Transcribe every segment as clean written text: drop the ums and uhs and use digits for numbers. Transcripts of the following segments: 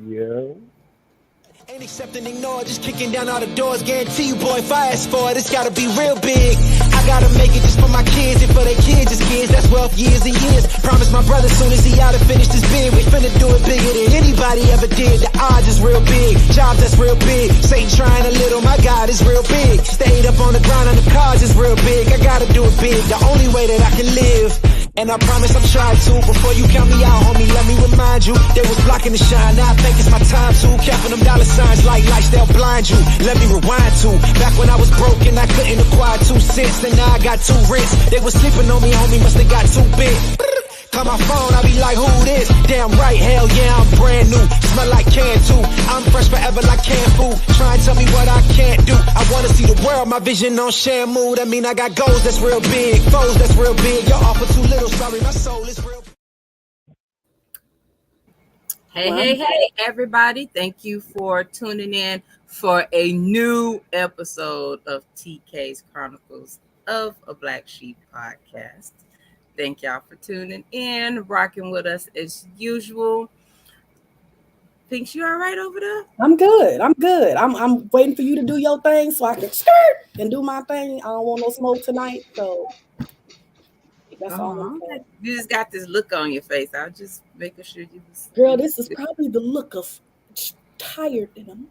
Yeah. Ain't accepting, ignore, just kicking down all the doors. Guarantee you, boy, if I ask for it, it's gotta be real big. I gotta make it just for my kids and for their kids' kids. That's wealth years and years. Promise my brother soon as he out and finish this bid, we finna do it bigger than anybody ever did. The odds is real big, jobs that's real big. Satan trying a little, my God is real big. Stayed up on the grind on the cars is real big. I gotta do it big, the only way that I can live. And I promise I'm trying to. Before you count me out, homie, let me remind you. They was blocking the shine, now I think it's my time to. Capping them dollar signs like lights, they'll blind you. Let me rewind to back when I was broke and I couldn't acquire 2 cents. And now I got 2 rents. They was sleeping on me, homie, must have got too big. Call my phone, I be like, who this? Damn right, hell yeah, I'm brand new. Smell like can too. I'm fresh forever like canned food. Try and tell me what I can't do. I wanna see the world, my vision on Shamu. That mean I got goals that's real big, foes that's real big. Y'all offer too little, sorry, my soul is real. Hey, everybody. Thank you for tuning in for a new episode of TK's Chronicles of a Black Sheep podcast. Thank y'all for tuning in, rocking with us as usual. Pinks, you all right over there? I'm good. I'm waiting for you to do your thing so I can skirt and do my thing. I don't want no smoke tonight, so that's all I'm saying. You just got this look on your face. I was just making sure you was. Girl, this is probably the look of tired in a month.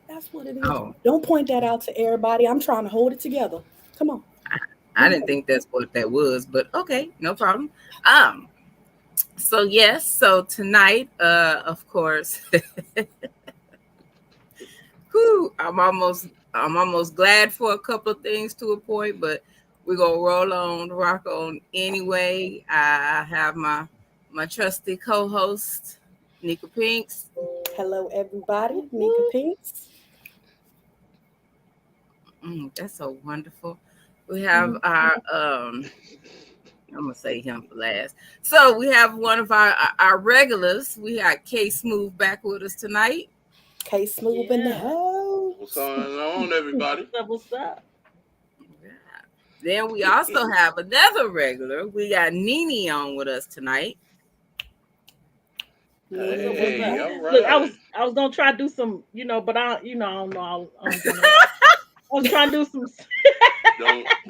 That's what it is. Oh. Don't point that out to everybody. I'm trying to hold it together. Come on. I didn't think that's what that was, but okay, no problem. So tonight, of course, I'm almost glad for a couple of things to a point, but we're gonna rock on anyway. I have my trusty co-host, Nika Pinks. Hello, everybody, Nika Pinks. That's so wonderful. We have our I'm gonna say him for last. So we have one of our regulars. We got K Smooth back with us tonight. K Smooth in the house. What's going on, everybody? What's up? Yeah. Then we also have another regular. We got Nene on with us tonight. Hey, all right. Look, I was gonna try to do some, but I don't know. I was trying to do some.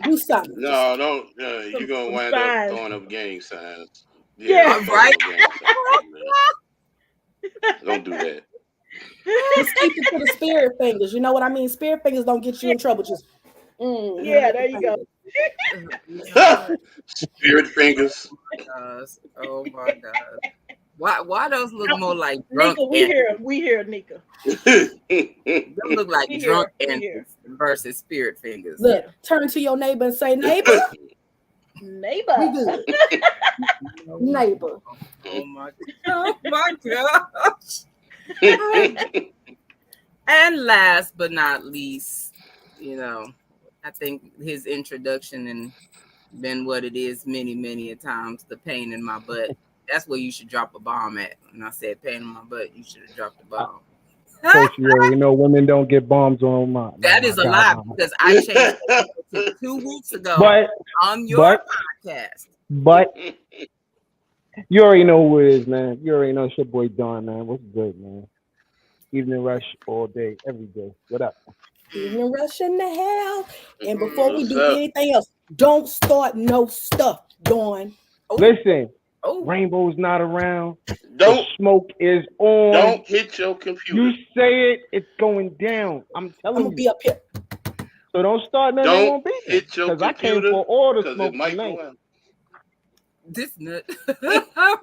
Do something. No, don't. You're gonna wind up throwing up gang signs. Yeah, right. Don't do that. Just keep it to the spirit fingers. You know what I mean? Spirit fingers don't get you in trouble. Just yeah, there you go. Spirit fingers. Oh my God. Why those look more like drunk? Nika, we hear Nika. They look like drunk ants versus spirit fingers. Look, turn to your neighbor and say, neighbor. Neighbor. We good. Neighbor. Oh my gosh. And last but not least, I think his introduction and been what it is many a times, the pain in my butt. That's where you should drop a bomb at. When I said pain in my butt, you should have dropped a bomb. Coach, you already know women don't get bombs on mine. That is a lie because I changed it 2 weeks ago on your podcast. But you already know who it is, man. You already know it's your boy Don, man. What's good, man? Evening rush all day, every day. What up? Evening rush in the house. And before we do anything else, don't start no stuff, Dawn. Listen. Rainbow's not around. Don't the smoke is on. Don't hit your computer. You say it, it's going down. I'm telling you. I'm gonna be up here. So don't start nothing. Don't hit your computer. Because I came for all the smoke tonight. This nut,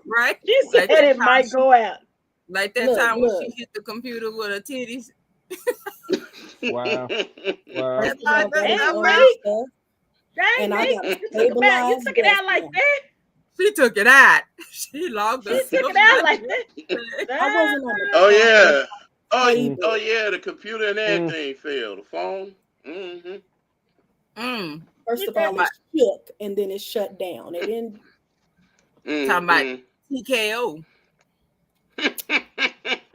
right? She said it might go out. Like that time when she hit the computer with her titties. Wow. That's right. Dang, you took it out like that. She took it out. She logged us. She took it out like that. I wasn't on Oh yeah. Oh yeah. The computer and everything failed. The phone. First of all, it shook and then it shut down. It didn't. Talking about TKO.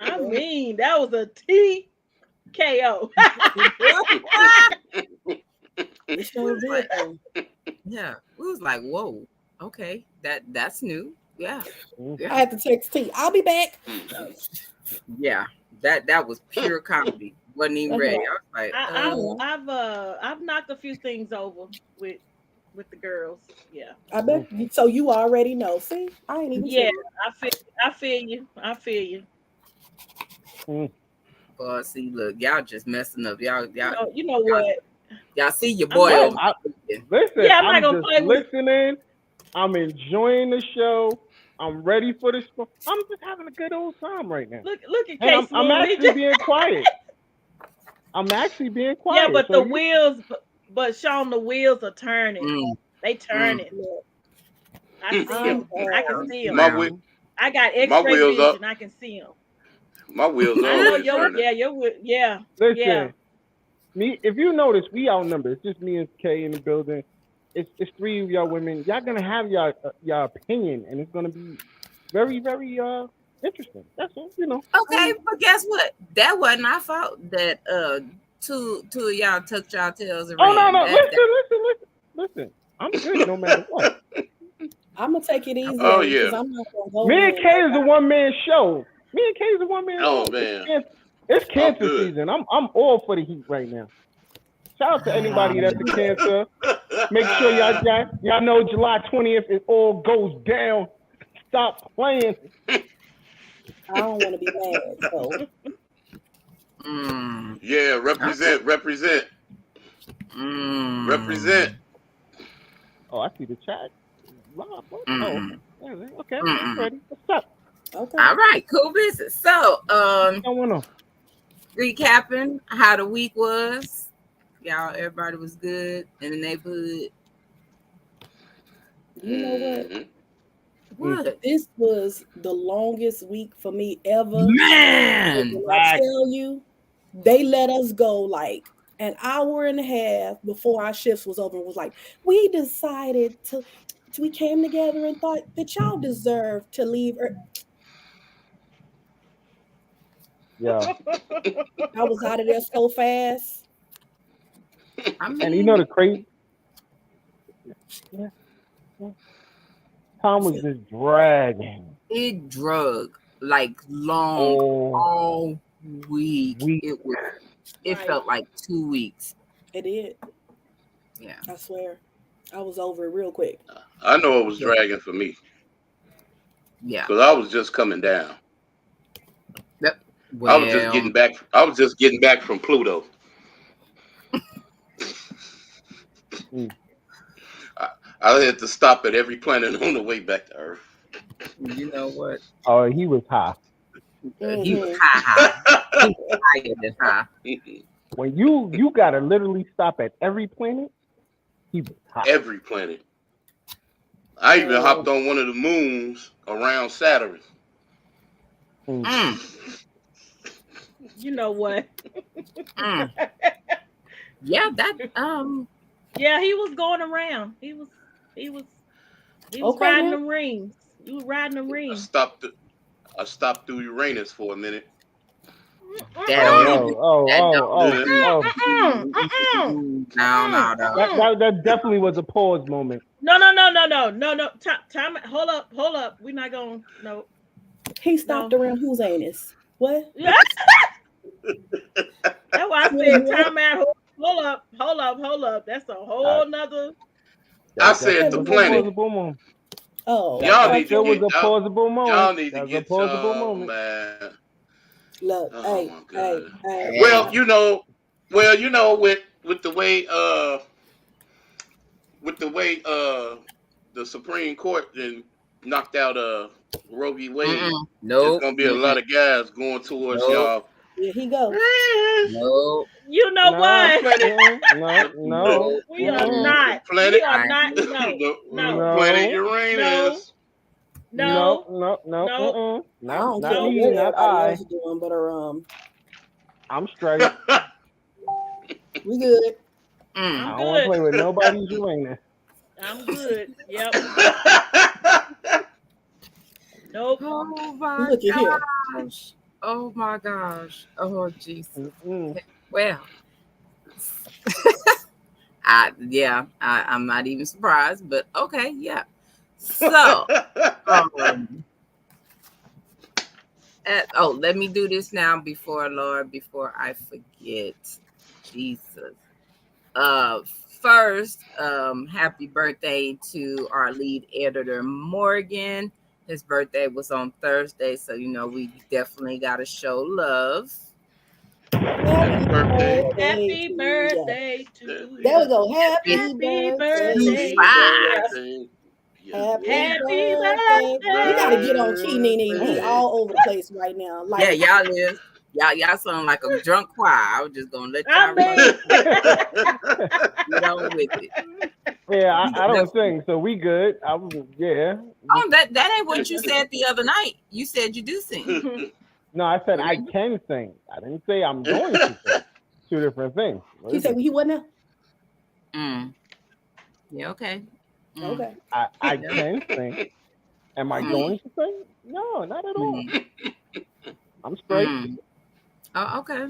I mean, that was a TKO. Yeah, we was like, whoa. Okay, that's new. Yeah. I had to text T. I'll be back. Yeah. That was pure comedy. Wasn't even ready. I was like, I've knocked a few things over with the girls. Yeah. I bet. So you already know. See, I ain't even. Yeah, I feel you. I feel you. Well, see, look, y'all just messing up. Y'all. You know what? Y'all see your boy over. Listen, yeah, I'm just listening. I'm enjoying the show. I'm ready for this. I'm just having a good old time right now. Look at and I'm actually being quiet. I'm actually being quiet. Yeah, but so the wheels, but Sean, the wheels are turning. They turning. I see them. I can see them. I got X-ray vision. I can see them. My wheels always turning. Yeah. Listen, me. If you notice, we outnumbered. It's just me and Kay in the building. It's 3 of y'all women. Y'all gonna have y'all opinion, and it's gonna be very, very interesting. That's all, you know. Okay, but guess what? That wasn't our fault. That two of y'all tucked y'all tails around. Oh no! Listen. I'm good no matter what. I'm gonna take it easy. Oh yeah. I'm not gonna go. Me and Kay is a one-man show. Oh man. It's cancer season. I'm all for the heat right now. Shout out to anybody that's a cancer. Make sure y'all know July 20th it all goes down. Stop playing. I don't want to be mad. So. Yeah, represent. Represent. Oh, I see the chat. Oh, okay. I'm ready. What's up? Okay. All right, cool business. So, recapping how the week was. Y'all, everybody was good in the neighborhood. You know what? What? This was the longest week for me ever. Man, I tell you, they let us go like an hour and a half before our shifts was over. And was like, we decided we came together and thought that y'all deserve to leave. Yeah. I was out of there so fast. And you know the crazy. Yeah. Time was just dragging. It drug like long all week. It felt like 2 weeks. It did. Yeah. I swear. I was over it real quick. I know it was dragging for me. Yeah. Because I was just coming down. Well, I was just getting back from Pluto. I had to stop at every planet on the way back to Earth. You know what? Oh, he was high. He was high. He was higher than high. When you gotta literally stop at every planet, he was high. Every planet. I even hopped on one of the moons around Saturn. You know what? Yeah, that Yeah, he was going around. He was riding the rings. He was riding the rings. I stopped through Uranus for a minute. No. No. That definitely was a pause moment. No. Time. Hold up. We're not going. No. He stopped around whose anus? What? That's why I said time out. Hold up. That's a whole nother. I said the planet. Oh, y'all need to was a plausible moment. Y'all need to get some, man. Look, hey. Well, you know, with the way the Supreme Court then knocked out Roe v. Wade. There's gonna be a lot of guys going towards y'all. Here he goes. No. You know what? No. We are not. Planet. We are not. No. Planet Uranus. No. Not me, not I. Doing, but I'm straight. We good. I don't want to play with nobody's Uranus. I'm good. Yep. Nope. Oh my gosh. Oh my gosh. Oh Jesus. Well. I'm not even surprised, but okay, yeah. So, let me do this now before I forget. Jesus. First, happy birthday to our lead editor, Morgan. His birthday was on Thursday, so we definitely got to show love. Happy birthday. Happy birthday to you. There we go. Happy birthday. Happy birthday. We gotta get on key, Nene. We all over the place right now. Like, yeah, y'all is. Y'all sound like a drunk choir. I was just gonna let y'all get on with it. Yeah, I don't sing, so we good. Yeah. Oh, that ain't what you said the other night. You said you do sing. No, I said I can sing. I didn't say I'm going to sing. Two different things. He said he wasn't. Yeah. Okay. Okay. I can sing. Am I going to sing? No, not at all. I'm straight. Oh, okay.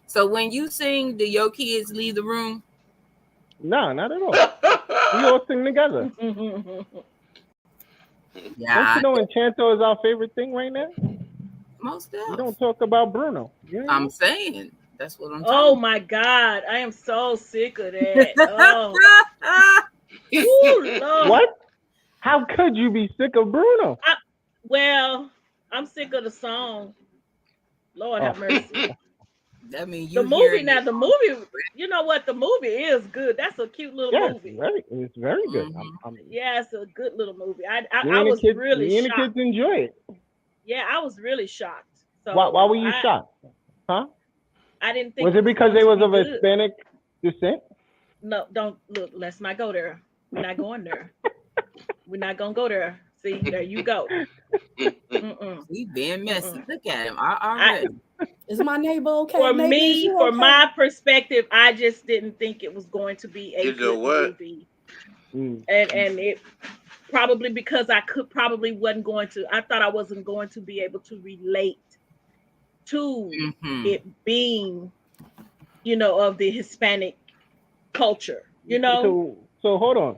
So when you sing, do your kids leave the room? No, not at all. We all sing together. Yeah. Don't you know Enchanto is our favorite thing right now? Most definitely. We don't talk about Bruno. I'm saying. That's what I'm talking about. My God. I am so sick of that. Ooh, Lord. What? How could you be sick of Bruno? I'm sick of the song. Lord have mercy. That means the movie. Now the movie, you know what? The movie is good. That's a cute little movie. It's very good. Yeah, it's a good little movie. I was really shocked. The kids enjoy it. Yeah, I was really shocked. So why were you shocked? Huh? I didn't think. Was it because they was of Hispanic descent? No, don't look. Let's not go there. We're not going there. We're not gonna go there. See, there you go. He being messy. Look at him. Already. Is my neighbor okay? For me, my perspective, I just didn't think it was going to be a good movie. And it probably because I wasn't going to. I thought I wasn't going to be able to relate to it being, of the Hispanic culture. So hold on.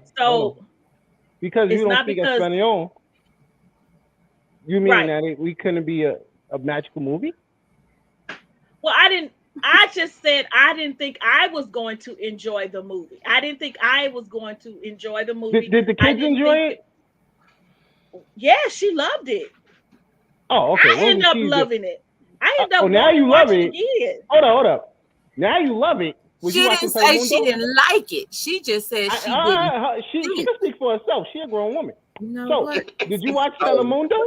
Because you don't speak Espanol, you mean that we couldn't be a magical movie? Well, I just said I didn't think I was going to enjoy the movie. I didn't think I was going to enjoy the movie. Did the kids enjoy it? Yeah, she loved it. Oh, okay. I ended up loving it. I ended up now you love it again. Hold up. Now you love it. She didn't say she didn't like it. She just said she didn't. She can speak for herself. She's a grown woman. Did you watch Oh. Telemundo?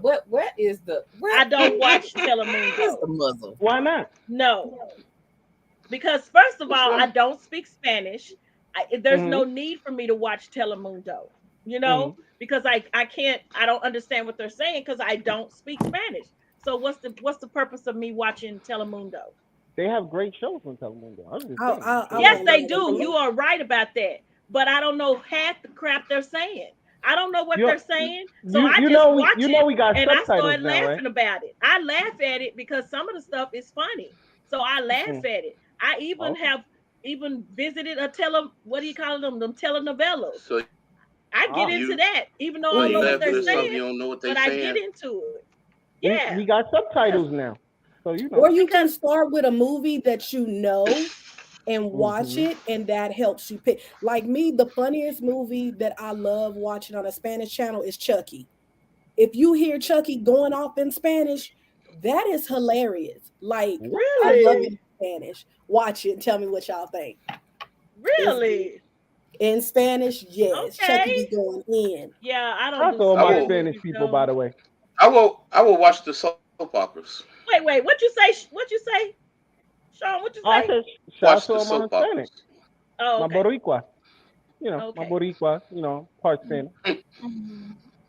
What is the? I don't watch Telemundo. What's the muzzle? Why not? No, because first of all, I don't speak Spanish. There's no need for me to watch Telemundo. Because I can't. I don't understand what they're saying because I don't speak Spanish. So what's the purpose of me watching Telemundo? They have great shows on Telemundo. Yes, they do. You are right about that. But I don't know half the crap they're saying. I don't know what they're saying. So I just watch it we got and I now, started laughing right? about it. I laugh at it because some of the stuff is funny. So I laugh at it. I even have visited what do you call them? Them telenovelas. So I get into that, even though I don't know what they're saying. You don't know what they're saying. I get into it. Yeah. We got subtitles now. So Or you can start with a movie that and watch it, and that helps you pick. Like me, the funniest movie that I love watching on a Spanish channel is Chucky. If you hear Chucky going off in Spanish, that is hilarious. Like, really? I love it in Spanish. Watch it and tell me what y'all think. Really? In Spanish, yes. Okay. Chucky be going in. Yeah, I don't. That's all my Spanish people, by the way. I will watch the soap operas. Wait. What you say? Sean, what you say? I said, watch the soap operas. Oh, okay. My Boricua. My Boricua, part Spanish. I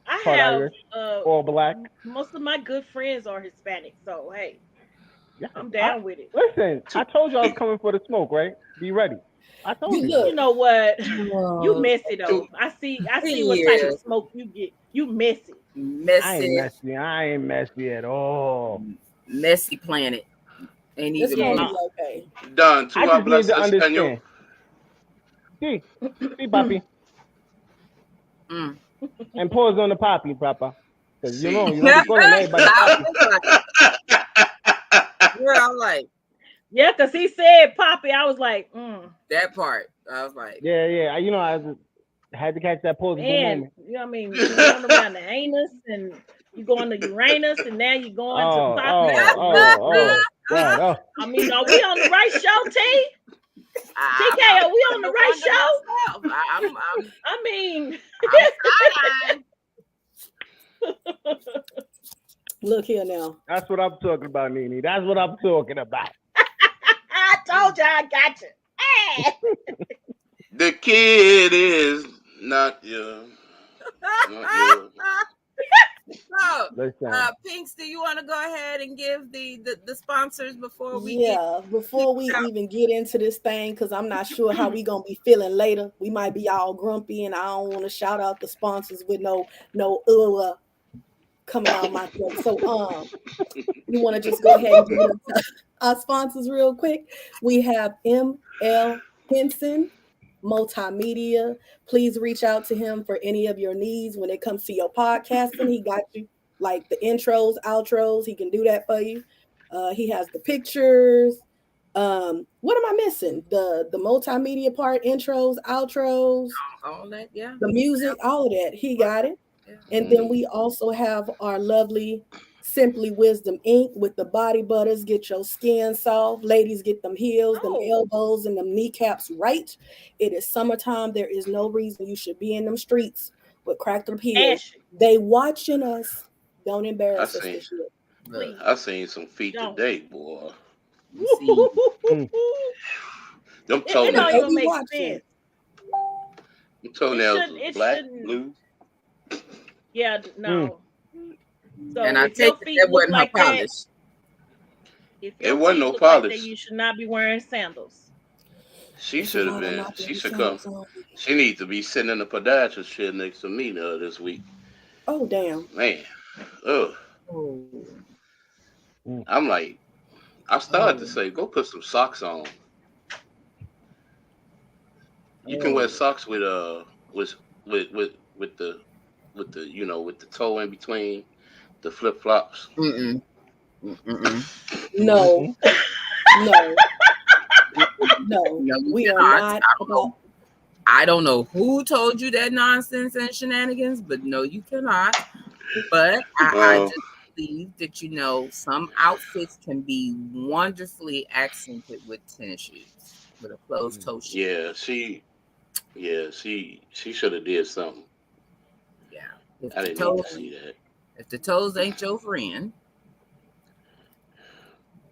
part have Irish, all black. Most of my good friends are Hispanic, so hey, I'm down with it. Listen, I told you I was coming for the smoke, right? Be ready. I told you. You know what? You messy though. I see what type of smoke you get. You messy. I ain't messy at all. Messy planet. Ain't even okay. Done. I just need to understand. Sí, papi. And pause on the poppy, Papa. Because you don't be calling everybody poppy. I'm like, yeah, because he said poppy. I was like, that part. I was like, yeah. I had to catch that pause. Man, you know what I mean? You're going around the anus and you're going to Uranus and now you're going to poppy. God, I mean, are we on the right show, T? TK, are we on the right show? I mean, look here now. That's what I'm talking about, Nene. That's what I'm talking about. I told you I got you. Hey. The kid is not yours. So, Pinks, do you want to go ahead and give the sponsors before we even get into this thing, because I'm not sure how we gonna be feeling later. We might be all grumpy, and I don't want to shout out the sponsors with no coming out my throat. So you want to just go ahead and give our sponsors real quick. We have M.L. Henson Multimedia. Please reach out to him for any of your needs when it comes to your podcasting. He got you like the intros, outros. He can do that for you. He has the pictures. What am I missing? The multimedia part, intros, outros, all that, yeah. The music, all of that. He got it. Yeah. And then we also have our lovely Simply Wisdom Ink with the body butters. Get your skin soft. Ladies, get them heels, them elbows, and them kneecaps right. It is summertime. There is no reason you should be in them streets with cracked up heels. They watching us. Don't embarrass us this year. I seen some feet today, boy. Them toenails. Them toenails black, blue. Yeah, no. So and I take it wasn't like her polish. It wasn't no polish. Like you should not be wearing sandals. She should have been. She should come. She needs to be sitting in the podiatrist chair next to me this week. Oh damn, man. Ugh. I'm like, I started to say, go put some socks on. You can wear socks with the toe in between. The flip flops. No. We are not. I don't know who told you that nonsense and shenanigans, but no, you cannot. But I just believe that some outfits can be wonderfully accented with tennis shoes, with a closed toe shoe. She should have did something. Yeah, I didn't need to see that. If the toes ain't your friend,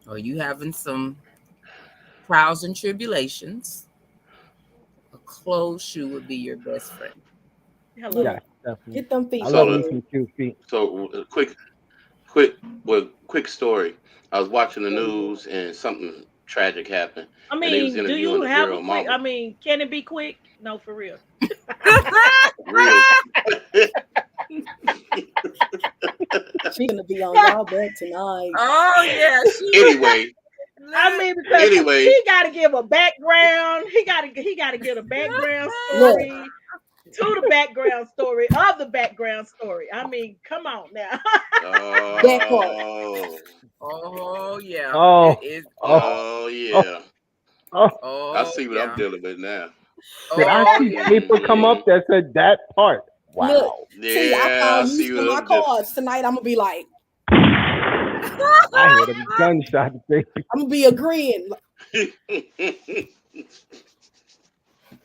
or you having some trials and tribulations, a closed shoe would be your best friend. Hello. Yeah, definitely. Get them feet. I love me some cute feet. So quick story. I was watching the news and something tragic happened. I mean, do you have a quick? I mean, can it be quick? No, for real. Real. She's gonna be on y'all bed tonight. Oh yeah. Anyway. I mean, because he got to give a background. He got to give a background story to the background story of the background story. I mean, come on now. Oh yeah. Oh yeah. Oh, I see what I'm dealing with now. Did I see paper come up that said that part? Wow. Look, see, I found you my cards tonight. I'm gonna be like, I heard a gunshot, baby. I'm gonna be agreeing.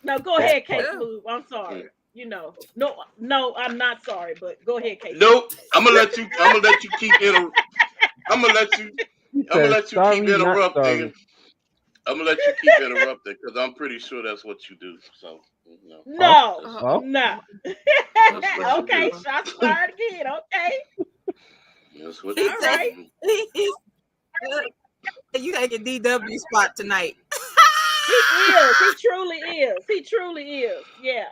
No, go ahead, Kate. I'm sorry. No, I'm not sorry, but go ahead, Kate. Nope, I'm gonna let you keep interrupting. I'm gonna let you keep interrupting because I'm pretty sure that's what you do. So no. Okay, shots fired again. Okay. That's what all right. You take a DW spot tonight. He is. He truly is. He truly is. Yeah.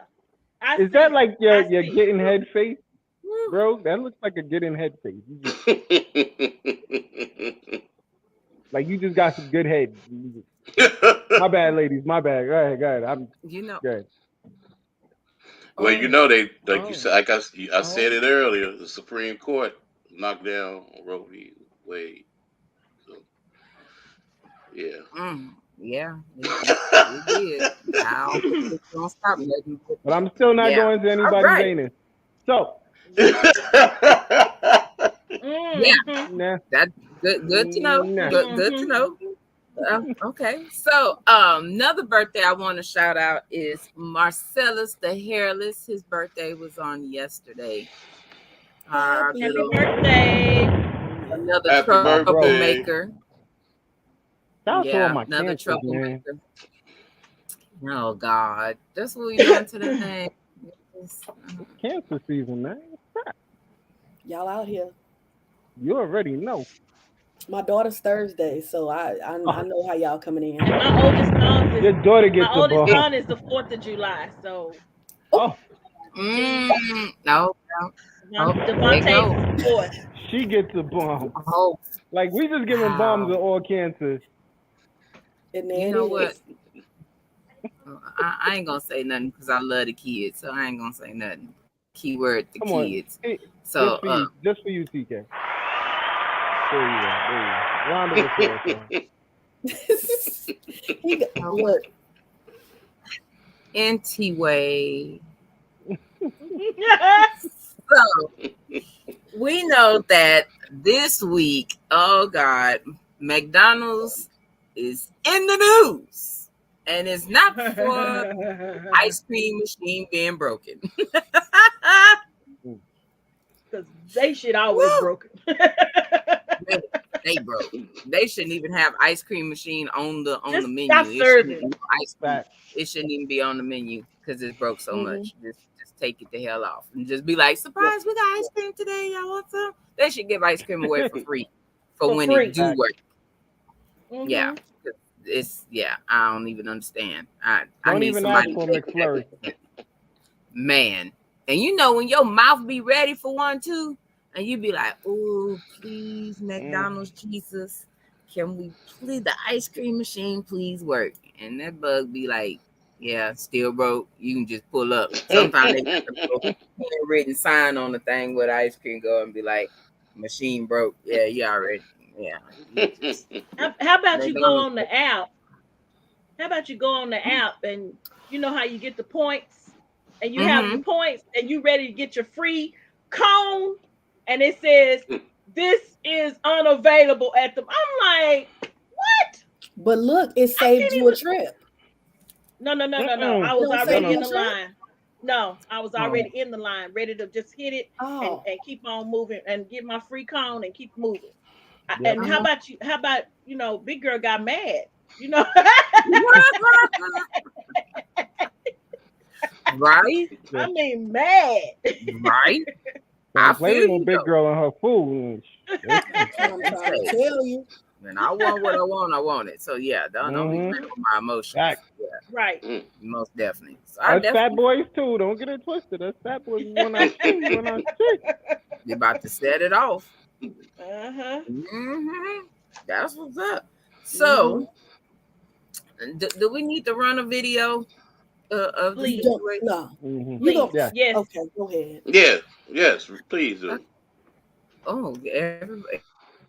Is that like your getting head face, bro? That looks like a getting head face. Like you just got some good head. My bad, ladies. My bad. Go ahead. I'm good. Well, you know they like you said. I said it earlier. The Supreme Court knocked down Roe v. Wade. So yeah. Yeah, it did. Now it's gonna stop nothing. But I'm still not going to anybody's anus. So yeah, that's good to know. Nah. Good to know. Okay, so another birthday I want to shout out is Marcellus the Hairless. His birthday was on yesterday. Happy birthday! Another troublemaker. Yeah, another troublemaker. Oh God, that's what we doing today. It's cancer season, man. Y'all out here. You already know. My daughter's Thursday, so I know how y'all coming in. My oldest son is, your daughter gets my oldest son is the 4th of July, so. No. Devontae's 4th. She gets a bomb. Oh, like we just giving bombs to all cancers. And you know what? I ain't gonna say nothing because I love the kids, so I ain't gonna say nothing. Keyword the kids. Hey, so just for you, TK. There you go. Round of applause. Look. Anyway. So we know that this week, oh God, McDonald's is in the news. And it's not for ice cream machine being broken. Because they should always broken. They broke. They shouldn't even have ice cream machine on the menu. It shouldn't even be on the menu because it broke so much. Just take it the hell off and just be like, surprise, we got ice cream today. Y'all want some? They should give ice cream away for free for when it do work. Yeah. I don't even understand. I need even somebody ask for McFlurry. Man. And you know when your mouth be ready for one too, and you be like, oh, please, McDonald's, Jesus, can we please the ice cream machine please work? And that bug be like, yeah, still broke. You can just pull up. Sometimes they got a written sign on the thing where the ice cream go and be like, machine broke. Yeah, you already. Yeah. How about you go on the app? How about you go on the app and you know how you get the points and you have the points and you ready to get your free cone and it says this is unavailable at the. I'm like, what? But look, it saved you a trip. No. I was already in the line. No, I was already in the line, ready to just hit it and keep on moving and get my free cone and keep moving. And how about you? How about Big Girl got mad? Right? I mean, mad. Right? I play with Big Girl and her food. I'm trying to tell you. And I want what I want. I want it. So yeah, don't be playing with my emotions. Yeah. Right. Most definitely. So that's fat boys too. Don't get it twisted. That's fat boys when I see. You're about to set it off. Mm-hmm. That's what's up. So, do we need to run a video of please? No. Please. Yes. Okay, go ahead. Yes, please do. Oh, everybody.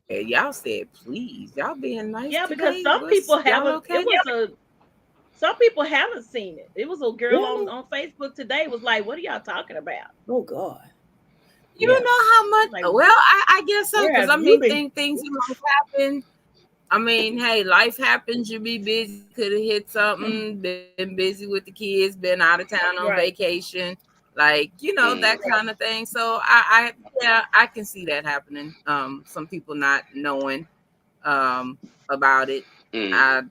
Y'all said please. Y'all being nice. Yeah, today? because some people haven't. Okay? Some people haven't seen it. It was a girl on Facebook today was like, "What are y'all talking about?" Oh God. You don't know how much. Like, well, I guess so because I mean things happen. I mean, hey, life happens. You be busy. Could have hit something. Been busy with the kids. Been out of town on vacation. Like, that kind of thing. So I can see that happening. Some people not knowing about it. I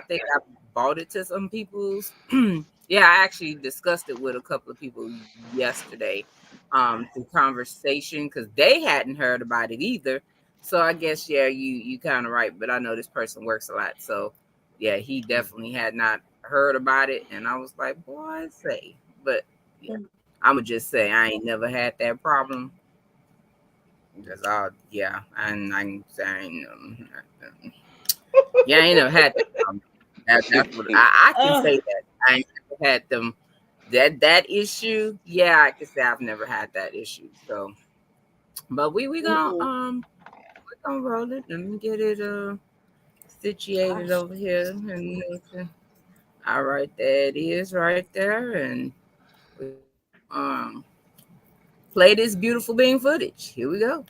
think I bought it to some people's. I actually discussed it with a couple of people yesterday through conversation because they hadn't heard about it either. So I guess you kind of right, but I know this person works a lot. So yeah, he definitely had not heard about it, and I was like, boy, I say, but yeah. I'm gonna just say I ain't never had that problem. Because I can say I ain't I ain't never had that problem. That's what I can say that I ain't never had them that issue, yeah, I can say I've never had that issue. So, but we gonna roll it. Let me get it situated over here. And all right, there it is right there, and we play this beautiful bean footage. Here we go.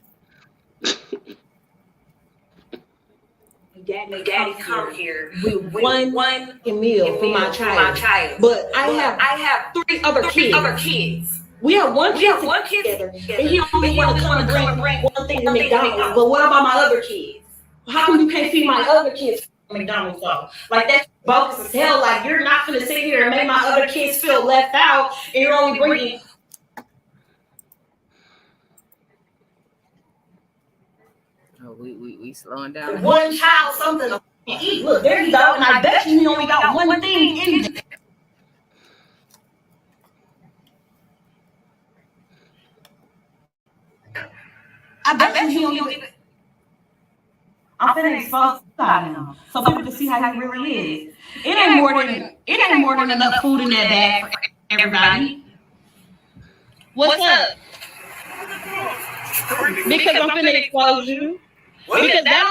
Daddy come here with one meal for my child. But I have three other kids. We have one kid together, and he only want to come and bring one thing to McDonald's. But what about my other kids? How come you can't feed my other kids McDonald's though? Like that's bogus as hell. Like you're not gonna sit here and make my other kids feel left out, and you're only bringing. Oh, we slowing down. One child something to eat. Look, there you go. And I bet you he only got one thing in there. I bet you he only. I'm finna expose him so people can see how he really is. It ain't more than enough food in that bag for everybody. What's up? Because I'm finna expose you. Because that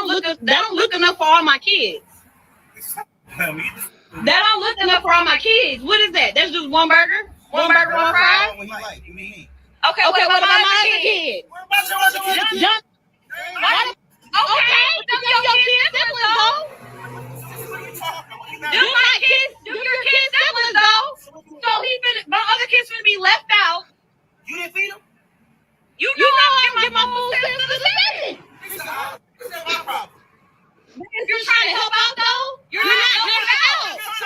don't look enough for all my kids. That don't look enough for all my kids. What is that? That's just one burger? One burger, one fries? Okay, what about my other kids? Okay, your kids siblings though. Do your kids siblings though? So my other kids finna be left out. You didn't feed them? You know I don't get my food stamps to the city. This is my problem. You're trying to help out though? You're not helping out. How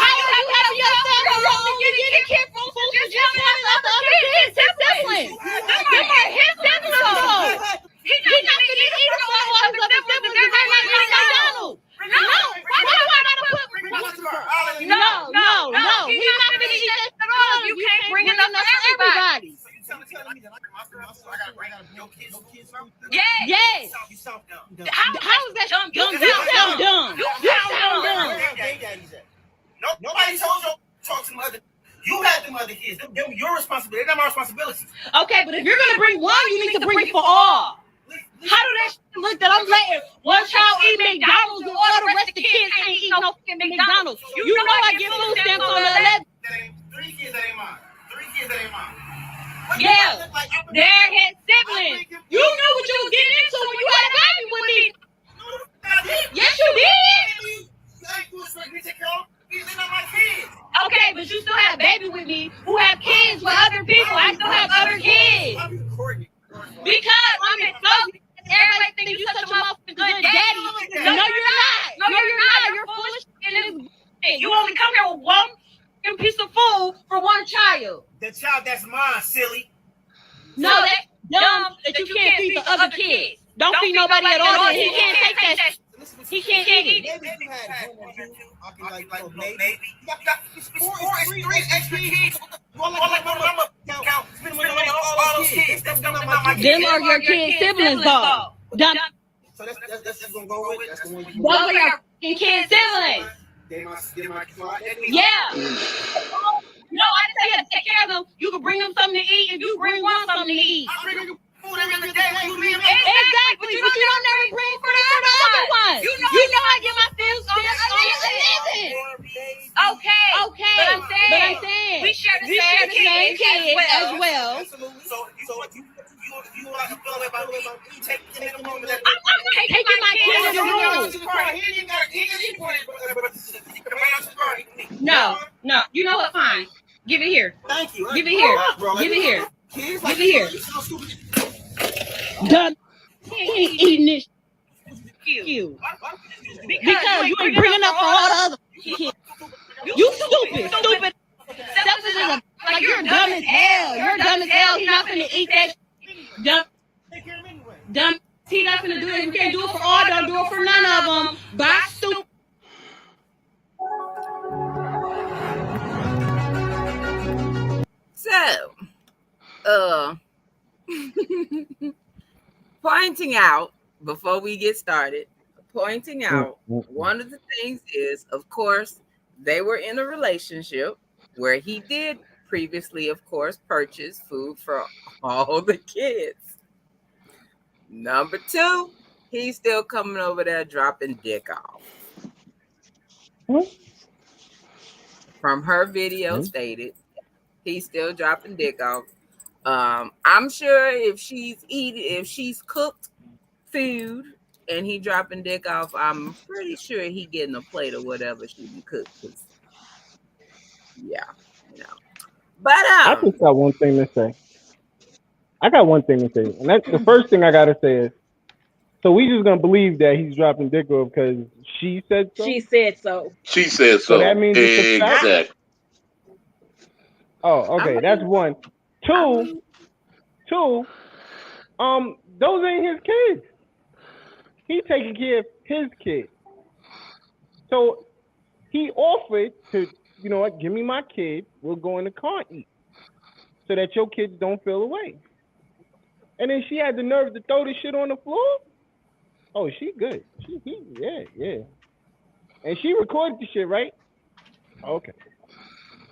you help yourself? You only get a kid from food for just one of the other kids, his siblings. Them are his siblings though. He's not gonna eat from all of the siblings. They're not like McDonald's. No, why do I gotta put? No. He's not gonna eat that at all. You can't bring enough for everybody. Telling me that I gotta bring out your kids. Yes. You sound dumb. How is that dumb? You sound dumb. Nobody told you to talk to them other. You had them other kids. Them your responsibility. They're not my responsibility. Okay, but if you're gonna bring one, you need to bring it for all. How do that look that I'm letting one child eat McDonald's and all the rest of the kids can't eat no fucking McDonald's? You know I get food stamps on the 11th. Three kids that ain't mine. Yeah, they're his siblings. You knew what you was getting into when you had a baby with me. Yes, you did. They're not my kids. Okay, but you still had a baby with me who have kids with other people. I still have other kids. Because I'm exposed. Everybody thinks you such a motherfucking good daddy. No, you're not. You're foolish and it's bullshit. You only come here with one piece of food for one child. The child that's mine, silly. No, that's dumb that you can't feed the other kids. Don't feed nobody at all. He can't take that. He can't eat it. Maybe you had home on you. Maybe. You got three extra kids. All like mama count. Spend money on all those kids. That's not my kids. Them are your kids' siblings, though. Dumb. So that's gonna go with. That's the one you. Those are your kids' siblings. They my Yeah. No, I didn't say you had to take care of them. You can bring them something to eat if you bring one something to eat. I bring you food every other day. Exactly, but you don't never bring for the other one. You know I get my food stamps on the 11th. Okay. But I'm saying we share the same kid as well. So you are feeling about me taking them home. I'm taking my kid to the room. No. You know what? Fine. Give it here. Thank you. Give it here. Give it here. Give it here. Done. He ain't eating this. You. Because you ain't bringing up for all the other kids. You stupid. Selfish as a, like you're dumb as hell. He's not gonna eat that. Dumb. He's not gonna do it. If you can't do it for all, don't do it for none of them. Bye, stupid. So, pointing out before we get started, one of the things is, of course, they were in a relationship. where he did previously, of course, purchase food for all the kids. Number two, he's still coming over there dropping dick off. From her video stated, he's still dropping dick off. I'm sure if she's cooked food and he dropping dick off, I'm pretty sure he getting a plate or whatever she can cook. Yeah, you know. But I just got one thing to say. And that's the first thing I gotta say is, so we just gonna believe that he's dropping dick off because she said so. She said so. She said so. So that means it's a fact. Exactly. Oh, okay, that's one. Two. Those ain't his kids. He taking care of his kids. So he offered to, you know what, give me my kid. We'll go in the car and eat, so that your kids don't feel away. And then she had the nerve to throw the shit on the floor. Oh, she good. Yeah. And she recorded the shit, right? Okay.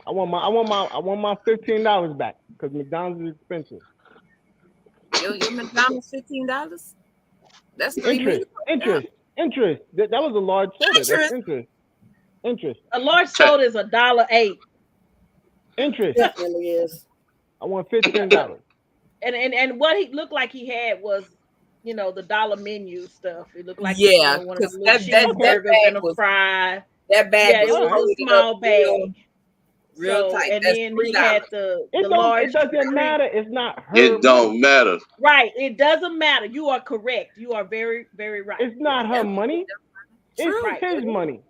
I want my $15 back because McDonald's is expensive. Your McDonald's $15? That's $3 million. Interest. That was a large soda. That's interest. A large soda is $1.08. Interest. It really is. I want $15. And what he looked like he had was, you know, the dollar menu stuff. It looked like one of the cheeseburgers and a fry. That bag it was a small bag. Real tight. And that's then $3. he had the large. It doesn't matter. It's not her. It don't matter. Right. It doesn't matter. You are correct. You are very, very right. It's not her money. It's his money.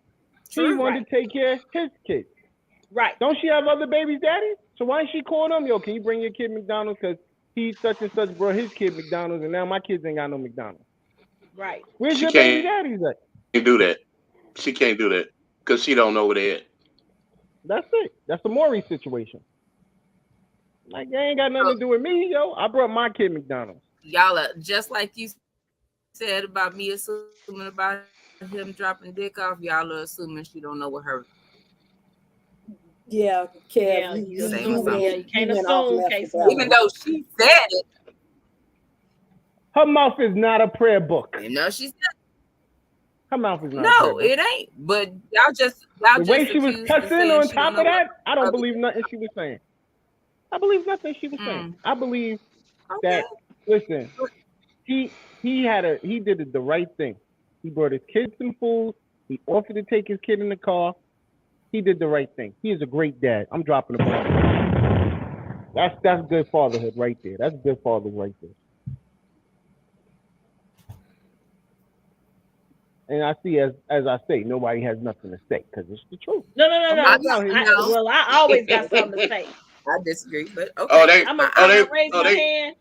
She wanted to take care of his kids. Right. Don't she have other babies' daddy? So why didn't she call them? Yo, can you bring your kid McDonald's? Because he such and such brought his kid McDonald's, and now my kids ain't got no McDonald's. Right. Where's your baby daddies at? She can't do that because she don't know where they at. That's it. That's the Maury situation. Like, they ain't got nothing to do with me, yo. I brought my kid McDonald's. Y'all are just like you said about me assuming about him dropping dick off. Y'all are assuming she don't know what her. Yeah, Kev. You can't assume. Even though she said it. Her mouth is not a prayer book. You know, she said her mouth is not. No, it ain't. But y'all the way she was cussing on top of that, I don't believe nothing she was saying. I believe nothing she was saying. I believe that. Listen, he did the right thing. He brought his kids some food. He offered to take his kid in the car. He did the right thing. He is a great dad. I'm dropping the ball. That's good fatherhood right there. That's good fatherhood right there. And I see, as I say, nobody has nothing to say because it's the truth. No. I always got something to say. I disagree, but okay. I'm gonna raise my hand.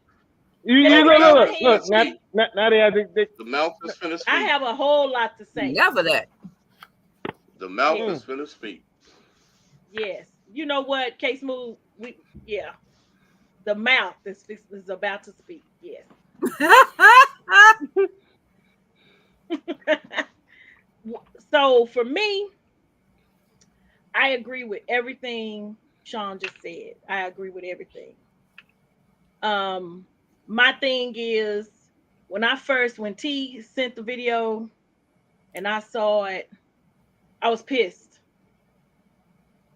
Look. Now they have the mouth is finna speak. I have a whole lot to say. Never that. The mouth is finna speak. Yes. You know what? Case move. The mouth is about to speak. Yes. So for me, I agree with everything Sean just said. I agree with everything. My thing is when T sent the video and I saw it, I was pissed.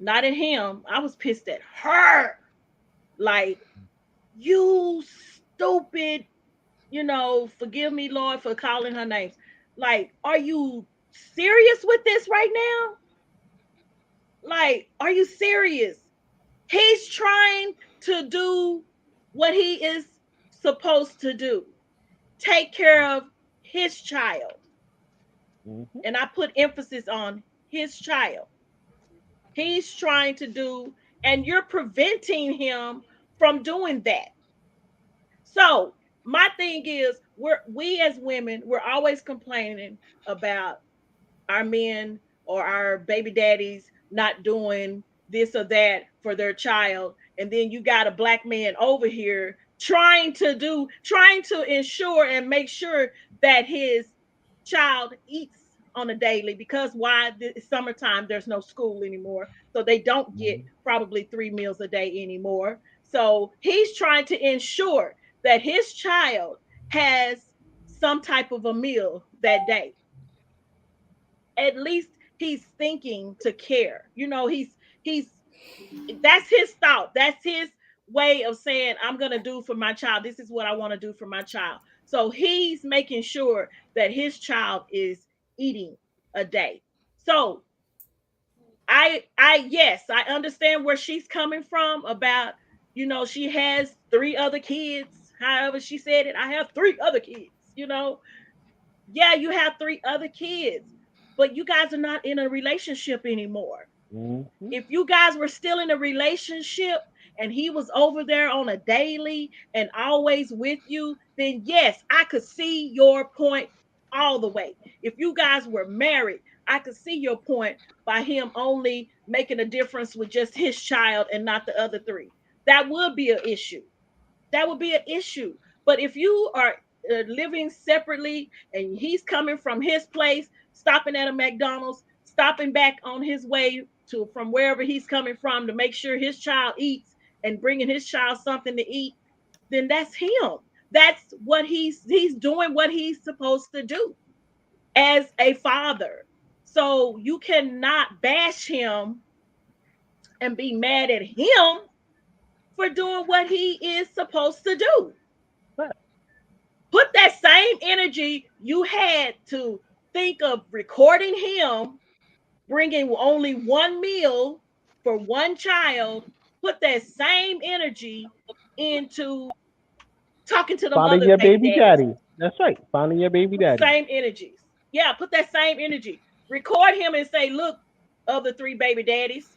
Not at him. I was pissed at her. Like, you stupid, forgive me, Lord, for calling her names. Like, are you serious with this right now? Like, are you serious? He's trying to do what he is supposed to do. Take care of his child. Mm-hmm. And I put emphasis on his child. He's trying to do, and you're preventing him from doing that. So my thing is, we as women, we're always complaining about our men or our baby daddies not doing this or that for their child. And then you got a black man over here trying to ensure and make sure that his child eats on a daily because why? It's summertime, there's no school anymore. So they don't get probably 3 meals a day anymore. So he's trying to ensure that his child has some type of a meal that day. At least he's thinking to care. He's that's his thought. That's his way of saying, I'm going to do for my child. This is what I want to do for my child. So he's making sure that his child is eating a day. So yes, I understand where she's coming from about, she has 3 other kids. However she said it, I have 3 other kids, Yeah, you have 3 other kids, but you guys are not in a relationship anymore. Mm-hmm. If you guys were still in a relationship and he was over there on a daily and always with you, then yes, I could see your point all the way. If you guys were married, I could see your point by him only making a difference with just his child and not the other 3. That would be an issue. That would be an issue. But if you are living separately and he's coming from his place, stopping at a McDonald's, stopping back on his way to from wherever he's coming from to make sure his child eats and bringing his child something to eat, then that's him. That's what he's doing what he's supposed to do as a father. So you cannot bash him and be mad at him for doing what he is supposed to do. Put that same energy you had to think of recording him, bringing only 1 meal for 1 child. Put that same energy into talking to them finding other your baby daddy. That's right. Finding your baby daddy. Same energies. Yeah, put that same energy. Record him and say, look, other 3 baby daddies,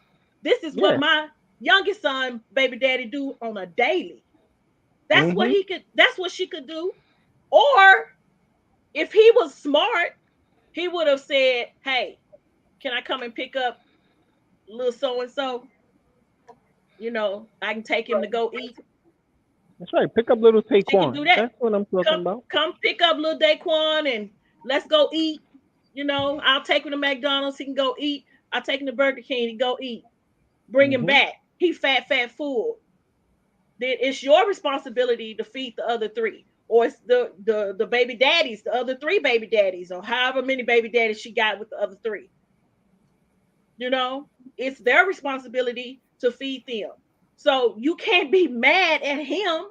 this is what my youngest son baby daddy do on a daily. That's what that's what she could do. Or if he was smart, he would have said, hey, can I come and pick up little so-and-so? I can take him to go eat. That's right. Pick up little Taquan. She can do that. That's what I'm talking about. Come pick up little Daquan and let's go eat. I'll take him to McDonald's. He can go eat. I'll take him to Burger King and go eat. Bring him back. He fat, full. Then it's your responsibility to feed the other 3. Or it's the baby daddies, the other 3 baby daddies, or however many baby daddies she got with the other 3. It's their responsibility to feed them. So you can't be mad at him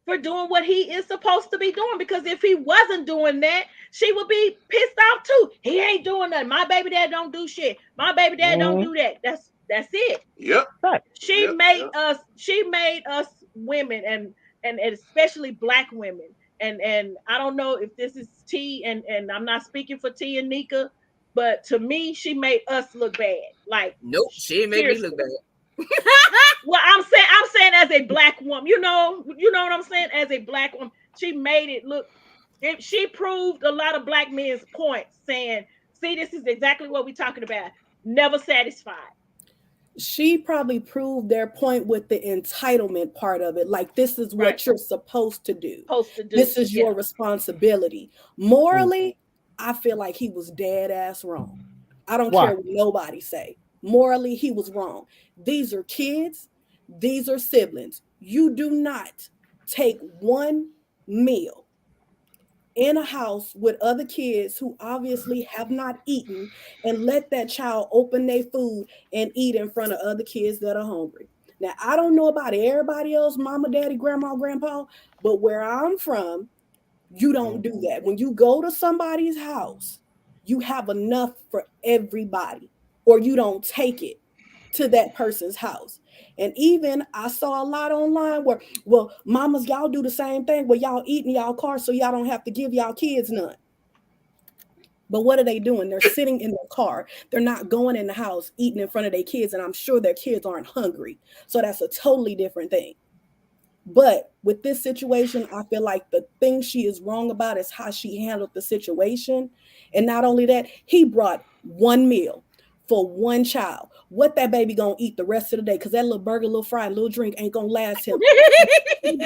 for doing what he is supposed to be doing, because if he wasn't doing that, she would be pissed off too. He ain't doing nothing. My baby dad don't do shit. My baby dad don't do that. That's it. Yep. She made us women and especially Black women. And I don't know if this is T and I'm not speaking for T and Nika, but to me, she made us look bad. Like, nope, she didn't make me look bad. Well, I'm saying as a Black woman, you know what I'm saying? As a Black woman, she made it look. She proved a lot of Black men's points, saying, "See, this is exactly what we're talking about. Never satisfied." She probably proved their point with the entitlement part of it. Like, this is what you're supposed to do. This is your responsibility. Morally, I feel like he was dead ass wrong. I don't care what nobody say. Morally, he was wrong. These are kids. These are siblings. You do not take 1 meal in a house with other kids who obviously have not eaten and let that child open their food and eat in front of other kids that are hungry. Now, I don't know about everybody else, mama, daddy, grandma, grandpa, but where I'm from, you don't do that. When you go to somebody's house, you have enough for everybody, or you don't take it to that person's house. And even I saw a lot online where, well, mamas, y'all do the same thing where y'all eat in y'all car so y'all don't have to give y'all kids none. But what are they doing? They're sitting in their car. They're not going in the house, eating in front of their kids. And I'm sure their kids aren't hungry. So that's a totally different thing. But with this situation, I feel like the thing she is wrong about is how she handled the situation. And not only that, he brought 1 meal for 1 child. What that baby gonna eat the rest of the day? Because that little burger, little fry, little drink ain't gonna last him. And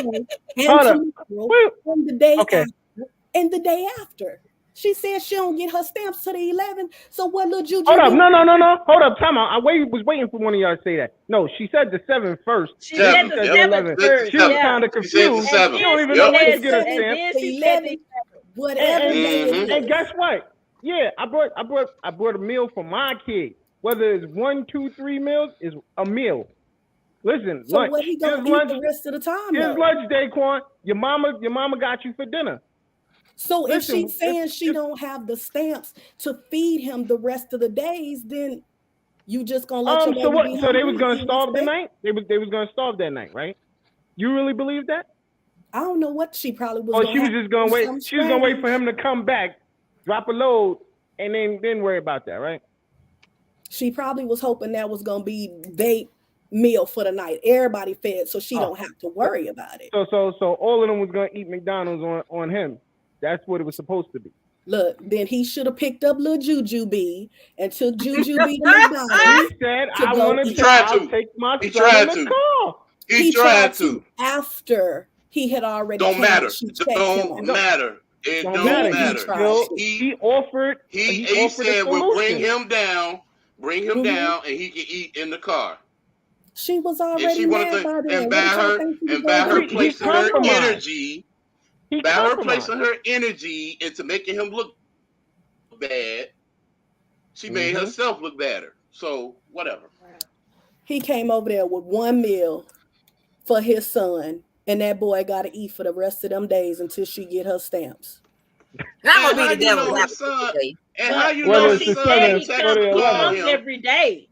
the day after. She said she don't get her stamps to the 11th. So what little Juju? Hold up, no. Hold up, time out. Was waiting for one of y'all to say that. No, she said the 7th first. She said the 7th first. She was kind of confused. She don't even know when to get a stamp. And then she said the 11th. Whatever day it is. And guess what? Yeah, I brought a meal for my kid. Whether it's 1, 2, 3 meals, is a meal. Listen, so lunch. What he gonna eat the rest of the time? Here's lunch, Daquan. Your mama got you for dinner. So if she's saying she don't have the stamps to feed him the rest of the days, then you just gonna let your baby be So they was gonna starve the night? They was gonna starve that night, right? You really believe that? I don't know what she probably was. Oh, she was just gonna wait. She was gonna wait for him to come back, drop a load, and then worry about that, right? She probably was hoping that was gonna be their meal for the night. Everybody fed, so she don't have to worry about it. So all of them was gonna eat McDonald's on him. That's what it was supposed to be. Look, then he should have picked up little Juju B and took Juju B to McDonald's. He said, "I want to take my son in the car." He tried to after he had already. Don't matter. Don't matter. It don't matter. He offered. He said, "We'll bring him down, and he can eat in the car." She was already mad by then. And by her placing her energy. By her placing her energy into making him look bad, she made herself look better. So whatever. He came over there with one meal for his son, and that boy got to eat for the rest of them days until she get her stamps. I'm gonna be the devil. And how you know his son ain't text or call him every day?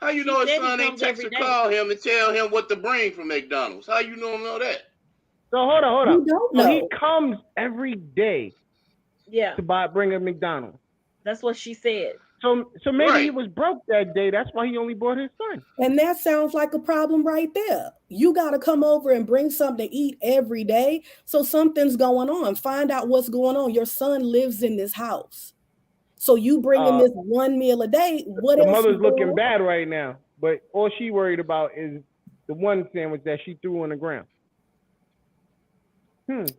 How you know his son ain't text or call him and tell him what to bring from McDonald's? How you don't know that? So hold on. You don't know. So he comes every day. Yeah. To bring a McDonald's. That's what she said. So maybe he was broke that day. That's why he only brought his son. And that sounds like a problem right there. You got to come over and bring something to eat every day. So something's going on. Find out what's going on. Your son lives in this house. So you bring him this one meal a day. What the else? Mother's looking bad right now, but all she worried about is the one sandwich that she threw on the ground. And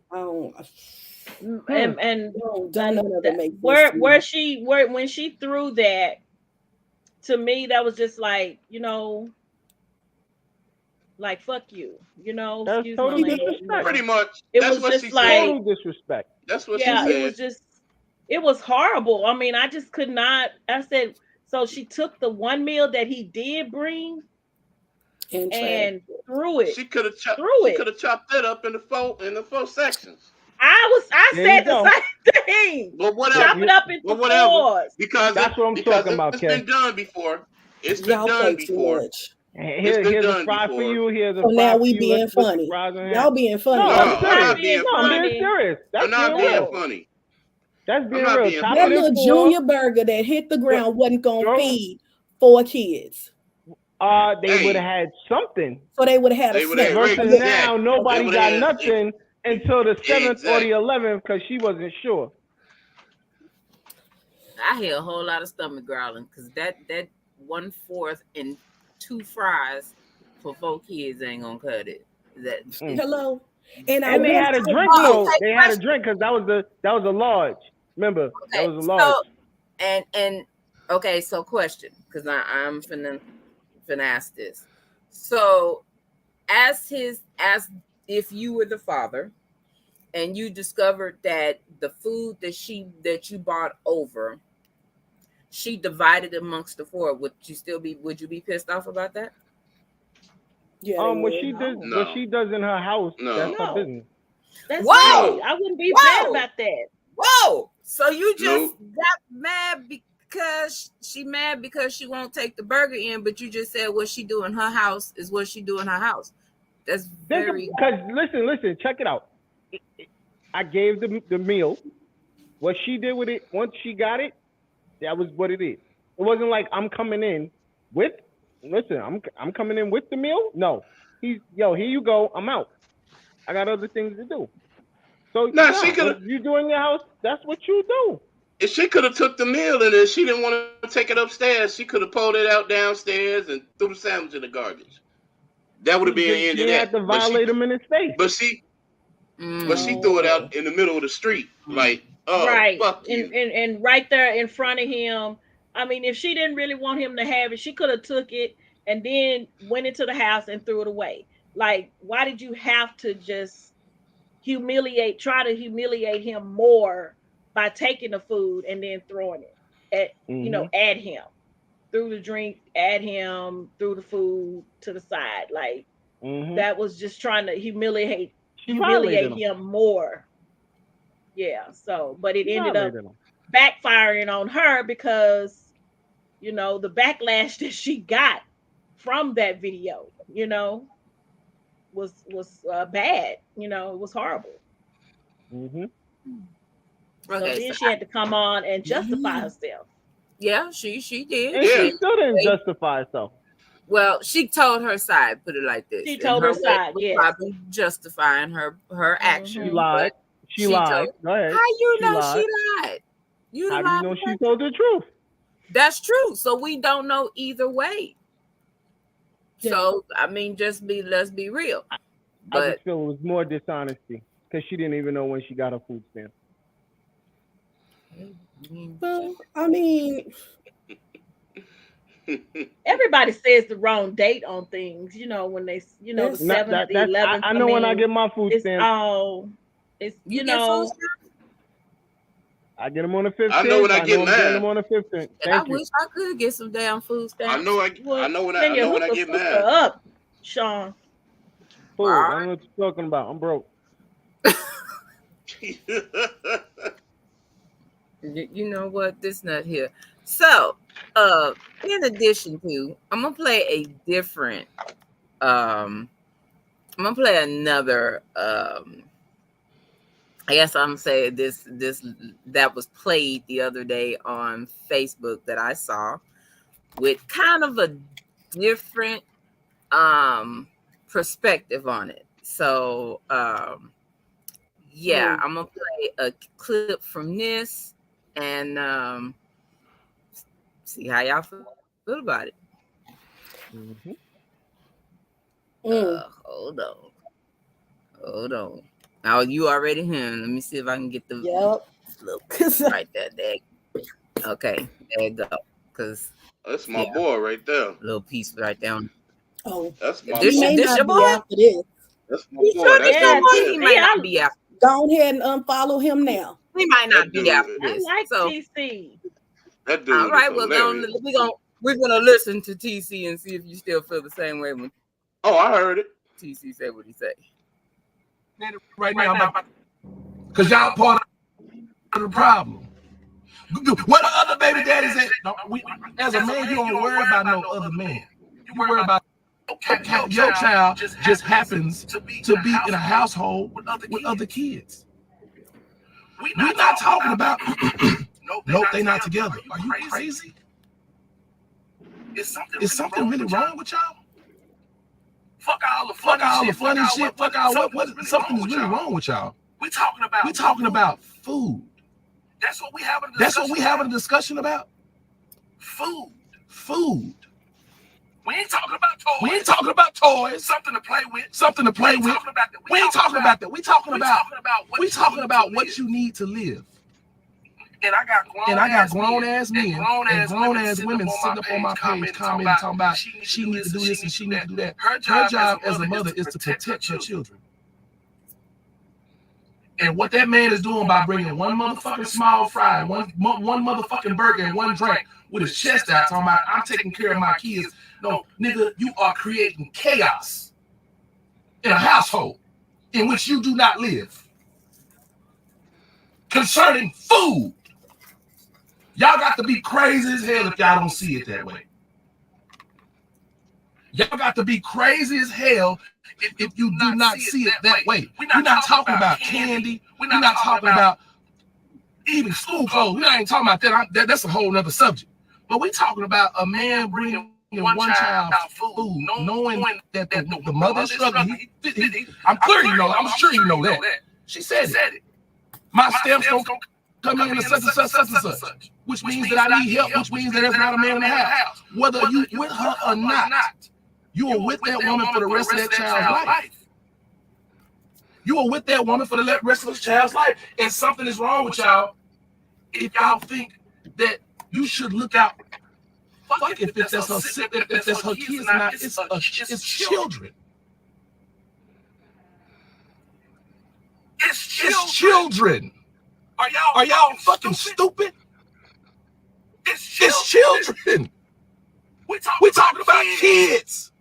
where when she threw that, to me that was just like, like fuck you, That's totally disrespect. Pretty much. That's what she said. Total disrespect. That's what she said. It was horrible. I mean, I just could not. I said, so she took the one meal that he did bring and threw it. She could have chopped that up in the four sections. I said the same thing. But whatever. Chop it up into fours. Because that's what I'm talking about, Ken. It's been done before. It's been done before. Here's a fry for you. Here's a fry now for we you. being funny. Y'all being funny. No, I'm not being funny. I'm being serious. I'm not being funny. That's being real. That little junior burger that hit the ground wasn't gonna feed 4 kids. They would have had something. So they would have had a snack. Versus now, nobody got nothing until the 7th or the 11th because she wasn't sure. I hear a whole lot of stomach growling because that 1/4 and 2 fries for 4 kids ain't gonna cut it. Hello. And they had a drink though. They had a drink because that was a large. Remember, that was a large. So, and okay, so question, because I'm finna ask this. So, as if you were the father, and you discovered that the food that you bought over, she divided amongst the 4, would you be pissed off about that? Yeah. What she does in her house, that's her business. That's right. I wouldn't be mad about that. Whoa! So you just got mad because she won't take the burger in, but you just said what she do in her house is what she do in her house. That's very. Because listen, check it out. I gave the meal. What she did with it, once she got it, that was what it is. It wasn't like I'm coming in with. Listen, I'm coming in with the meal. No, here you go. I'm out. I got other things to do. So she could. You do in your house. That's what you do. If she could have took the meal and then she didn't want to take it upstairs, she could have pulled it out downstairs and threw the sandwich in the garbage. That would have been the end of that. You had to violate him in his face. But she threw it out in the middle of the street, like right. Fuck you. And right there in front of him. I mean, if she didn't really want him to have it, she could have took it and then went into the house and threw it away. Like, why did you have to just try to humiliate him more by taking the food and then throwing it at him? Threw the drink at him, threw the food to the side. Like, that was just trying to humiliate him more. Yeah, so, but it ended up backfiring on her because, the backlash that she got from that video, was bad. It was horrible. Okay, so then she had to come on and justify herself. Yeah, she did. And she still didn't justify herself. Well, she told her side, put it like this. She told her side, yes. Probably justifying her action. She lied. She lied. Go ahead. How you know she lied? How do you know she told the truth? That's true. So we don't know either way. Yeah. So, I mean, let's be real. I just feel it was more dishonesty because she didn't even know when she got her food stamp. Well, I mean, everybody says the wrong date on things, when they, the 7th, the 11th. I know when I get my food stamp. It's, I get them on the 15th. I know when I get mine. I get them on the 15th. I wish I could get some damn food stamps. I know when I get mine. Up, Sean. Fool, I don't know what you're talking about. I'm broke. You know what? This nut here. So, in addition to, I'm gonna play a different. I'm gonna play another. I guess I'm saying this that was played the other day on Facebook that I saw with kind of a different perspective on it. So, I'm gonna play a clip from this. And see how y'all feel about it. Hold on. Now you already here. Let me see if I can get the little piece right there. Okay, there you go. Because that's my boy right there. Little piece right there. Oh, that's my boy. This your boy? That's my boy. He might not be after. Go ahead and unfollow him now. We might not be after this. I like TC. That dude. All right, well, we're gonna listen to TC and see if you still feel the same way when. Oh, I heard it. TC said what he said. Right now, because y'all part of the problem. What the other baby daddies at? As a man, you don't worry about no other man. You worry about your child just happens to be in a household with other kids. We're not talking about. Nope, they not together. Are you crazy? Is something really wrong with y'all? Fuck all the funny shit. Fuck all what something is really wrong with y'all. We talking about food. That's what we having a discussion about. Food. We ain't talking about toys. Something to play with. We ain't talking about that. We talking about what you need to live. And I got grown ass men and grown ass women sitting up on my page commenting talking about she needs to do this and she needs to do that. Her job as a mother is to protect her children. And what that man is doing by bringing one motherfucking small fry, one motherfucking burger, and one drink with his chest out, talking about I'm taking care of my kids. No, nigga, you are creating chaos in a household in which you do not live. Concerning food. Y'all got to be crazy as hell if y'all don't see it that way. Y'all got to be crazy as hell if you do not see it that way. We're not talking about candy. We're not talking about even school clothes. We ain't talking about that. That's a whole nother subject. But we're talking about a man bringing one child food, knowing that the mother is struggling. I'm sure you know that. She said it. My stamps don't come in such and such, which means that I need help, which means that there's not a man in the house. Whether you with her or not, you are with that woman for the rest of that child's life. You are with that woman for the rest of the child's life. And something is wrong with y'all if y'all think that you should look out. Fuck if that's her kids or not. It's children. It's children. Are y'all fucking stupid? It's children. We talking about kids.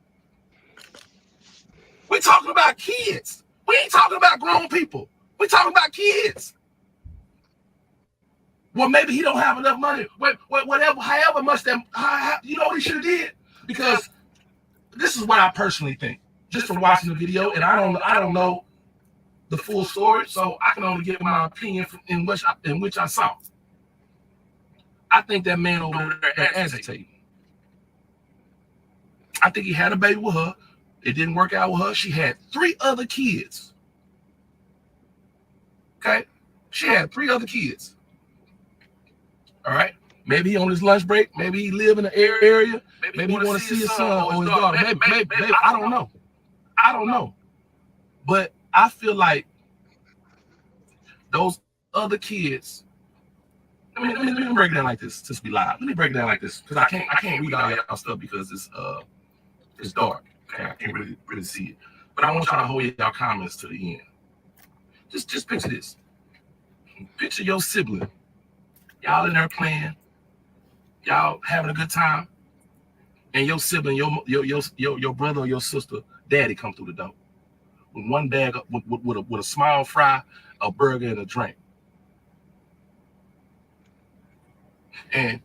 We talking about kids. We ain't talking about grown people. We talking about kids. Well, maybe he don't have enough money. Whatever, however much that, you know what he should have did? Because this is what I personally think, just from watching the video, and I don't know the full story, so I can only give my opinion in which I saw. I think that man over there agitating. I think he had a baby with her. It didn't work out with her. She had 3 other kids. Okay? She had 3 other kids. All right? Maybe he on his lunch break. Maybe he live in the area. Maybe he want to see his son or his daughter. Maybe, I don't know. I don't know. But I feel like those other kids. Let me break it down like this. Just be live. Let me break it down like this because I can't read all y'all stuff because it's dark. Okay, I can't really see it. But I want y'all to hold y'all comments to the end. Just picture this. Picture your sibling. Y'all in there playing. Y'all having a good time. And your sibling, your brother or your sister, daddy come through the door with one bag with a small fry, a burger, and a drink. And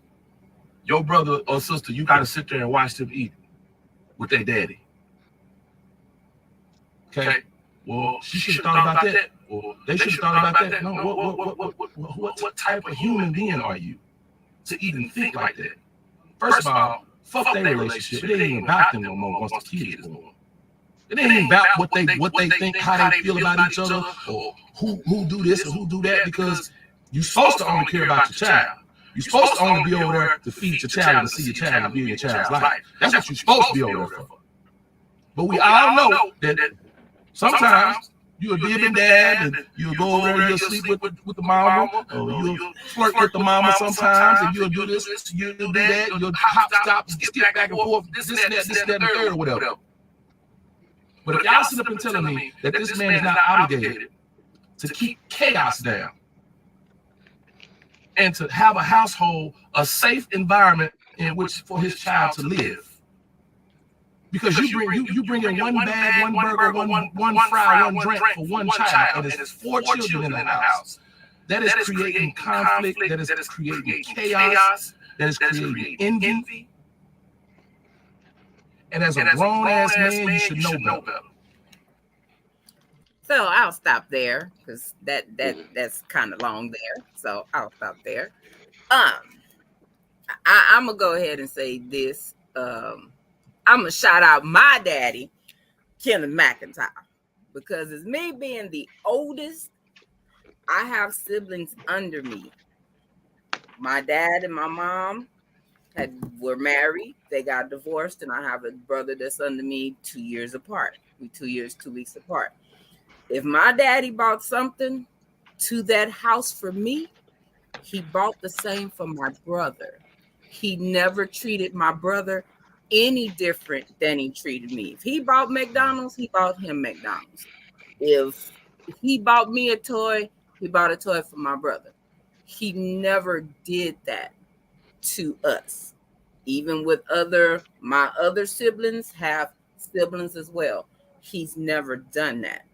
your brother or sister, you got to sit there and watch them eat with their daddy. Okay. Well, she should have thought about that. Or they should have thought about that. No, what type of human being are you to even think like that? First of all, fuck their relationship. It ain't even about them no more once the kids are born. It ain't even about what they think, how they feel about each other, or who do this or who do that, because you're supposed to only care about your child. You're supposed to only be over there to feed your child and to see your child and be in your child's life. That's what you're supposed to be over there for. But we all know that sometimes you're a dipping dad and you'll go over there and you'll sleep with the mama, or you'll flirt with the mama sometimes, and you'll do this, you'll do that, you'll hop, stop, skip back and forth, this, that, and the third, or whatever. But if y'all sit up and telling me that this man is not obligated to keep chaos down and to have a household, a safe environment in which for his child to live, because you bring in one bag, one burger, one fry, one drink for one child, and there's 4 children in the house. That is creating conflict. That is creating chaos. That is creating envy. And as a grown-ass man, you should know better. So I'll stop there because that's kind of long there. So I'll stop there. I'm gonna go ahead and say this. I'm gonna shout out my daddy, Kenneth McIntyre, because as me being the oldest, I have siblings under me. My dad and my mom were married. They got divorced, and I have a brother that's under me 2 years apart. We 2 years, 2 weeks apart. If my daddy bought something to that house for me, he bought the same for my brother. He never treated my brother any different than he treated me. If he bought McDonald's, he bought him McDonald's. If he bought me a toy, he bought a toy for my brother. He never did that to us. Even with my other siblings have siblings as well. He's never done that.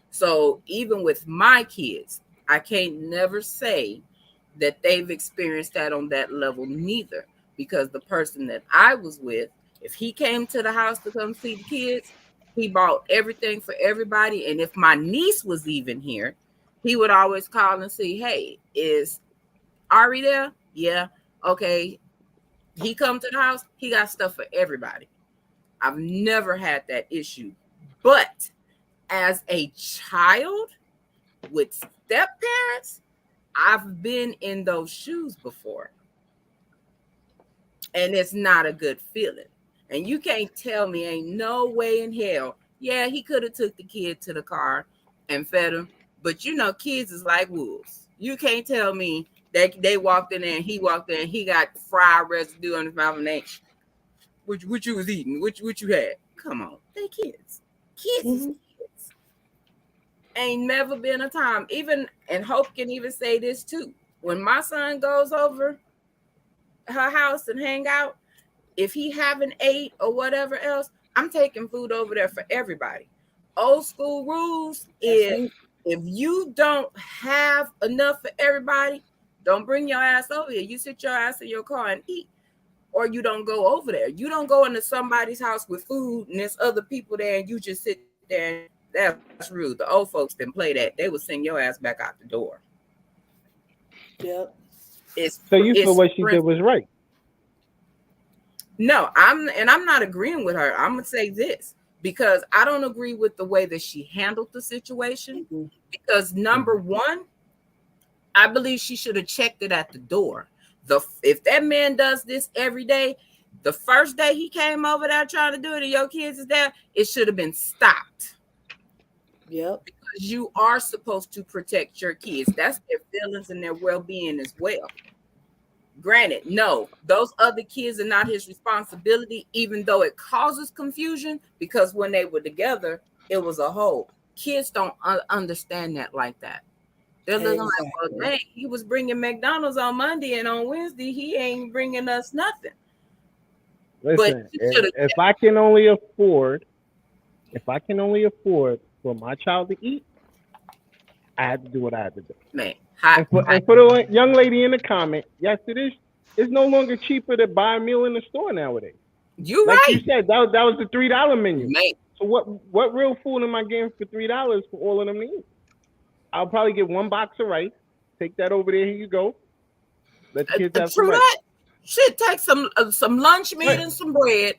So even with my kids, I can't never say that they've experienced that on that level neither, because the person that I was with, if he came to the house to come see the kids, he bought everything for everybody. And if my niece was even here, he would always call and say, hey, is Ari there? Yeah. Okay. He come to the house, he got stuff for everybody. I've never had that issue. But as a child with step parents, I've been in those shoes before. And it's not a good feeling. And you can't tell me ain't no way in hell. Yeah, he could have took the kid to the car and fed them. But you know, kids is like wolves. You can't tell me that they walked in there and he walked in and he got fried residue on his mouth and they, what you was eating, what you had. Come on, they kids. Kids is kids. Ain't never been a time, even, and Hope can even say this too. When my son goes over her house and hang out, if he haven't ate or whatever else, I'm taking food over there for everybody. Old school rules is if you don't have enough for everybody, don't bring your ass over here. You sit your ass in your car and eat, or you don't go over there. You don't go into somebody's house with food and there's other people there and you just sit there. And that's rude. The old folks didn't play that. They would send your ass back out the door. Yep. So you feel what she did was right? No, I'm not agreeing with her. I'm gonna say this because I don't agree with the way that she handled the situation. Because number one, I believe she should have checked it at the door. If that man does this every day, the first day he came over there trying to do it and your kids is there, it should have been stopped. Yep. Because you are supposed to protect your kids. That's their feelings and their well-being as well. Granted, no, those other kids are not his responsibility, even though it causes confusion, because when they were together, it was a whole. Kids don't understand that like that. They're looking like, well, dang, he was bringing McDonald's on Monday and on Wednesday, he ain't bringing us nothing. Listen, if I can only afford for my child to eat, I had to do what I had to do. Man. And for the young lady in the comment, yes, it is. It's no longer cheaper to buy a meal in the store nowadays. You like right. you said, that was the $3 menu. Mate. So what real food am I getting for $3 for all of them to eat? I'll probably get one box of rice. Take that over there. Here you go. Let the kids have some rice. Shit, take some lunch meat and some bread.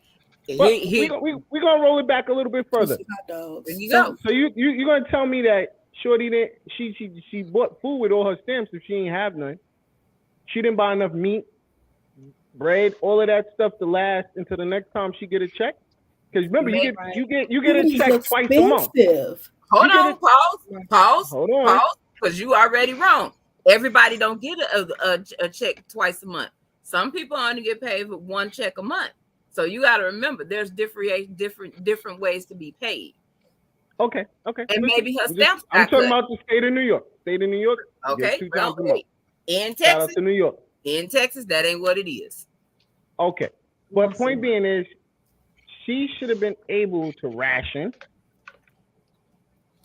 We're gonna roll it back a little bit further. There you go. So you're gonna tell me that Shorty didn't she bought food with all her stamps if she ain't have none. She didn't buy enough meat, bread, all of that stuff to last until the next time she get a check. Because remember, you get a check twice a month. Hold on, pause, because you already wrong. Everybody don't get a check twice a month. Some people only get paid with one check a month. So you got to remember, there's different ways to be paid. Okay. And maybe her stamps. I'm talking about the state of New York. Okay. $2 a month. In Texas. Shout out to New York. In Texas, that ain't what it is. Okay. But point being is, she should have been able to ration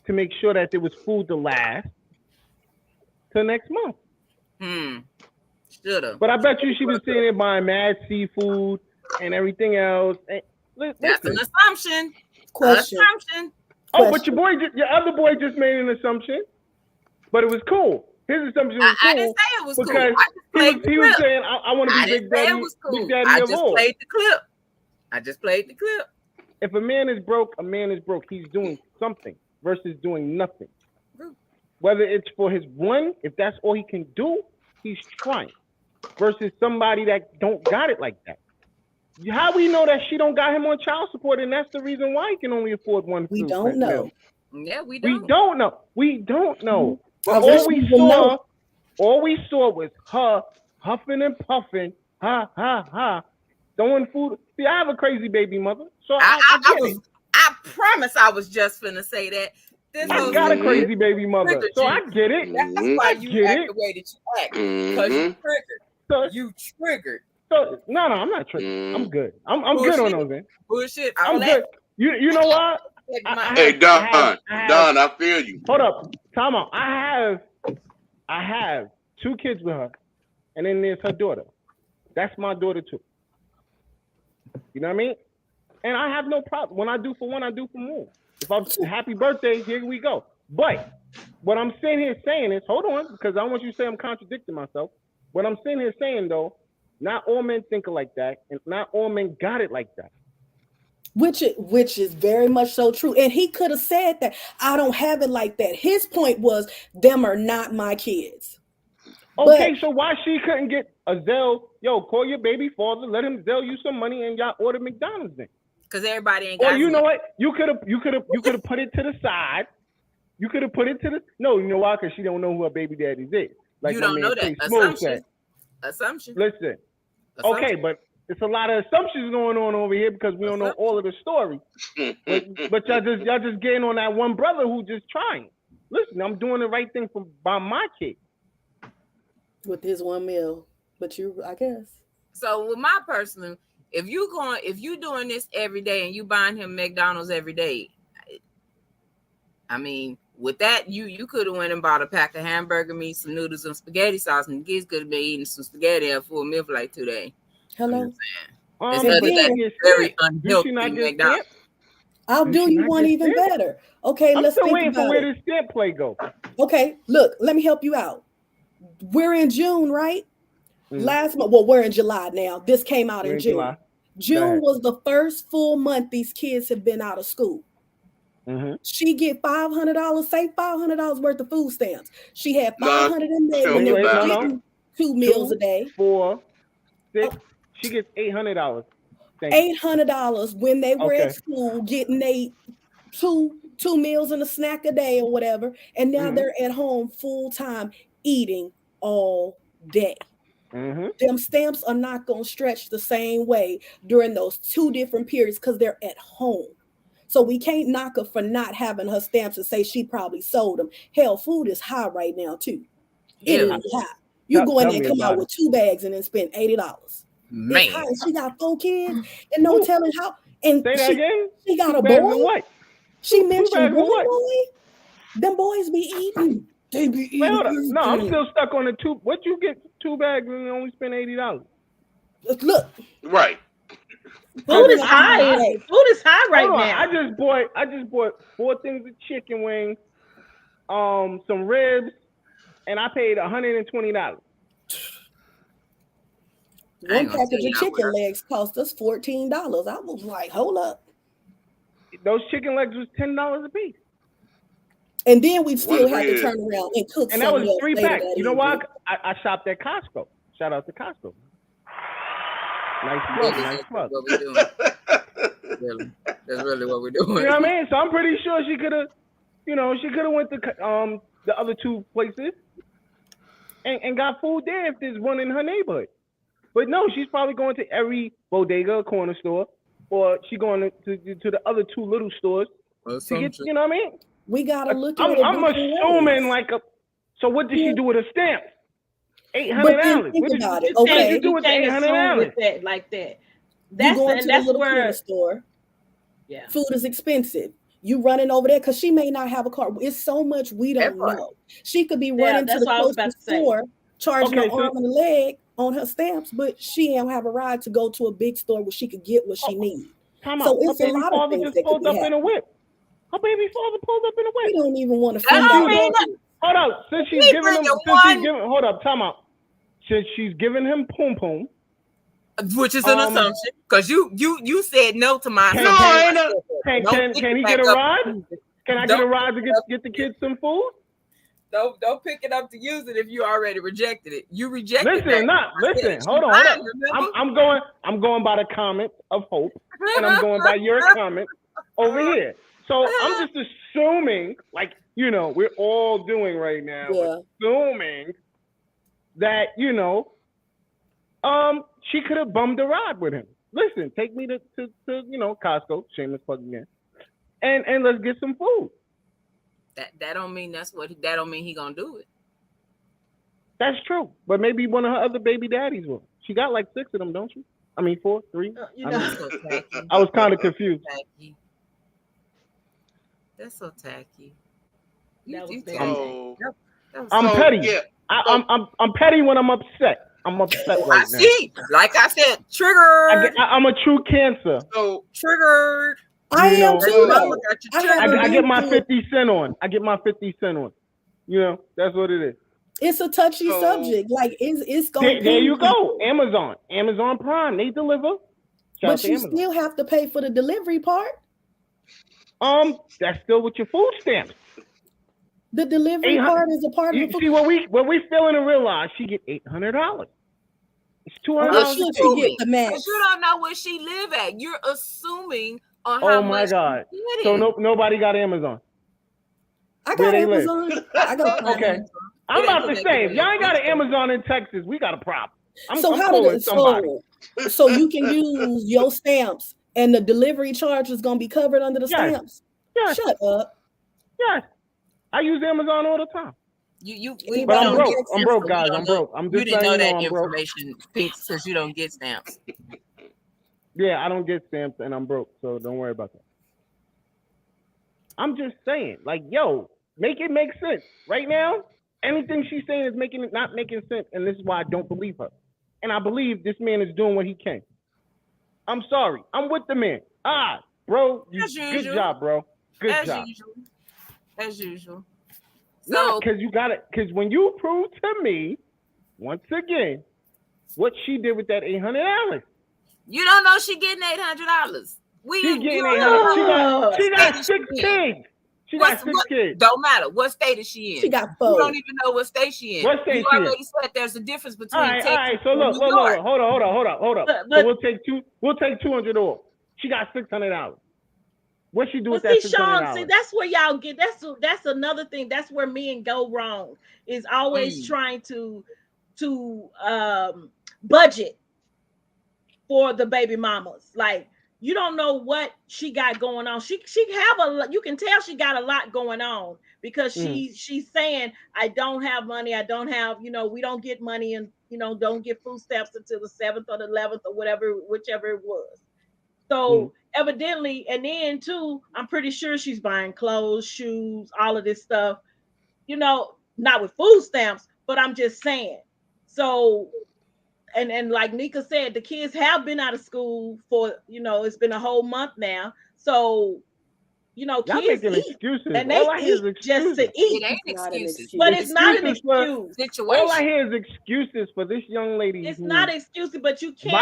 to make sure that there was food to last till next month. Should have. But I bet you she was sitting there buying mad seafood and everything else. That's an assumption. Question. Oh, but your other boy just made an assumption, but it was cool. His assumption was cool. I didn't say it was cool. Because he was saying, I want to be Big Daddy of all. I just played the clip. If a man is broke, he's doing something versus doing nothing. Whether it's for his one, if that's all he can do, he's trying. Versus somebody that don't got it like that. How we know that she don't got him on child support, and that's the reason why he can only afford one food? We don't know. Yeah, we don't. We don't know. But all we saw was her huffing and puffing, throwing food. See, I have a crazy baby mother, so I promise I was just finna say that. I got a crazy baby mother, so I get it. That's why you act the way that you act, because you triggered. You triggered. So no, I'm not triggered. I'm good. I'm good on those, man. Bullshit. I'm good. You know what? Hey, Don, I feel you. Hold up, time out. I have 2 kids with her, and then there's her daughter. That's my daughter too. You know what I mean? And I have no problem. When I do for one, I do for more. If I'm happy birthday, here we go. But what I'm sitting here saying is, hold on, because I don't want you to say I'm contradicting myself. What I'm sitting here saying though, not all men think like that, and not all men got it like that. Which is very much so true. And he could have said that. I don't have it like that. His point was, them are not my kids. Okay, so why she couldn't get a Zelle? Yo, call your baby father, let him Zelle you some money, and y'all order McDonald's then. Because everybody ain't got. Or you know what? You could have put it to the side You could have put it to the no. You know why? Because she don't know who her baby daddies is. Like you my don't man know that. Assumption. Listen. Okay, but it's a lot of assumptions going on over here because we don't know all of the story. but y'all just getting on that one brother who just trying. Listen, I'm doing the right thing by my kid. With his 1 meal, but I guess. So with my personal, if you doing this every day and you buying him McDonald's every day, I mean, with that, you could have went and bought a pack of hamburger meat, some noodles, and spaghetti sauce, and the kids could have been eating some spaghetti and a full meal for like 2 days. Hello. Very unhealthy McDonald's. I'll do you one even better. Okay, let's think about it. I'm still waiting for where the stamp play go. Okay, look, let me help you out. We're in June, right? Last month, well, we're in July now. This came out in June. July. June was the first full month these kids have been out of school. She get $500, say $500 worth of food stamps. She had $500 in there when they were getting 2 meals a day. 4, 6. She gets $800. $800 when they were at school getting two meals and a snack a day or whatever, and now they're at home full time eating all day. Them stamps are not going to stretch the same way during those 2 different periods because they're at home. So we can't knock her for not having her stamps and say she probably sold them. Hell, food is high right now too. It is high. You go in there and come out with 2 bags and then spend $80. Man, it's high. She got 4 kids and no telling how. And she got a boy. What? She mentioned boy. Them boys be eating. They be eating. No, I'm still stuck on the 2. What you get 2 bags and only spend $80? Look, right. Food is high. Food is high right now. I just bought 4 things of chicken wings, some ribs, and I paid $120. One package of chicken legs cost us $14. I was like, hold up. Those chicken legs was $10 a piece. And then we still had to turn around and cook. And that was 3 packs. You know why? I shopped at Costco. Shout out to Costco. Nice plug. What we doing? Really, that's really what we're doing. You know what I mean? So I'm pretty sure she could have, went to the other 2 places and got food there if there's one in her neighborhood. But no, she's probably going to every bodega, corner store, or she going to the other 2 little stores to get. You know what I mean? We gotta look at it. I'm assuming So what did she do with a stamp? $800. Think about it. What Okay, did you do with $800? With that like that. That's the little store. Yeah, food is expensive. You running over there because she may not have a car. It's so much we don't know. She could be running to the closest store, charging her arm and a leg on her stamps, but she don't have a ride to go to a big store where she could get what she needs. So it's a lot of things that could be happening. Her baby father pulled up in a whip. We don't even want to find out. Hold up, since she's giving him, hold up, time out. Since she's giving him poom poom, which is an assumption, because you said no to my. Can he get a ride? Can I get a ride to get the kids some food? Don't pick it up to use it if you already rejected it. You rejected it. Listen. Hold on. I'm going by the comment of Hope, and I'm going by your comment over here. So I'm just assuming, we're all doing right now, assuming that, she could have bummed a ride with him. Listen, take me to Costco, shameless plug again, and let's get some food. That don't mean that don't mean he gonna do it. That's true, but maybe one of her other baby daddies will. She got like 6 of them, don't you? I mean 4, 3. I was kind of confused. That's so tacky. I'm petty. Yeah. I'm petty when I'm upset. I'm upset right now. See, like I said, triggered. I'm a true Cancer. So triggered. I am too. I get my 50 cent on. That's what it is. It's a touchy subject. Like it's going. There you go. Amazon Prime. They deliver. But you still have to pay for the delivery part. That's still with your food stamps. The delivery part is a part of the food. See what we failing to realize, she get $800. It's $200. She get the match. But you don't know where she live at. You're assuming on Oh how my much. God! So nobody got Amazon. I got Amazon. I got okay. I'm about to say, if y'all ain't got an Amazon in Texas, we got a problem. So you can use your stamps and the delivery charge is gonna be covered under the stamps. Yes. Shut up. Yes. I use Amazon all the time. But I'm broke. I'm broke, guys. I'm broke. I'm just you didn't know that I'm information, Pink, because you don't get stamps. Yeah, I don't get stamps and I'm broke, so don't worry about that. I'm just saying, like, yo, make it make sense. Right now, anything she's saying is not making sense, and this is why I don't believe her. And I believe this man is doing what he can. I'm sorry. I'm with the man. Bro, good job, bro. Good job. As usual. No, because you got it. Because when you prove to me, once again, what she did with that $800. You don't know she getting $800. She getting $800. She got 6 kids. She got 6 kids. Don't matter. What state is she in? She got 4. You don't even know what state she in. What state you already said there's a difference between Texas. All right. So look, hold on. So we'll take 200 off. She got $600. What she do with that $600? Sean, see, that's where y'all get. That's another thing. That's where men go wrong. Is always trying to budget for the baby mamas. Like, you don't know what she got going on. She have you can tell she got a lot going on because she's saying, I don't have money. I don't have, we don't get money and, don't get food stamps until the 7th or the 11th or whichever it was. So evidently, and then too, I'm pretty sure she's buying clothes, shoes, all of this stuff, not with food stamps, but I'm just saying. So, and like Nika said, the kids have been out of school for, it's been a whole month now. So, kids eat, excuses. and they eat just to eat. It ain't excuses. But it's not an excuse. Situation. All I hear is excuses for this young lady. It's not excuses, but you can't.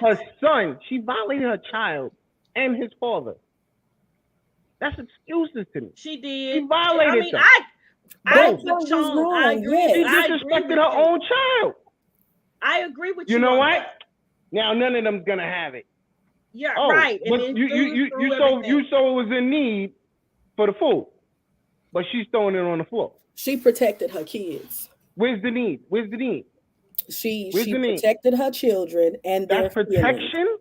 Her son. She violated her child and his father. That's excuses to me. She did. She violated them. I agree. She disrespected her own child. I agree with you. You know what? Now none of them's gonna have it. Yeah, right. But and you saw it was in need for the food, but she's throwing it on the floor. She protected her kids. Where's the need? She protected her children and their protection.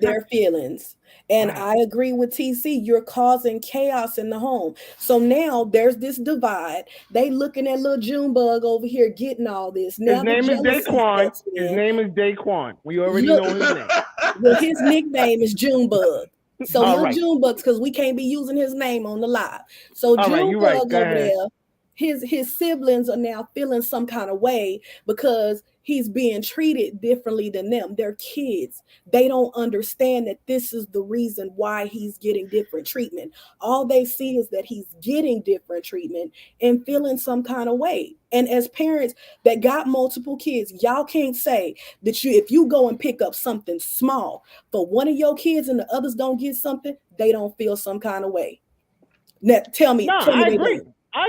Their feelings. And wow. I agree with TC. You're causing chaos in the home. So now there's this divide. They looking at little Junebug over here getting all this. Now his name is Daquan. We already know his name. Well, his nickname is Junebug. So little Junebug, because we can't be using his name on the live. So Junebug over there, his siblings are now feeling some kind of way because he's being treated differently than them. They're kids. They don't understand that this is the reason why he's getting different treatment. All they see is that he's getting different treatment and feeling some kind of way. And as parents that got multiple kids, y'all can't say that if you go and pick up something small for one of your kids and the others don't get something, they don't feel some kind of way. Now, tell me. I agree. I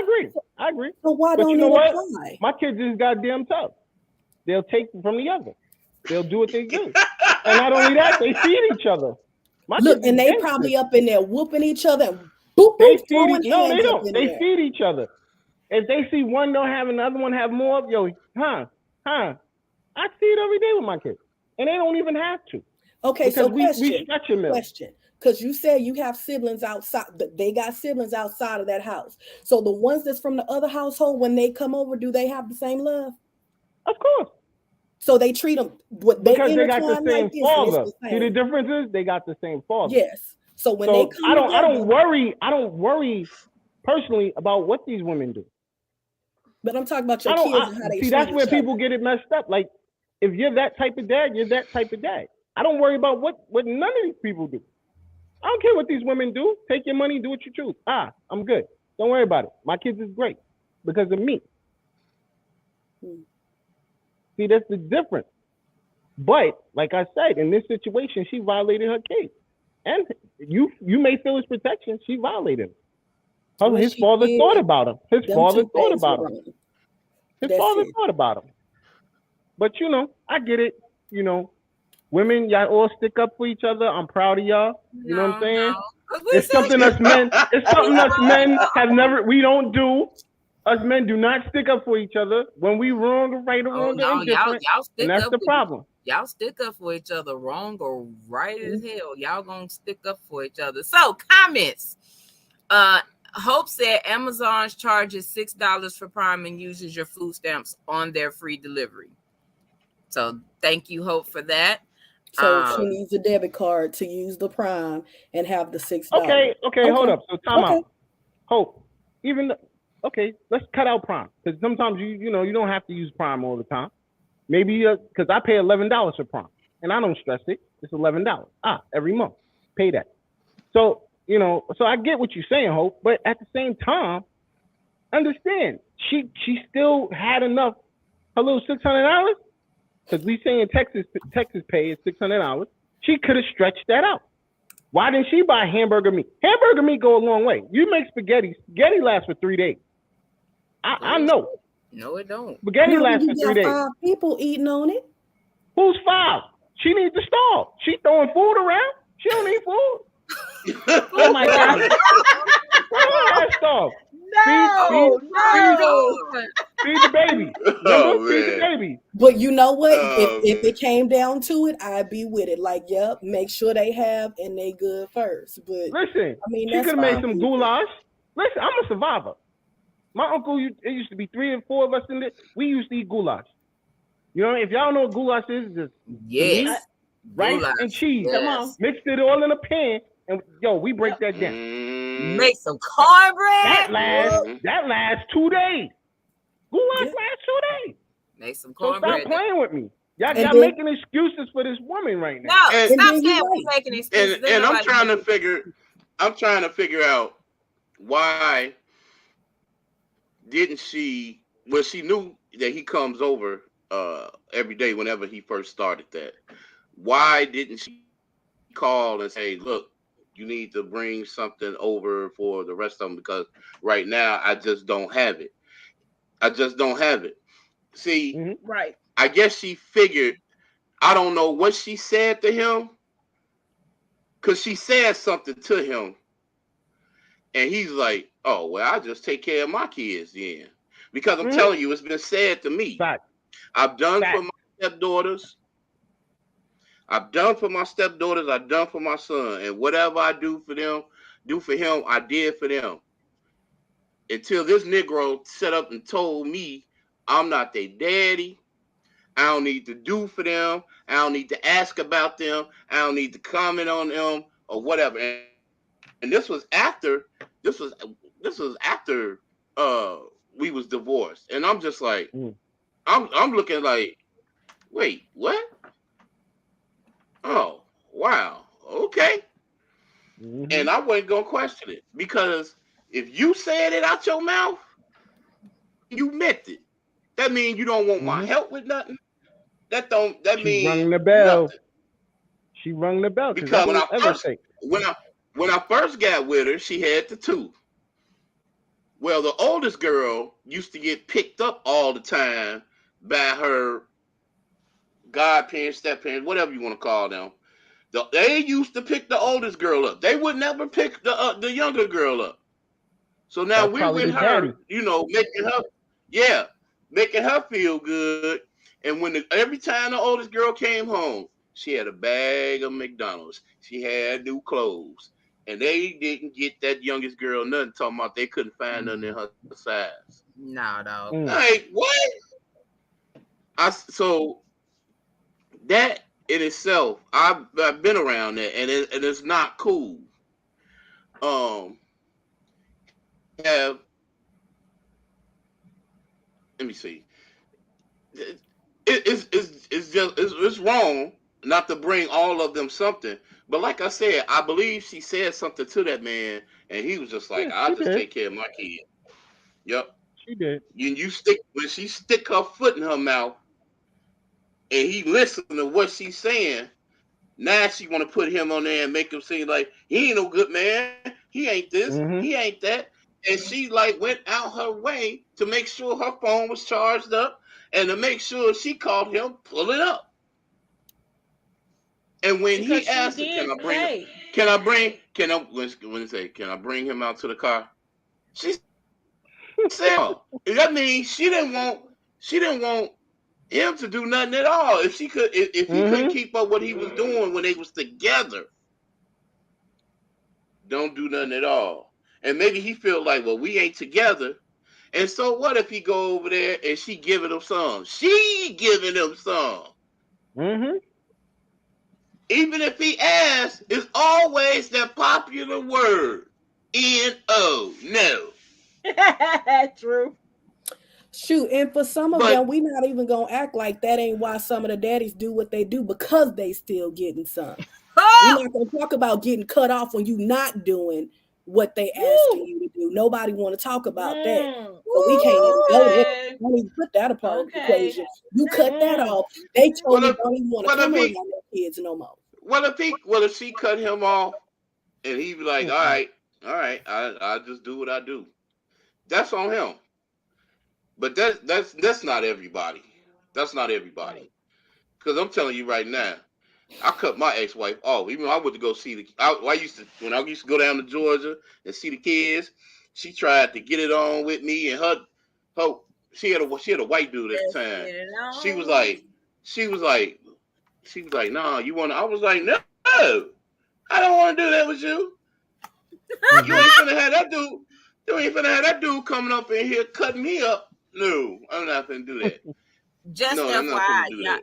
agree. So why don't you apply? My kids is goddamn tough. They'll take from the other. They'll do what they do. And not only that, they feed each other. Look, and they probably up in there whooping each other. And they don't. They feed each other. If they see one don't have another one have more, I see it every day with my kids. And they don't even have to. Okay, because so we stretch them. Question. Because you said you have siblings outside, they got siblings outside of that house. So the ones that's from the other household, when they come over, do they have the same love? Of course. So they treat them because they got the same father. See, the difference is they got the same father. Yes. So when they come I don't worry personally about what these women do. But I'm talking about your kids and how they see. That's where people get it messed up. Like, if you're that type of dad, you're that type of dad. I don't worry about what none of these people do. I don't care what these women do. Take your money, do what you choose. I'm good. Don't worry about it. My kids is great because of me. See, that's the difference. But like I said, in this situation, she violated her kids. And you may feel his protection. She violated him. His father thought about him. His father thought about him. But, I get it. Women, y'all all stick up for each other. I'm proud of y'all. You know what I'm saying? It's something us men. It's something us men have never. We don't do. Us men do not stick up for each other when we wrong or right or wrong or indifferent, and that's the problem. Y'all stick up for each other, wrong or right as hell. Y'all gonna stick up for each other. So comments. Hope said Amazon charges $6 for Prime and uses your food stamps on their free delivery. So thank you, Hope, for that. So she needs a debit card to use the Prime and have the $6. Okay, hold up. So time out. Hope, okay, let's cut out Prime because sometimes you don't have to use Prime all the time. Maybe because I pay $11 for Prime and I don't stress it. It's $11 every month. Pay that. So so I get what you're saying, Hope, but at the same time, understand she still had enough. Her little $600 because we saying Texas pay is $600. She could have stretched that out. Why didn't she buy hamburger meat? Hamburger meat go a long way. You make spaghetti. Spaghetti lasts for 3 days. I know. No, it don't. Spaghetti lasts for 3 days. 5 people eating on it. Who's 5? She needs to starve. She throwing food around. She don't need food. Oh my God. Starve. No. Feed the baby. Feed the baby. But you know what? If it came down to it, I'd be with it. Like, yep, make sure they have and they good first. But listen, I mean, she could have made some goulash. Listen, I'm a survivor. My uncle, it used to be 3 or 4 of us in there. We used to eat goulash. If y'all know what goulash is, just meat, rice, goulash, and cheese. Yes. Come on, mixed it all in a pan, and we break that down. Make some cornbread. That lasts 2 days. Goulash lasts 2 days. Make some cornbread. So stop playing with me. Y'all making excuses for this woman right now. No, stop saying we're making excuses. And I'm trying to figure out why didn't she? Well, she knew that he comes over every day whenever he first started that. Why didn't she call and say, "Look, you need to bring something over for the rest of them because right now I just don't have it. I just don't have it." See, right. I guess she figured, I don't know what she said to him, because she said something to him, and he's like, "Oh, well, I just take care of my kids then." Because I'm telling you, it's been said to me. Fact. I've done for my stepdaughters. I've done for my stepdaughters. I've done for my son. And whatever I do for him, I did for them. Until this Negro set up and told me I'm not their daddy. I don't need to do for them. I don't need to ask about them. I don't need to comment on them or whatever. And this was after we was divorced. And I'm just like, I'm looking like, wait, what? Oh, wow. Okay. And I wasn't gonna question it, because if you said it out your mouth, you meant it. That means you don't want my help with nothing. That means she rung the bell. Nothing. She rung the bell because when I first got with her, she had the 2. Well, the oldest girl used to get picked up all the time by her godparents, step-parents, whatever you want to call them. They used to pick the oldest girl up. They would never pick the younger girl up. So now we're with her, making her feel good. And every time the oldest girl came home, she had a bag of McDonald's. She had new clothes. And they didn't get that youngest girl nothing, talking about they couldn't find nothing in her size. No, dog. Like, what? So that in itself, I've been around that, and it's not cool. Let me see. It's wrong not to bring all of them something, but like I said, I believe she said something to that man, and he was just like, "I'll just take care of my kid." Yep, she did. When she stick her foot in her mouth, and he listened to what she's saying. Now she want to put him on there and make him seem like he ain't no good man. He ain't this. He ain't that. And she went out her way to make sure her phone was charged up and to make sure she called him, pull it up. And when he asked her, can can I bring him out to the car? She said, that means she didn't want him to do nothing at all. If he couldn't keep up what he was doing when they was together, don't do nothing at all. And maybe he felt like, well, we ain't together. And so what if he go over there and she giving him some? She giving him some. Even if he asks, it's always that popular word. N-O. No. True. Shoot, and for some of them, we not even gonna act like that ain't why some of the daddies do what they do, because they still getting some. We're not gonna talk about getting cut off when you not doing what they asking you to do. Nobody want to talk about that. So we can't even go there. Don't even put that a part of the equation. You cut that off. They totally don't even want to come around their kids no more. Well, if she cut him off and he be like, all right, I'll just do what I do. That's on him. But that's not everybody. That's not everybody. Because I'm telling you right now, I cut my ex-wife off. Even though I went to go see when I used to go down to Georgia and see the kids, she tried to get it on with me, and her she had a white dude at the time. She was like, nah, you wanna? I was like, no, I don't want to do that with you. You ain't finna have that dude. You ain't finna have that dude coming up in here cutting me up. No, I'm not finna do that. Just FYI,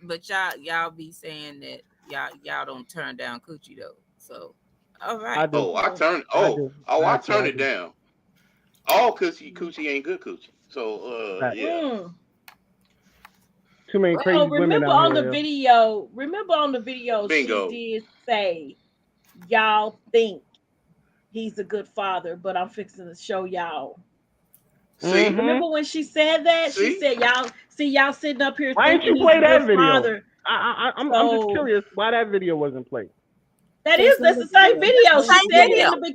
but y'all be saying that y'all don't turn down coochie though. So all right. I turn it down. All coochie ain't good coochie. So yeah. Too many crazy women remember out on here. Remember on the video, Bingo. She did say, y'all think he's a good father, but I'm fixing to show y'all. See? Remember when she said that? See? She said, y'all sitting up here Why thinking didn't you play he's a that good video? father. I'm just curious why that video wasn't played. That's the same video. She said it in the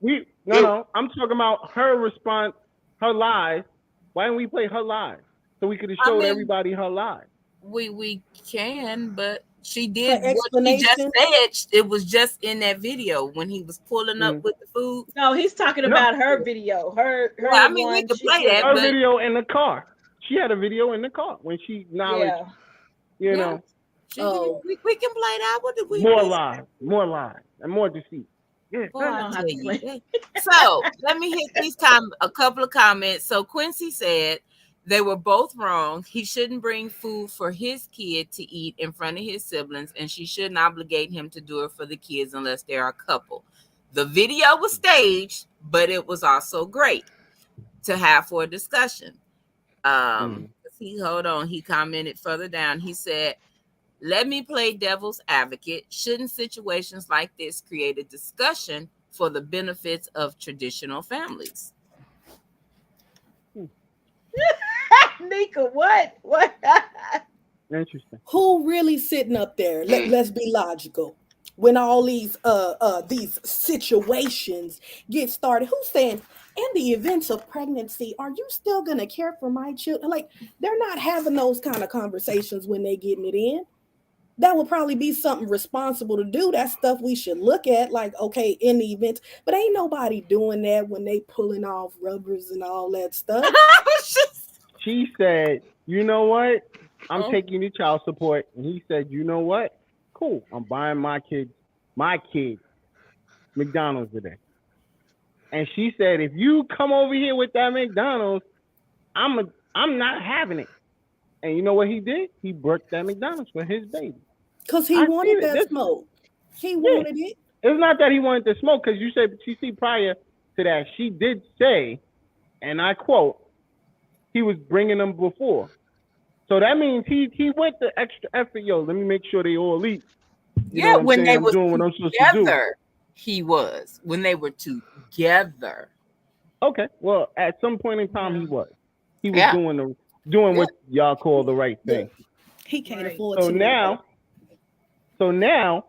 beginning. No. I'm talking about her response, her live. Why didn't we play her live so we could have showed everybody her live? We can, but she did what he just said. It was just in that video when he was pulling up with the food. No, he's talking about her video. Her well, I mean, we could play that. Her video in the car. She had a video in the car when she acknowledged, you know. We can play that. What did we more live, and more deceit. Yeah. So let me hit these a couple of comments. So Quincy said they were both wrong. He shouldn't bring food for his kid to eat in front of his siblings, and she shouldn't obligate him to do it for the kids unless they're a couple. The video was staged, but it was also great to have for a discussion. He commented further down. He said, let me play devil's advocate. Shouldn't situations like this create a discussion for the benefits of traditional families? Nika, what? Interesting. Who really sitting up there? Let's be logical. When all these situations get started, who's saying, in the events of pregnancy, are you still gonna care for my children? Like, they're not having those kind of conversations when they getting it in. That would probably be something responsible to do. That's stuff we should look at, like, okay, in the event, but ain't nobody doing that when they pulling off rubbers and all that stuff. She said, you know what? I'm taking the child support. And he said, you know what? Cool. I'm buying my kid McDonald's today. And she said, if you come over here with that McDonald's, I'm not having it. And you know what he did? He broke that McDonald's for his baby. Because he wanted that smoke. He wanted it. It's not that he wanted the smoke, because you see prior to that, she did say, and I quote, he was bringing them before. So that means he went the extra effort. Yo, let me make sure they all eat. When they were together, he was. When they were together. Okay. Well, at some point in time, he was. He was doing what y'all call the right thing. He can't afford so now,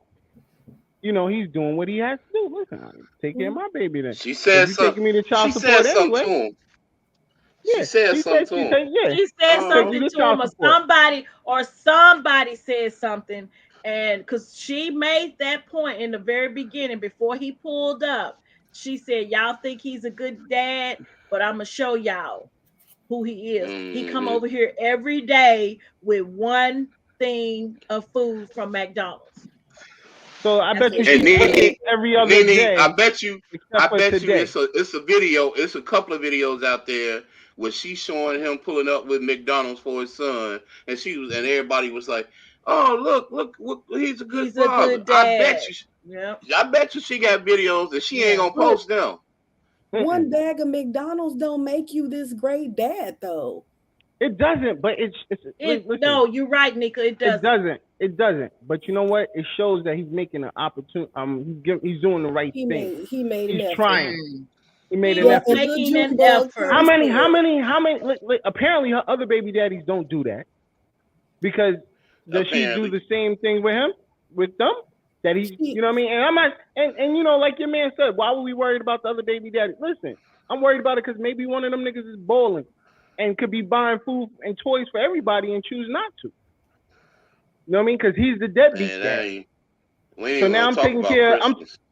you know, he's doing what he has to do. Listen, take care of my baby then. She said something. Taking me to child support anyway. To him. She said something to him. She said something to him, or somebody said something, And because she made that point in the very beginning before he pulled up, she said, y'all think he's a good dad, but I'm gonna show y'all who he is. He come over here every day with one thing of food from McDonald's. So I bet you she every other day. I bet you it's a video. It's a couple of videos out there where she's showing him pulling up with McDonald's for his son, and everybody was like, "Oh, look, he's a good father." A good dad. I bet you she got videos and she ain't gonna post them. One bag of McDonald's don't make you this great dad, though. It doesn't, but no, you're right, Nika. It doesn't. It doesn't. But you know what? It shows that he's making an opportunity. He's doing the right thing. He's trying. He made an effort. Making an effort. How many? Look, apparently, her other baby daddies don't do that. Because does she do the same thing with them? That you know what I mean? And I'm not, and you know, like your man said, why were we worried about the other baby daddy? Listen, I'm worried about it because maybe one of them niggas is balling and could be buying food and toys for everybody and choose not to. You know what I mean? Because he's the deadbeat dad. So now I'm taking care.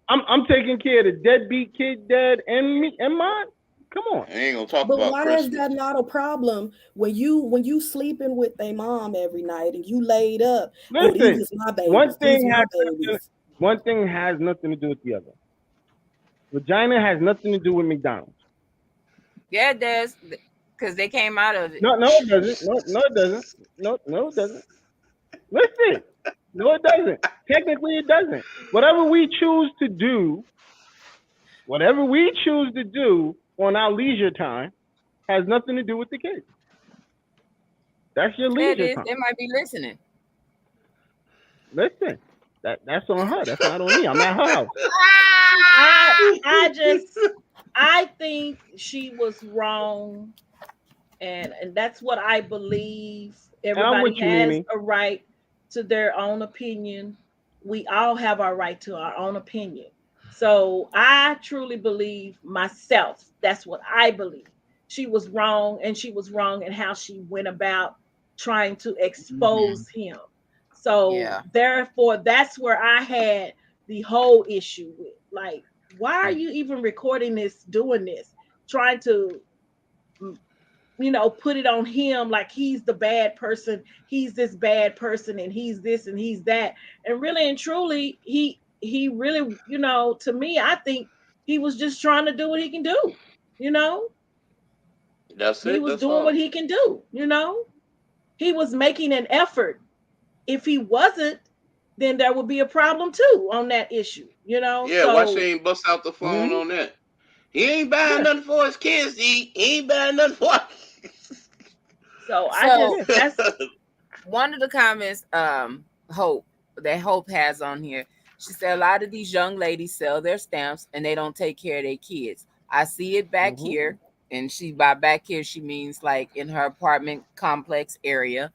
I'm taking care of the deadbeat kid, dad, and me and mine. Come on. I ain't gonna talk about why Christmas. is that not a problem when you sleeping with their mom every night and you laid up? Listen, these is my babies. One thing has nothing to do with the other. Vagina has nothing to do with McDonald's. Yeah, it does, because they came out of it. No, it doesn't. No, it doesn't. No, it doesn't. Listen, no, it doesn't. Technically, it doesn't. Whatever we choose to do on our leisure time has nothing to do with the kids. That's your leisure time. They might be listening. Listen, that's on her. That's not on me. I'm at her house. I think she was wrong, and that's what I believe. Everybody has a right to their own opinion. We all have our right to our own opinion. So I truly believe myself. That's what I believe. She was wrong, and she was wrong in how she went about trying to expose him. So therefore, that's where I had the whole issue with. Like, why are you even recording this, doing this, trying to, put it on him like he's the bad person, he's this bad person, and he's this and he's that. And really and truly, he really, to me, I think he was just trying to do what he can do, That's it. He was doing what he can do, He was making an effort. If he wasn't, then there would be a problem too on that issue, Yeah, so, why she ain't bust out the phone on that? He ain't buying nothing for his kids to eat. He ain't buying nothing for that's one of the comments Hope has on here. She said a lot of these young ladies sell their stamps and they don't take care of their kids. I see it back here, and by back here she means like in her apartment complex area.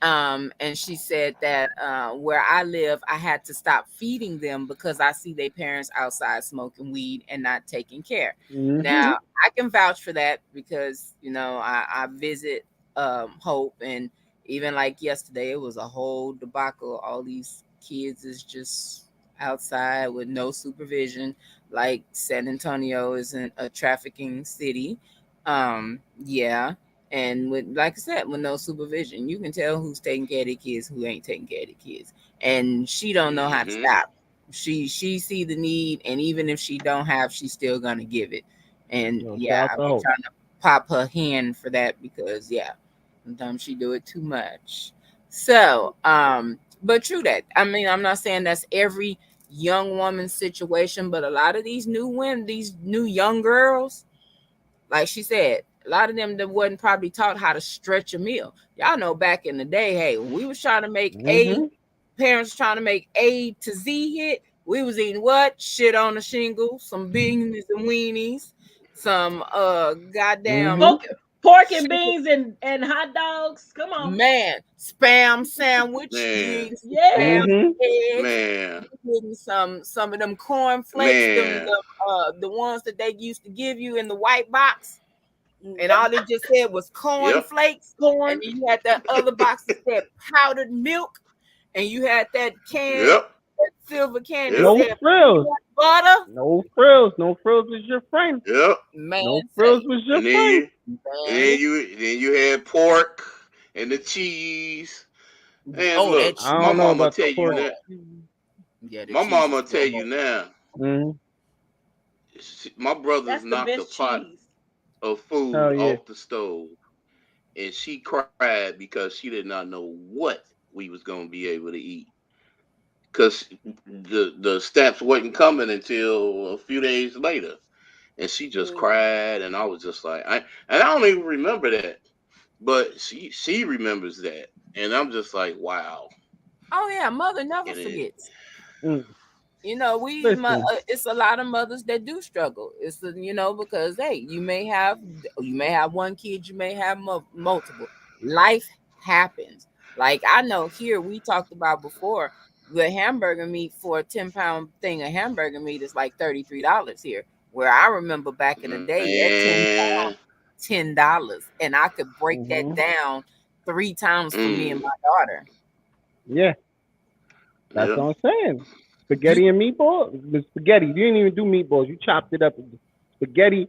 And she said that where I live, I had to stop feeding them because I see their parents outside smoking weed and not taking care. Now, I can vouch for that because, I visit Hope, and even like yesterday, it was a whole debacle. All these kids is just outside with no supervision. Like San Antonio isn't a trafficking city. And with, like I said, with no supervision, you can tell who's taking care of their kids, who ain't taking care of their kids. And she don't know how to stop. She see the need, and even if she don't have, she's still gonna give it. And I'm trying to pop her hand for that because sometimes she do it too much. So, but true that. I mean, I'm not saying that's every young woman's situation, but a lot of these new women, these new young girls, like she said, a lot of them that wasn't probably taught how to stretch a meal. Y'all know back in the day, hey, when we was trying to make parents trying to make A to Z hit, we was eating what? Shit on the shingle, some beans and weenies, some goddamn pork and beans and hot dogs. Come on. Man, spam sandwich. Eggs, some of them corn flakes, the ones that they used to give you in the white box. And all it just said was corn flakes, and you had that other box that said powdered milk. and you had that can, Yep. that silver can. Yep. No That said, frills. butter. No frills. No frills was your friend. Yep. Man, No frills was your And then friend. you had pork and the cheese. And look, that I my don't know mama about tell the you pork. now. Yeah, the My cheese mama is tell so you good. now. My brothers That's the knocked a best pot cheese. of food Hell yeah. off the stove, and she cried because she did not know what we was gonna be able to eat. Cause the stamps wasn't coming until a few days later, and she just cried, and I was just like, I don't even remember that, but she remembers that, and I'm just like, wow. Oh yeah, mother never And forgets. Mm. You know, Listen. it's a lot of mothers that do struggle. It's because hey, you may have one kid, you may have multiple. Life happens. Like I know here we talked about before, the hamburger meat for a 10-pound thing of hamburger meat is like $33 here. Where I remember back in the day, that 10 pounds, $10, and I could break that down 3 times for me and my daughter. Yeah. That's what I'm saying. Spaghetti and meatballs. The spaghetti. You didn't even do meatballs. You chopped it up with spaghetti,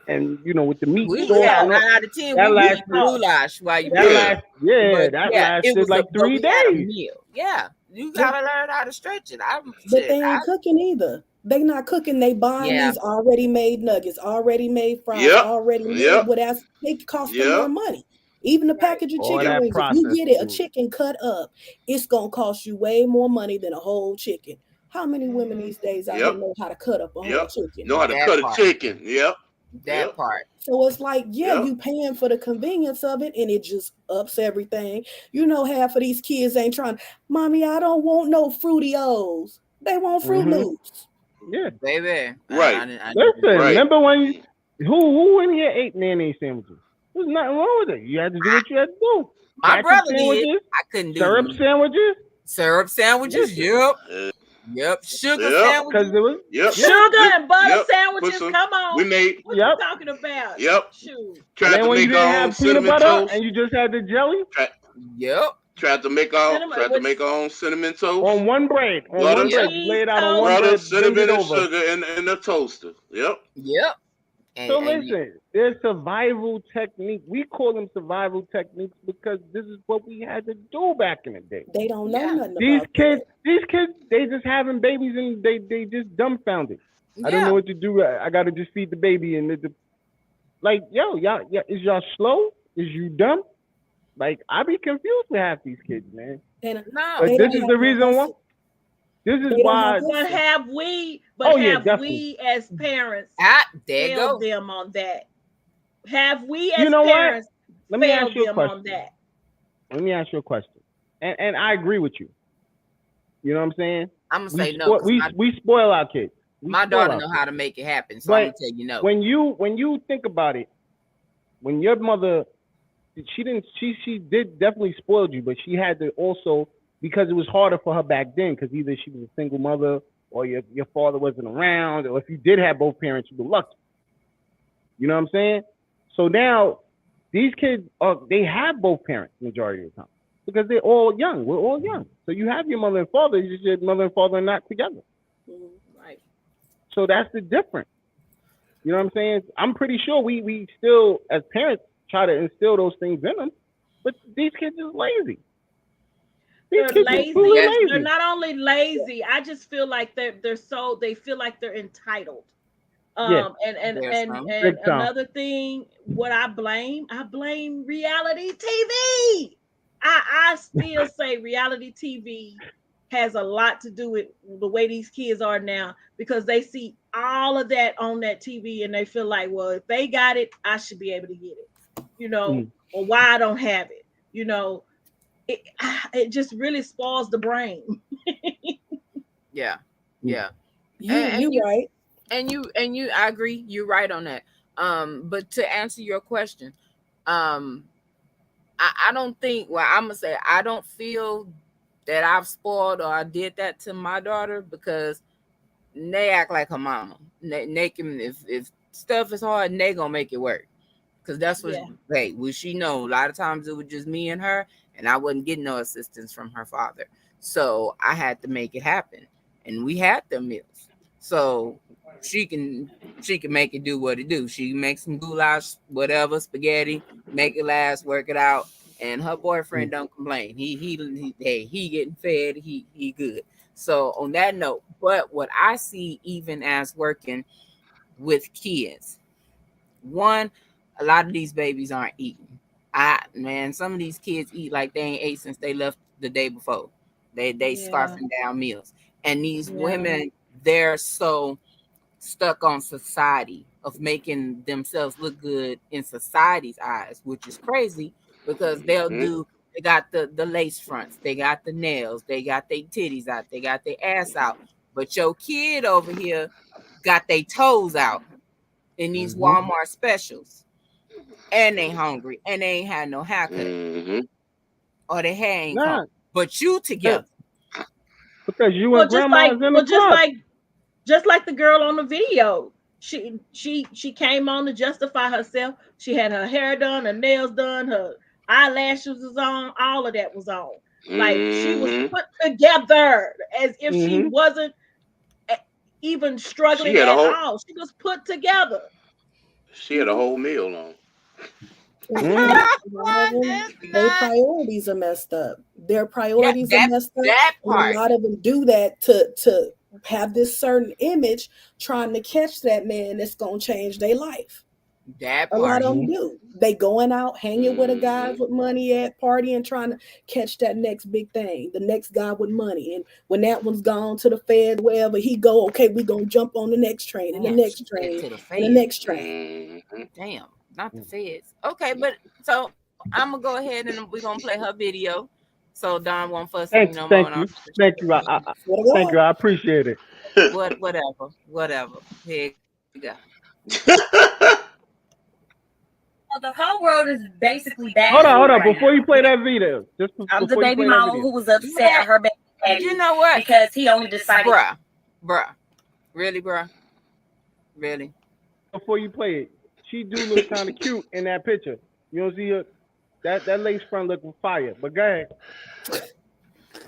and with the meat sauce. Yeah, 9 out of 10. That We lasted. goulash while you That it lasted was like 3 we had a days. meal. Yeah, you gotta learn how to stretch it. But they ain't cooking either. They not cooking. They buying these already made nuggets, already made fries, already made. What else? They cost them more money. Even the package of chicken wings, if you get it a chicken cut up, it's gonna cost you way more money than a whole chicken. How many women these days out here know how to cut up a whole chicken? Know how to cut a chicken. That part. So it's like, you paying for the convenience of it, and it just ups everything. Half of these kids ain't trying. Mommy, I don't want no Fruity-O's. They want Fruit Loops. Yeah, baby. Right. Listen, remember when who in here ate mayonnaise sandwiches? There's nothing wrong with it. You had to do what you had to do. My brother did. I couldn't do syrup sandwiches. Syrup sandwiches. Yep. Sugar sandwiches. Sugar and butter sandwiches. Come on. We made. What you talking about? Shoot. Tried to make our own cinnamon toast, and you just had the jelly. Tried to make our own cinnamon toast on one bread. Lay it out on one bread. Cinnamon and sugar in the toaster. Yep. So listen, there's survival technique. We call them survival techniques because this is what we had to do back in the day. They don't know nothing these about kids. These kids, they just having babies and they just dumbfounded. I don't know what to do. I gotta just feed the baby and y'all, is y'all slow? Is you dumb? Like I be confused with half these kids, man. But this is the reason why. This is why. But have we as parents failed them on that? Have we as parents Let me ask you a them question. on that? Let me ask you a question. And I agree with you. You know what I'm saying? I'm gonna say no. We spoil our kids. My daughter know how to make it happen, so I'm gonna tell you no. When you think about it, when your mother, she did definitely spoil you, but she had to also, because it was harder for her back then, because either she was a single mother or your father wasn't around, or if you did have both parents, you were lucky. You know what I'm saying? So now these kids they have both parents majority of the time because they're all young. We're all young. So you have your mother and father, it's just your mother and father are not together. Right. So that's the difference. You know what I'm saying? I'm pretty sure we still, as parents, try to instill those things in them, but these kids are lazy. They're lazy. They're not only lazy. I just feel like they feel like they're entitled. And another thing, what I blame reality TV. I still say reality TV has a lot to do with the way these kids are now, because they see all of that on that TV and they feel like, well, if they got it, I should be able to get it, or why I don't have it, it just really spoils the brain. Yeah. You're right. And you, I agree. You're right on that. But to answer your question, I don't think. Well, I'm gonna say I don't feel that I've spoiled or I did that to my daughter, because they act like her mama. They can, if stuff is hard, they gonna make it work. Because that's what she know. A lot of times it was just me and her, and I wasn't getting no assistance from her father. So I had to make it happen, and we had the meals. So she can make it do what it do. She can make some goulash, whatever, spaghetti, make it last, work it out, and her boyfriend don't complain. He getting fed. He good. So on that note, but what I see even as working with kids, one, a lot of these babies aren't eating. Some of these kids eat like they ain't ate since they left the day before. They scarfing down meals. And these women, they're so stuck on society of making themselves look good in society's eyes, which is crazy because they got the lace fronts, they got the nails, they got their titties out, they got their ass out. But your kid over here got their toes out in these Walmart specials. And they hungry and they ain't had no haircut. Or their hair ain't come. But you together. Because you and grandma's in the club. Just like the girl on the video. She came on to justify herself. She had her hair done, her nails done, her eyelashes was on, all of that was on. Like she was put together as if she wasn't even struggling at all. She was put together. She had a whole meal on. Their priorities are messed up. Their priorities are messed up. And a lot of them do that to have this certain image, trying to catch that man that's gonna change their life. A lot of them do. They going out hanging with a guy with money at partying, trying to catch that next big thing, the next guy with money. And when that one's gone to the Fed, wherever he go, okay, we gonna jump on the next train and the next train and the next train. Damn. Not the feds. Okay, but so I'm gonna go ahead and we're gonna play her video. So Don won't fuss thank you. Thank you. I appreciate it. Whatever. Here you go. The whole world is basically bad. Hold on. Before you play that video, I'm the baby mama who was upset at her baby daddy. You know what? Because he only decided. Bruh. Really, bruh? Really? Before you play it, she do look kind of cute in that picture. You don't see her? That lace front looking fire. But go ahead.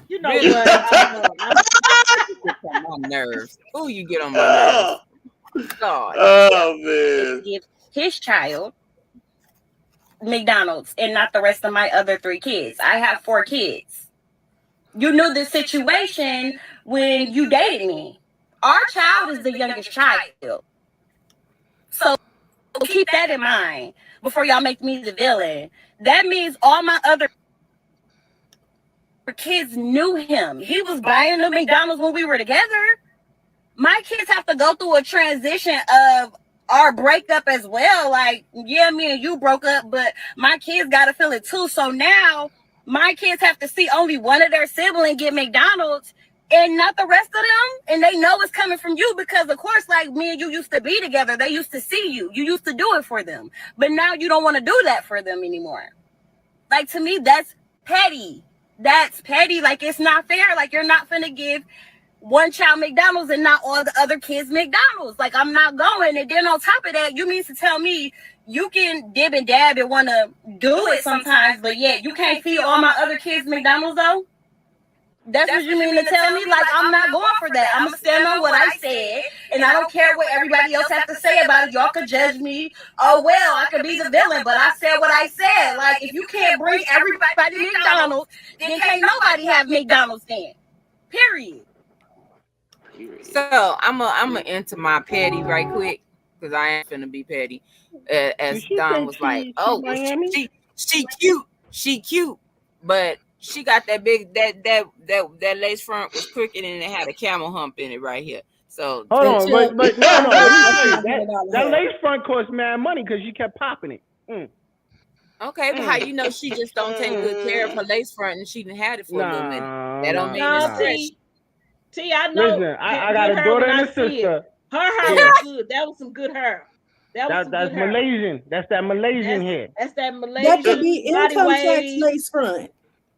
You know what? Get on my nerves. Ooh, you get on my nerves. God. Oh man. Give his child McDonald's and not the rest of my other 3 kids. I have 4 kids. You knew the situation when you dated me. Our child is the youngest child. So keep that in mind before y'all make me the villain. That means all my other kids knew him. He was buying the McDonald's when we were together. My kids have to go through a transition of our breakup as well. Like, yeah, me and you broke up, but my kids got to feel it too. So now my kids have to see only one of their siblings get McDonald's and not the rest of them. And they know it's coming from you because, of course, like me and you used to be together. They used to see you. You used to do it for them. But now you don't want to do that for them anymore. Like, to me, that's petty. That's petty. Like, it's not fair. Like, you're not finna give one child McDonald's and not all the other kids McDonald's. Like, I'm not going. And then on top of that, you mean to tell me you can dib and dab and want to do it sometimes, but yet you can't feed all my other kids McDonald's, though? That's what you mean to tell me? Like, I'm not going for that. I'm going to stand on what I said, and I don't care what everybody else has to say about it. Y'all could judge me. Oh, well, I could be the villain, but I said what I said. Like, if you can't bring everybody McDonald's, then can't nobody have McDonald's then. Period. So I'm gonna enter my petty right quick because I ain't finna be petty. As Don was like, "Oh, she cute, but she got that big that lace front was crooked and it had a camel hump in it right here." So hold on, but no, let me tell you, that lace front cost mad money because she kept popping it. Okay, but how you know she just don't take good care of her lace front and she didn't have it for a little minute? That don't mean it's fresh. I know. Listen, I got a daughter and a sister. Her hair was good. That was some good hair. That's Malaysian. Hair. That's that Malaysian hair. That's that Malaysian. That could be income tax lace front.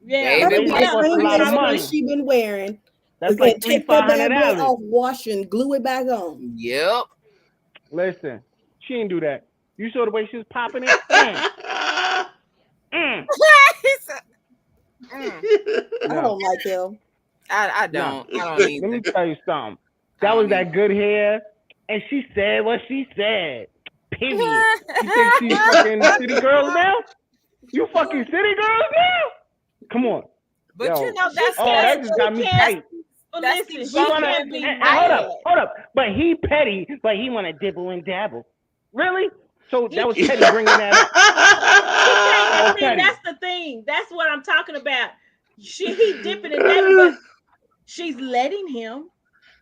Yeah, that's a lot of money she been wearing. That's like $300-$500 off, wash and glue it back on. Yep. Listen, she didn't do that. You saw the way she was popping it. I don't like him. I don't either. Let me tell you something. That was that good hair, and she said what she said. Period. You think she's fucking city girls now? You fucking city girls now? Come on. But yo. You know that's that just got me tight. But listen, she can't be hold up. But he petty, but he want to dibble and dabble. Really? So that was petty bringing that up. That's the thing. That's what I'm talking about. He dipping and dabbing, but she's letting him.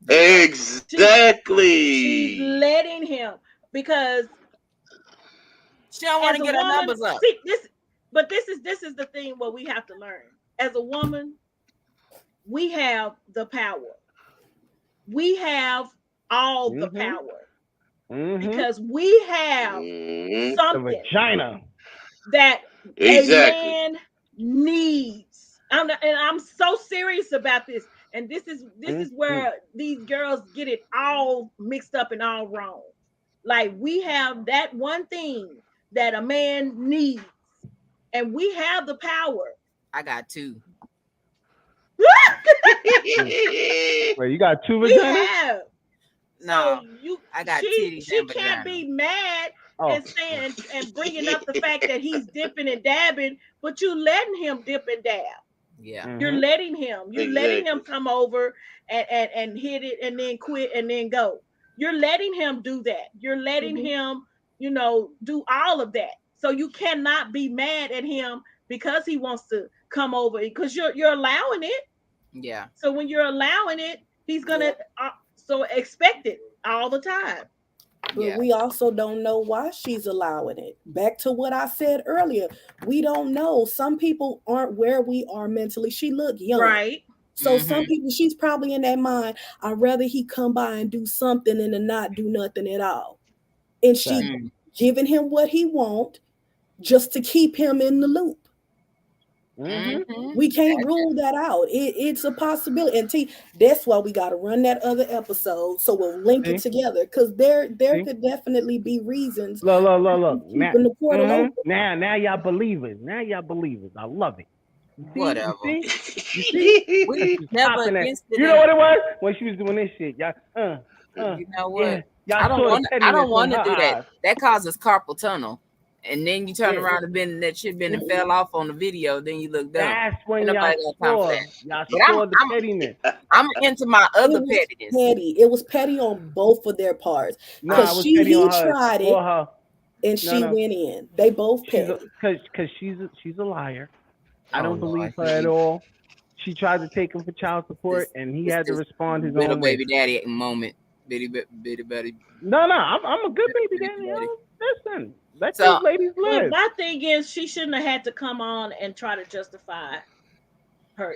Exactly. She's letting him because she don't want to get her numbers up. See, this is the thing what we have to learn. As a woman, we have the power. We have all the power. Because we have something the vagina that a man needs. I'm so serious about this. And this is where these girls get it all mixed up and all wrong. Like we have that one thing that a man needs, and we have the power. I got two. Wait, you got two vaginas? We have. No, so I got titties. She and can't vagina. be mad and saying and bringing up the fact that he's dipping and dabbing, but you letting him dip and dab. Yeah, you're letting him. You're letting him come over and hit it and then quit and then go. You're letting him do that. You're letting him, do all of that. So you cannot be mad at him because he wants to come over because you're allowing it. Yeah. So when you're allowing it, he's gonna so expect it all the time. But we also don't know why she's allowing it. Back to what I said earlier, we don't know. Some people aren't where we are mentally. She looked young, right? So some people, she's probably in that mind. I'd rather he come by and do something than to not do nothing at all. And she giving him what he want just to keep him in the loop. We can't rule that out. It's a possibility. And that's why we got to run that other episode so we'll link it together because there could definitely be reasons. Look. Keeping the portal open. Now y'all believers. I love it. Whatever. You see? We never you know what it was when she was doing this shit. Y'all, you know what? Yeah, I don't want to do that. That causes carpal tunnel. And then you turn around and bend that shit and fell off on the video. Then you look dumb. That's when y'all saw the pettiness. I'm into my other pettiness. It was petty on both of their parts. Because he tried it and she went in. They both petty. Because she's a liar. I don't believe her at all. She tried to take him for child support and he had to respond his own way. Baby daddy moment. Bitty. No, I'm a good baby daddy. Listen. Let these ladies live. My thing is, she shouldn't have had to come on and try to justify her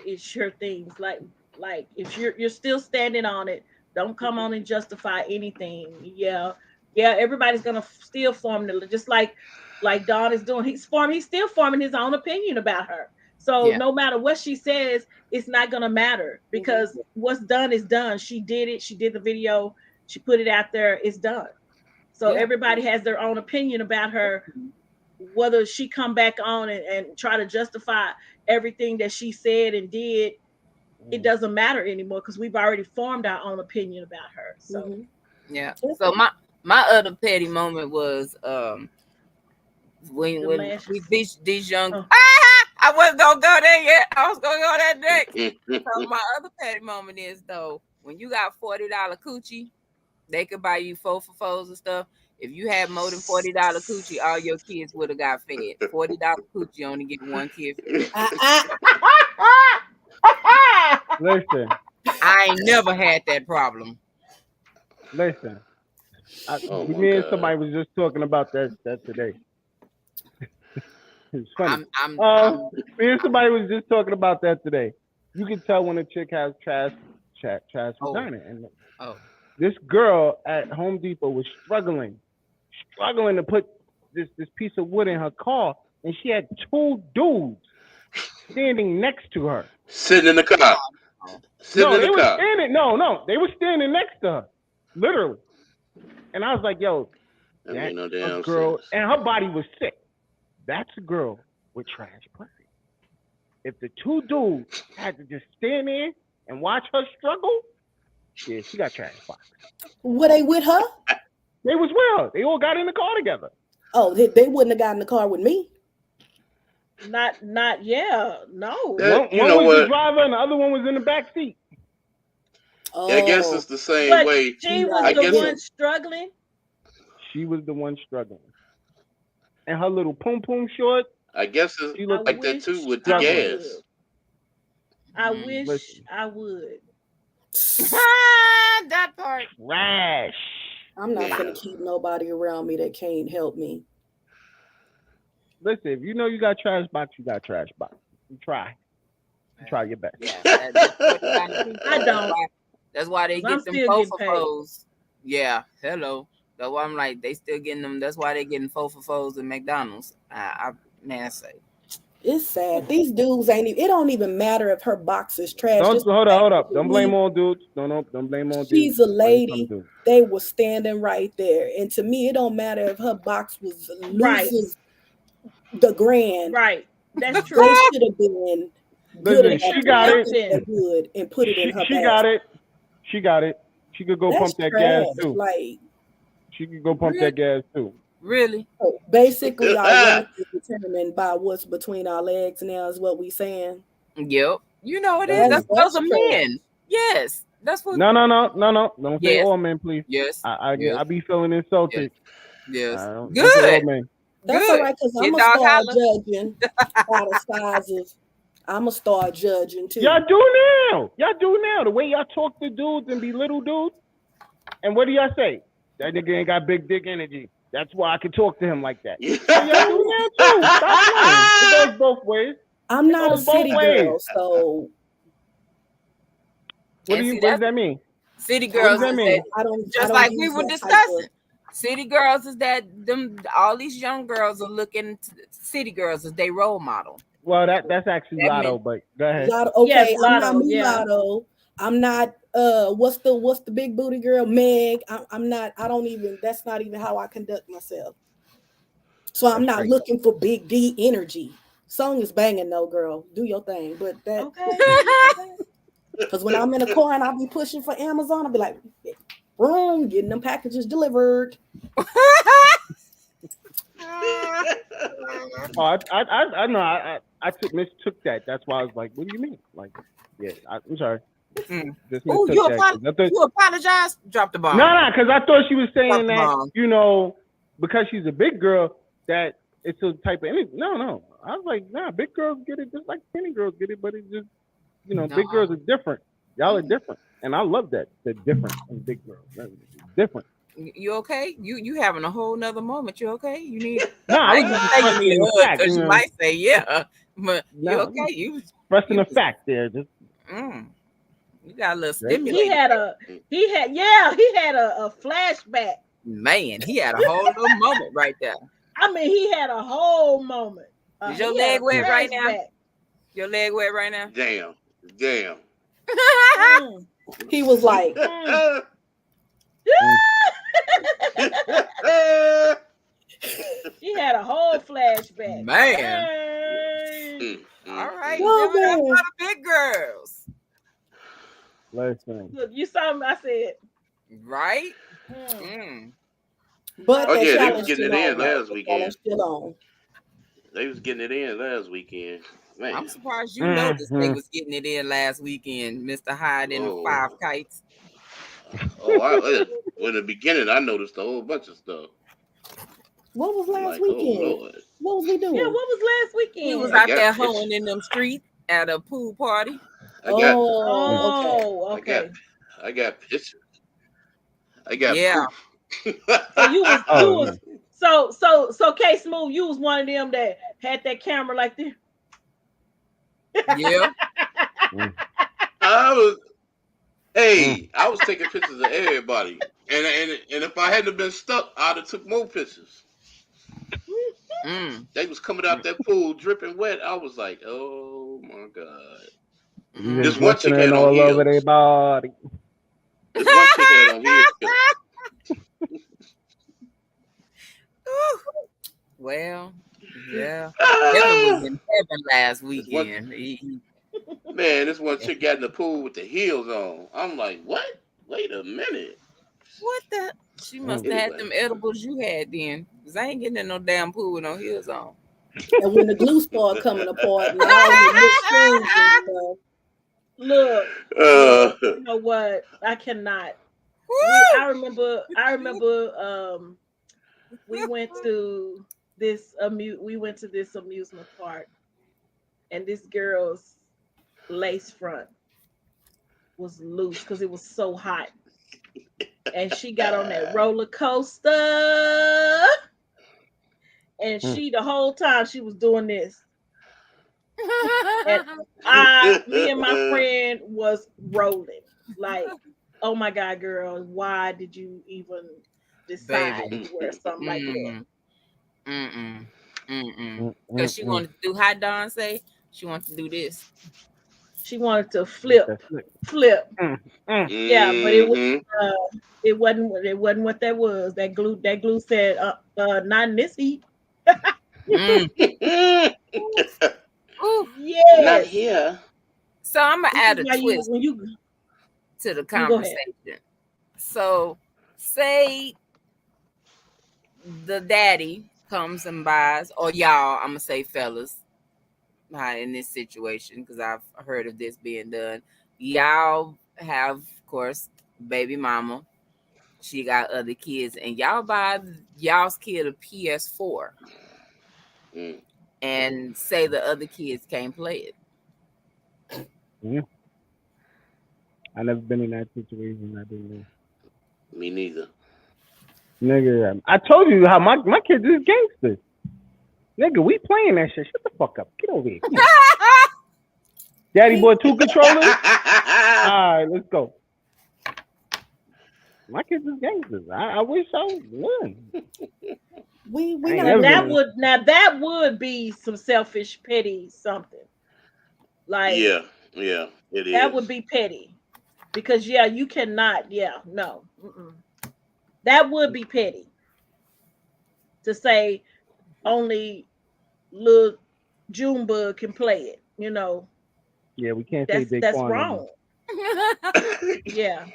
things. Like if you're still standing on it, don't come on and justify anything. Yeah, everybody's gonna still form just like Don is doing. He's still forming his own opinion about her. So no matter what she says, it's not gonna matter because what's done is done. She did it. She did the video. She put it out there. It's done. So everybody has their own opinion about her, whether she come back on and try to justify everything that she said and did. It doesn't matter anymore because we've already formed our own opinion about her. So So my other petty moment was when we beat these young. I wasn't gonna go there yet. I was gonna go there next. So my other petty moment is though when you got $40 coochie. They could buy you 4 for 4s and stuff. If you had more than $40 coochie, all your kids would have got fed. $40 coochie only get one kid fed. Listen, I ain't never had that problem. Listen, me and somebody was just talking about that today. It's funny. Me and somebody was just talking about that today. You can tell when a chick has trash vagina. And this girl at Home Depot was struggling to put this piece of wood in her car, and she had 2 dudes standing next to her. Sitting in the car. They were standing next to her, literally. And I was like, "Yo, that's a girl," and her body was sick. That's a girl with trash pussy. If the 2 dudes had to just stand there and watch her struggle, yeah, she got trash box. Were they with her? They was well. They all got in the car together. Oh, they wouldn't have got in the car with me. Not yeah, no. One was the driver and the other one was in the back seat. Oh. I guess it's the same but way. She was the one struggling. She was the one struggling. And her little pum pum short. I guess she looked like that too with the gas. I wish I would. That part. Trash. I'm not gonna keep nobody around me that can't help me. Listen, if you know you got trash box, you got trash box. You try. You try your best. Yeah, I don't. That's why they get them fofos. Yeah, hello. That's why I'm like, they still getting them. That's why they getting fofos at McDonald's. I say. It's sad. These dudes ain't even, it don't even matter if her box is trash. Hold up. Don't blame all dudes. Don't blame all dudes. She's a lady. They were standing right there. And to me, it don't matter if her box was loses the grand. Right. That's true. They should have been good. She got it. Good and put it in her She got it. She got it. She could go pump that gas too. Like, she could go pump that gas too. Really? So basically, our worth is determined by what's between our legs now, is what we saying. Yep. You know it is. That's those are men. Yes. That's what. No. Don't say all men, please. Yes. I be feeling insulted. Yes. Good. That's all right, because I'm gonna start judging by the size of. I'm gonna start judging too. Y'all do now. The way y'all talk to dudes and belittle dudes. And what do y'all say? That nigga ain't got big dick energy. That's why I can talk to him like that. So y'all do now too. Stop playing. It goes both ways. I'm not a city girl, so. What does that mean? City girls is that, I don't like we were discussing. City girls is that them all these young girls are looking to city girls as they role model. Well, that's actually Lotto, but go ahead. Lotto, okay, yes, Lotto, I'm not Lotto. I'm not what's the big booty girl, Meg. I'm not, I don't even, that's not even how I conduct myself. So I'm not looking for big D energy. Song is banging though, girl. Do your thing. But that because when I'm in a car and I'll be pushing for Amazon, I'll be like, boom, getting them packages delivered. I know. I mistook that. That's why I was like, "What do you mean?" Like, yeah, I'm sorry. Oh, you apologize? Drop the bomb. No, because I thought she was saying that you know because she's a big girl that it's a type of energy. No. I was like, nah, big girls get it just like skinny girls get it, but it's just big girls are different. Y'all are different, and I love that. They're different from big girls. That's different. You okay? You having a whole nother moment. You okay? You need I was just expressing the fact. Because you might say but you okay? You expressing the fact there. Just you got a little stimulation. He had a flashback. Man, he had a whole little moment right there. I mean, he had a whole moment. Is your leg wet right now? Your leg wet right now? Damn. He was like, he had a whole flashback. Man. All right. That's for the big girls. Listen. Look, you saw me, I said. Right? But they was getting it in last weekend. They was getting it in last weekend. Man. I'm surprised you noticed they was getting it in last weekend, Mr. Hyde and the 5 kites. In the beginning, I noticed a whole bunch of stuff. What was last weekend? What was we doing? Yeah, what was last weekend? We was out there hoeing in them streets at a pool party. Okay. I got pictures. I got So K Smooth, you was one of them that had that camera like this. Yeah. I was taking pictures of everybody. And if I hadn't been stuck, I'd have took more pictures. They was coming out that pool dripping wet. I was like, oh my God. This one chick had on heels. Over their body. This one chick had on heels. Well, yeah. Kevin was in heaven last weekend. Man, this one chick got in the pool with the heels on. I'm like, what? Wait a minute. What the? She must have had them edibles you had then. Because I ain't getting in no damn pool with no heels on. And when the glue started coming apart and all your little shoes and stuff. Look, you know what? I cannot. I remember. We went to this amusement park, and this girl's lace front was loose because it was so hot, and she got on that roller coaster, and she the whole time she was doing this. And me and my friend was rolling like, oh my God, girl, why did you even decide to wear something like that? Because she wanted to do how Dawn say, she wanted to do this. She wanted to flip. Yeah, but it wasn't what that was. That glue said, not in this heat. Yes. Not here. So I'm gonna add a twist to the conversation. So say the daddy comes and buys, or y'all, I'm gonna say fellas, in this situation, because I've heard of this being done. Y'all have, of course, baby mama. She got other kids, and y'all buy y'all's kid a PS4. And say the other kids can't play it. Yeah. I never been in that situation. I didn't know. Me neither. Nigga, I told you how my kids is gangsters. Nigga, we playing that shit. Shut the fuck up. Get over here. Daddy bought 2 controllers. All right, let's go. My kids is gangsters. I wish I won. That would be some selfish, petty something. Like yeah, it is. That would be petty, because you cannot. No, that would be petty to say only little Junebug can play it. You know. Yeah, we can't say that's wrong. Yeah.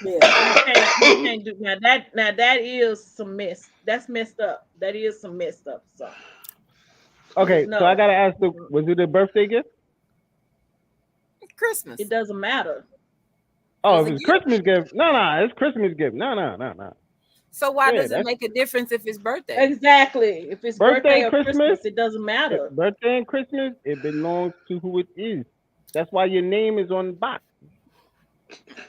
You can't do that. Now that is some mess. That's messed up. That is some messed up stuff. Okay, so I gotta ask was it a birthday gift? Christmas. It doesn't matter. Oh, if it's Christmas gift. No, it's Christmas gift. No. So why does it make a difference if it's birthday? Exactly. If it's birthday or Christmas, it doesn't matter. Birthday and Christmas, it belongs to who it is. That's why your name is on the box.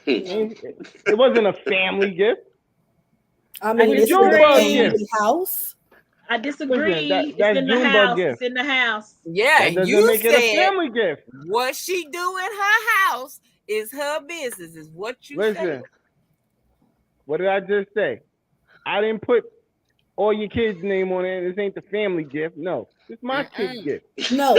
It wasn't a family gift. I mean, it's in the family house. I disagree. That's it's in the house. Gift. It's in the house. Yeah, that doesn't make it a family gift. What she do in her house is her business. Is what you say. What did I just say? I didn't put all your kids' name on it. This ain't the family gift. No, it's my kid's gift. No,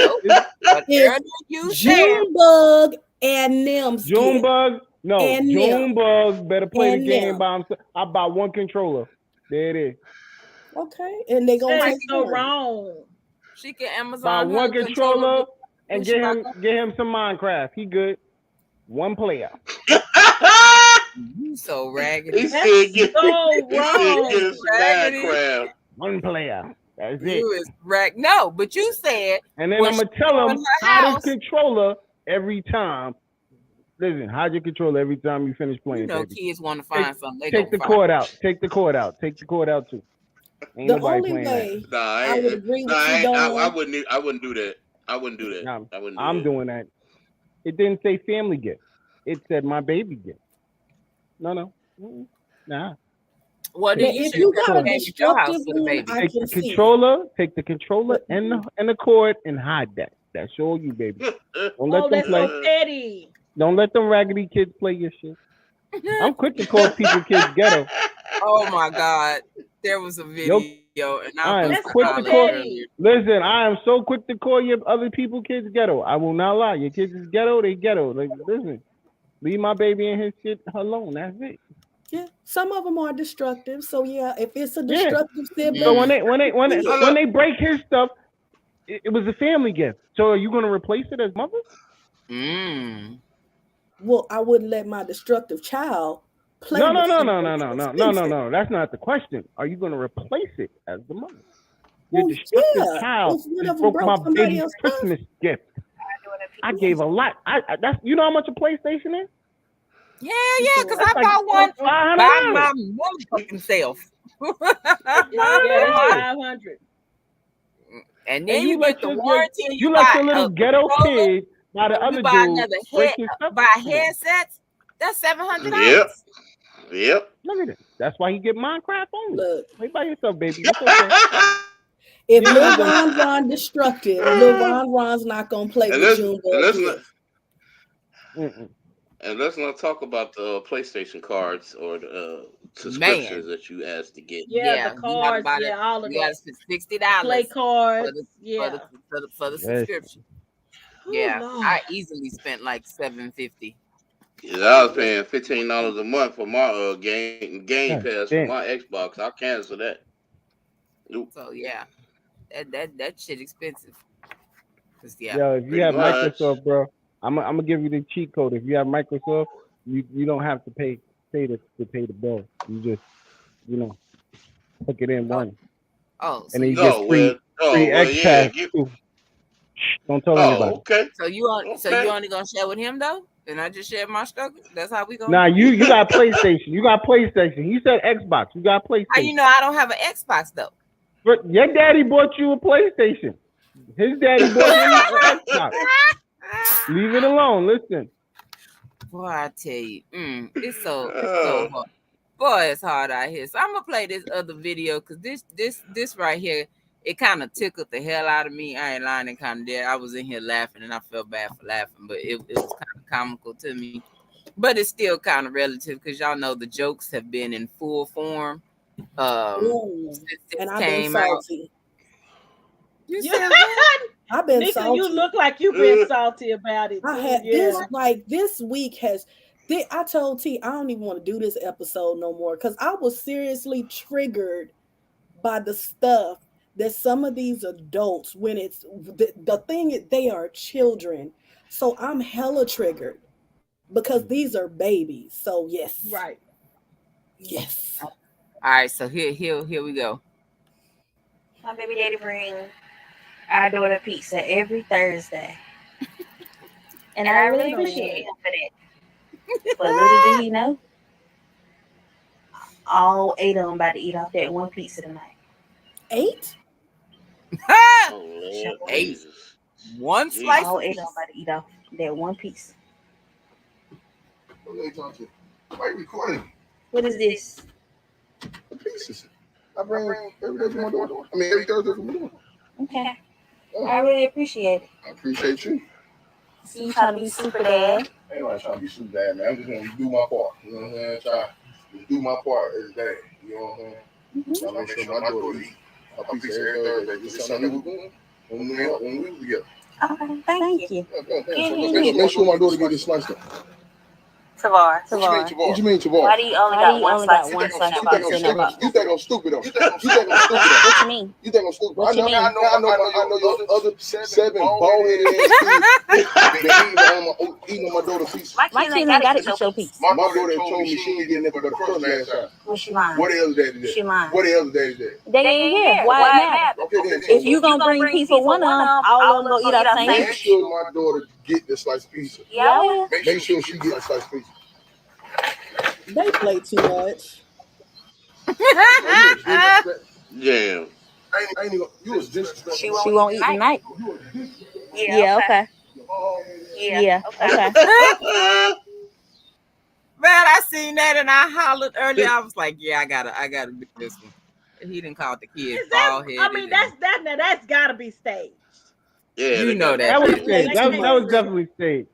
it's Junebug and them's Junebug. gift. No, Junebug better play the game by himself. I buy 1 controller. There it is. Okay, and they gonna take so wrong. She can Amazon buy 1 controller and get him some Minecraft. He good. 1 player. You so raggedy. He said get some Minecraft. 1 player. That's it. You is No, but you said. And then I'm gonna tell him how to controller every time. Listen, hide your controller every time you finish playing. You know, baby. Kids want to find something. Take the cord out. Take the cord out. Take the cord out too. Ain't the nobody only playing way that. I would agree with you, I wouldn't do that. I wouldn't do that. No, I wouldn't. I'm doing that. It didn't say family gift. It said my baby gift. No. Nah. What do you if you got a destructive one, I can see. Take the controller and the cord and hide that. That's all you, baby. Don't let them play. So petty. Don't let them raggedy kids play your shit. I'm quick to call people kids ghetto. Oh my God. There was a video and I am quick to call. Listen, I am so quick to call your other people kids ghetto. I will not lie. Your kids is ghetto, they ghetto. Like, listen, leave my baby and his shit alone. That's it. Yeah, some of them are destructive. So yeah, if it's a destructive sibling. So when they break his stuff, it was a family gift. So are you gonna replace it as mother? Well, I wouldn't let my destructive child play. No. That's not the question. Are you going to replace it as the mother? Your destructive child broke my baby's Christmas gift. I gave a lot. That's you know how much a PlayStation is? Yeah, because I bought one by my motherfucking self. Yeah, 500. And then you get the warranty. You let your little ghetto kid buy the other dude. Buy headsets. That's $700. Yep. Look at it. That's why you get Minecraft only. Look, play by yourself, baby. It's okay. If Lil Ron destructive, Lil Ron's not gonna play with Junebug. And let's not talk about the PlayStation cards or the subscriptions that you asked to get. Yeah, the cards, all of that. $60 play cards, for the subscription. Yeah, I easily spent like $750. Yeah, I was paying $15 a month for my game pass for my Xbox. I'll cancel that. Nope. So yeah, that shit expensive. Yo, if you have Microsoft, bro, I'm gonna give you the cheat code. If you have Microsoft, you don't have to pay the bill. You just hook it in one. Oh, and then you get free X Pass too. Don't tell anybody. Okay. So you only gonna share with him though? And I just share my struggle. That's how we go. Nah, you got PlayStation. You got PlayStation. He said Xbox. You got PlayStation. How you know I don't have an Xbox though? But your daddy bought you a PlayStation. His daddy bought him an Xbox. Leave it alone. Listen. Boy, I tell you, it's so hard. Boy, it's hard out here. So I'm gonna play this other video because this right here, it kind of tickled the hell out of me. I ain't lying, and kind of did. I was in here laughing, and I felt bad for laughing, but it was kind of comical to me. But it's still kind of relative because y'all know the jokes have been in full form. Since and I've been salty. You said what? I've been Nika, salty. you look like you've been salty about it. I had this week has. I told T I don't even want to do this episode no more because I was seriously triggered by the stuff that some of these adults, when it's the thing, they are children. So I'm hella triggered because these are babies. So yes, right, yes. All right, so here we go. My baby daddy bring our daughter pizza every Thursday, and I really appreciate him for that. But little did he know, all 8 of them about to eat off that one pizza tonight. 8? 8. One slice. All 8 of them about to eat off that one piece. What are they talking to? Why are you recording? What is this? The pieces. I bring every day from my door. I mean, every Thursday from my door. Okay. I really appreciate it. I appreciate you. See you trying to be super dad. I ain't trying to be super dad, man. I'm just going to do my part. You know what I'm saying? Try to do my part as dad. You know what I'm saying? I make sure my daughter eat a piece every Thursday. Just something we were doing when we were together. Okay, thank you. Make sure my daughter get this sliced up. Tavar. What you mean, Tavar? Why do you only got one slice? You think I'm stupid though? What you mean? You think I'm stupid? I know your other 7 bald-headed ass kids eating on my daughter's piece. My kid ain't got to eat your piece. My daughter told me she ain't getting nothing but a crust last time. Well, she lying. What else daddy did? She lying. What else daddy did? They ain't here. Why it matter? Okay, then. If you gonna bring a piece of one of them, all of them go eat out the same. Make sure my daughter get the sliced pizza. Yeah. Make sure she get the sliced pizza. They play too much. Yeah. I ain't even. You was disrespectful. She won't eat tonight. Yeah. Okay. Yeah. Okay. Man, I seen that and I hollered earlier. I was like, "Yeah, I gotta do this one." He didn't call the kids bald headed. I mean, that's gotta be staged. Yeah, you know that. That was staged. That was definitely staged.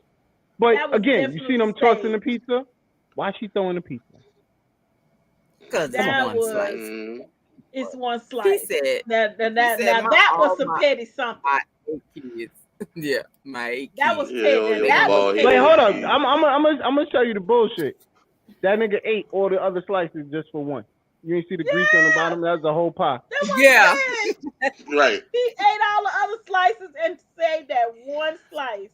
But again, you seen them tossing the pizza. Why is she throwing the pizza? Because that one slice. It's one slice. He said that was some petty something. My 8 kids. Yeah, my 8 that kids. Was petty. That was petty. Wait, hold up. I'm gonna show you the bullshit. That nigga ate all the other slices just for one. You ain't see the grease on the bottom? That was the whole pie. Yeah. Right. He ate all the other slices and saved that one slice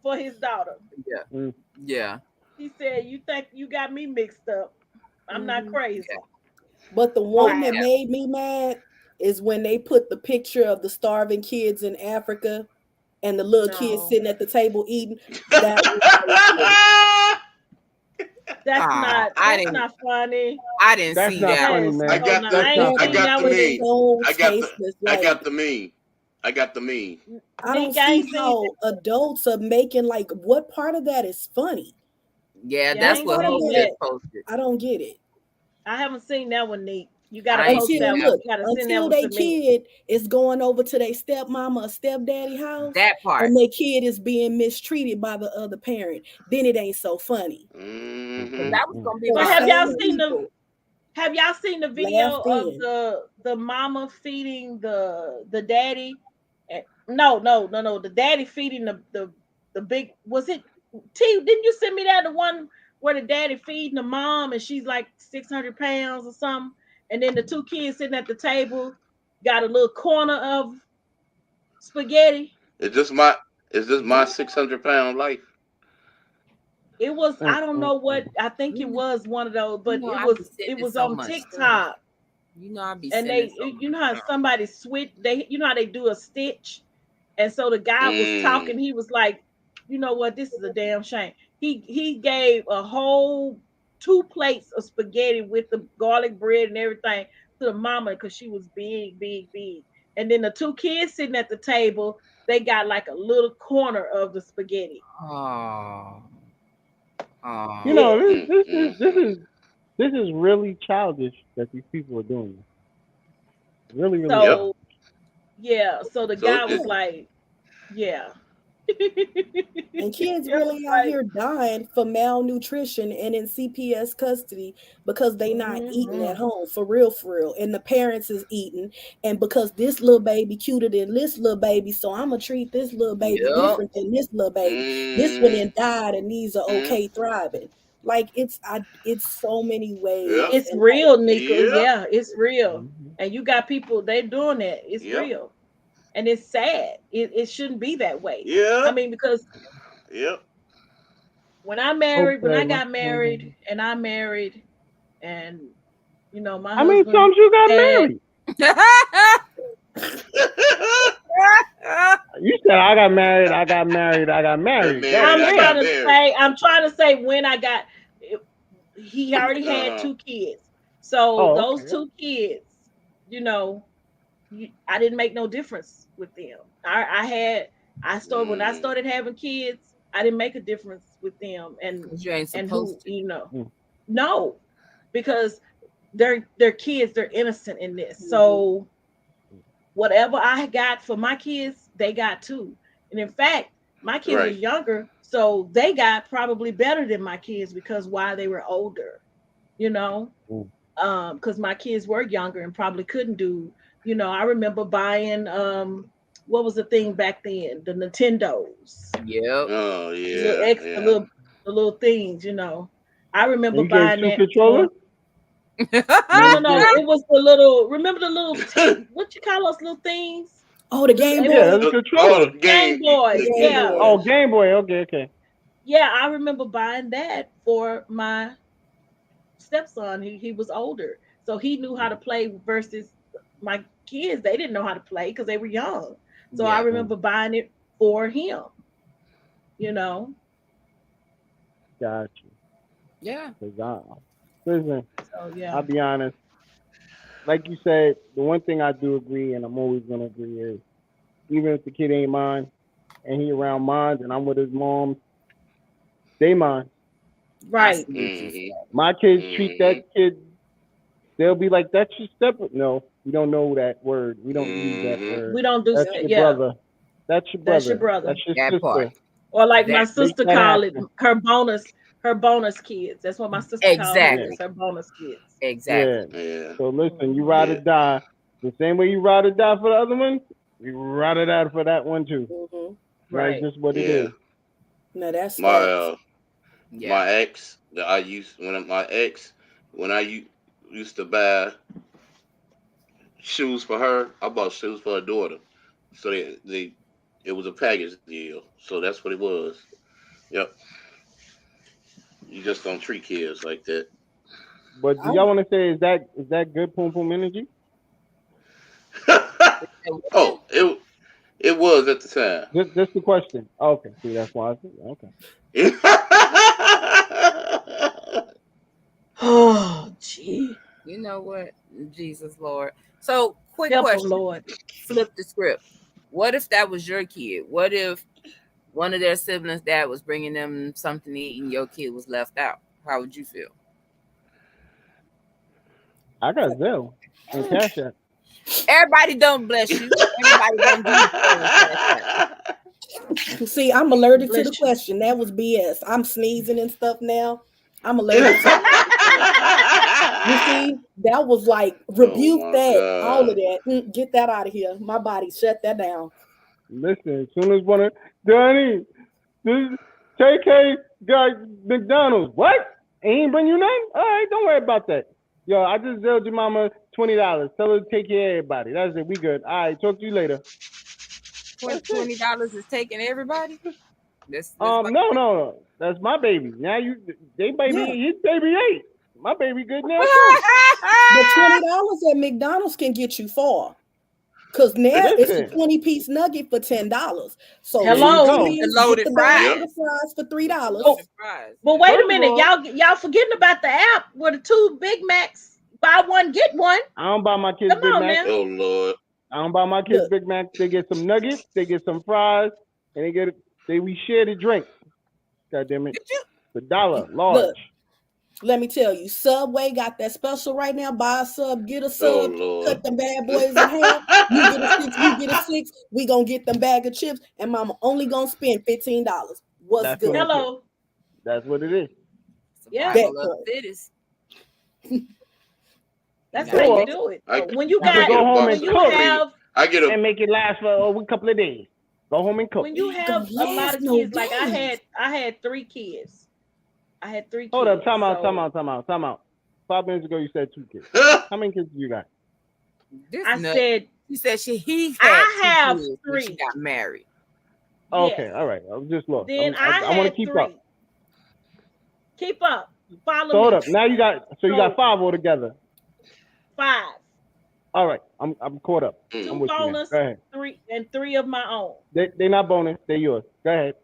for his daughter. Yeah. Yeah. He said, "You think you got me mixed up? I'm not crazy." Yeah. But the one that made me mad is when they put the picture of the starving kids in Africa and the little kids sitting at the table eating. That was That's not funny. I didn't That's see not that. funny, man. I got the That's not funny. I got the meme. I got the meme. I don't see how adults are making like what part of that is funny. Yeah, that's what Hope just posted. I don't get it. I haven't seen that one, Nick. You gotta post that. Look, You gotta send that until one they to me. kid is going over to their stepmama or stepdaddy house, that part, and their kid is being mistreated by the other parent, then it ain't so funny. That was gonna be. But have y'all seen the video of the mama feeding the daddy? No, the daddy feeding the big. Was it T? Didn't you send me that the one where the daddy feeding the mom and she's like 600 pounds or something, and then the two kids sitting at the table got a little corner of spaghetti? Is this my 600-pound life? It was, I don't know what, I think it was one of those, but it was on TikTok. You know, I be and you know how somebody switch, you know how they do a stitch, and so the guy was talking. He was like, you know what, this is a damn shame. He gave a whole 2 plates of spaghetti with the garlic bread and everything to the mama because she was big, and then the 2 kids sitting at the table, they got like a little corner of the spaghetti. You know, this is really childish that these people are doing this. Really. So, yeah. So the guy was like, yeah. And kids really out here dying for malnutrition and in CPS custody because they not eating at home for real, and the parents is eating, and because this little baby cuter than this little baby, so I'm gonna treat this little baby different than this little baby. This one then died, and these are okay, thriving. Like it's so many ways. It's real, Nika. Yeah, it's real. And you got people, they doing that. It's real. And it's sad. It shouldn't be that way. Yeah. I mean, because when I got married, and you know, my husband. How many times you got married? You said I got married. I'm trying to say when I got. He already had 2 kids, so those 2 kids, you know, I didn't make no difference with them. When I started having kids, I didn't make a difference with them, and you ain't supposed to. You know, no, because they're kids, they're innocent in this. So whatever I got for my kids, they got too. And in fact, my kids are younger, so they got probably better than my kids because why they were older, you know, because my kids were younger and probably couldn't do. You know, I remember buying what was the thing back then? The Nintendos. Yep. Oh yeah. The little things, you know. I remember buying that. Controller? No. It was the little. Remember the little what you call those little things? Oh, the Game Boy. Yeah, the controller. Game Boy. Yeah. Oh, Game Boy. Okay. Yeah, I remember buying that for my stepson. He was older, so he knew how to play versus my kids. They didn't know how to play because they were young. So I remember buying it for him. You know. Gotcha. Yeah. Listen. So yeah. I'll be honest. Like you said, the one thing I do agree, and I'm always gonna agree, is even if the kid ain't mine, and he around mine, and I'm with his mom, they mine. Right. My kids treat that kid. They'll be like, "That's your step." No, we don't know that word. We don't use that word. We don't do That's that. your brother. That's your brother. That's your brother. That's your that sister. Part. Or like my sister called it, her bonus kids. That's what my sister called it. Her bonus kids. Exactly. Yeah. So listen, you ride or die. The same way you ride or die for the other one, you ride or die for that one too. Right. That's just what it is. No, that's my ex that I used when I used to buy shoes for her. I bought shoes for her daughter, so It was a package deal, so that's what it was. Yep. You just don't treat kids like that. But do y'all want to say is that good poom poom energy? Oh, it was at the time. Just the question. Okay, see that's why I said okay. Oh, gee. You know what? Jesus Lord. So quick Help 'em, question. Lord. Flip the script. What if that was your kid? What if one of their siblings' dad was bringing them something to eat and your kid was left out? How would you feel? I got Zelle and Cash App. Everybody don't bless you. Everybody don't do it. See, I'm allergic to the question. That was BS. I'm sneezing and stuff now. I'm allergic to you see, that was like rebuke that, God. All of that. Get that out of here. My body shut that down. Listen, as soon as one of Donnie, this TK got McDonald's. What? Ain't bring you nothing? All right, don't worry about that. Yo, I just zelled your mama $20. Tell her to take care of everybody. That's it. We good. All right, talk to you later. $20 is taking everybody? No. That's my baby. Now his baby 8. My baby good now. But $20 at McDonald's can get you far. Because now it's a 20-piece nugget for $10. So hello, the loaded fries for $3. Oh, but wait a minute, y'all forgetting about the app with the 2 Big Macs, buy one get one. I don't buy my kids Big Macs. Oh Lord. I don't buy my kids Big Macs. They get some nuggets, they get some fries, and we share the drink. God damn it. The $1 large. Look, let me tell you, Subway got that special right now. Buy a sub, get a sub, cut them bad boys in half. You get a 6, we get a 6. We gonna get them bag of chips, and mama only gonna spend $15. What's good? Hello. That's what it is. Yeah, it is. That's how you do it. When you got, go home and cook, and make it last for a couple of days. Go home and cook. When you have a lot of kids, like I had 3 kids. I had 3 kids. Hold up, time out. 5 minutes ago you said 2 kids. How many kids do you got? She said he have 3. She got married. Okay, all right. I was just lost. Then I want to keep 3. up. Keep up. Follow so hold me. up. Now you got you got 5 altogether. 5. All right, I'm caught up. 2 bonus, 3 of my own. They're not bonus. They're yours. Go ahead.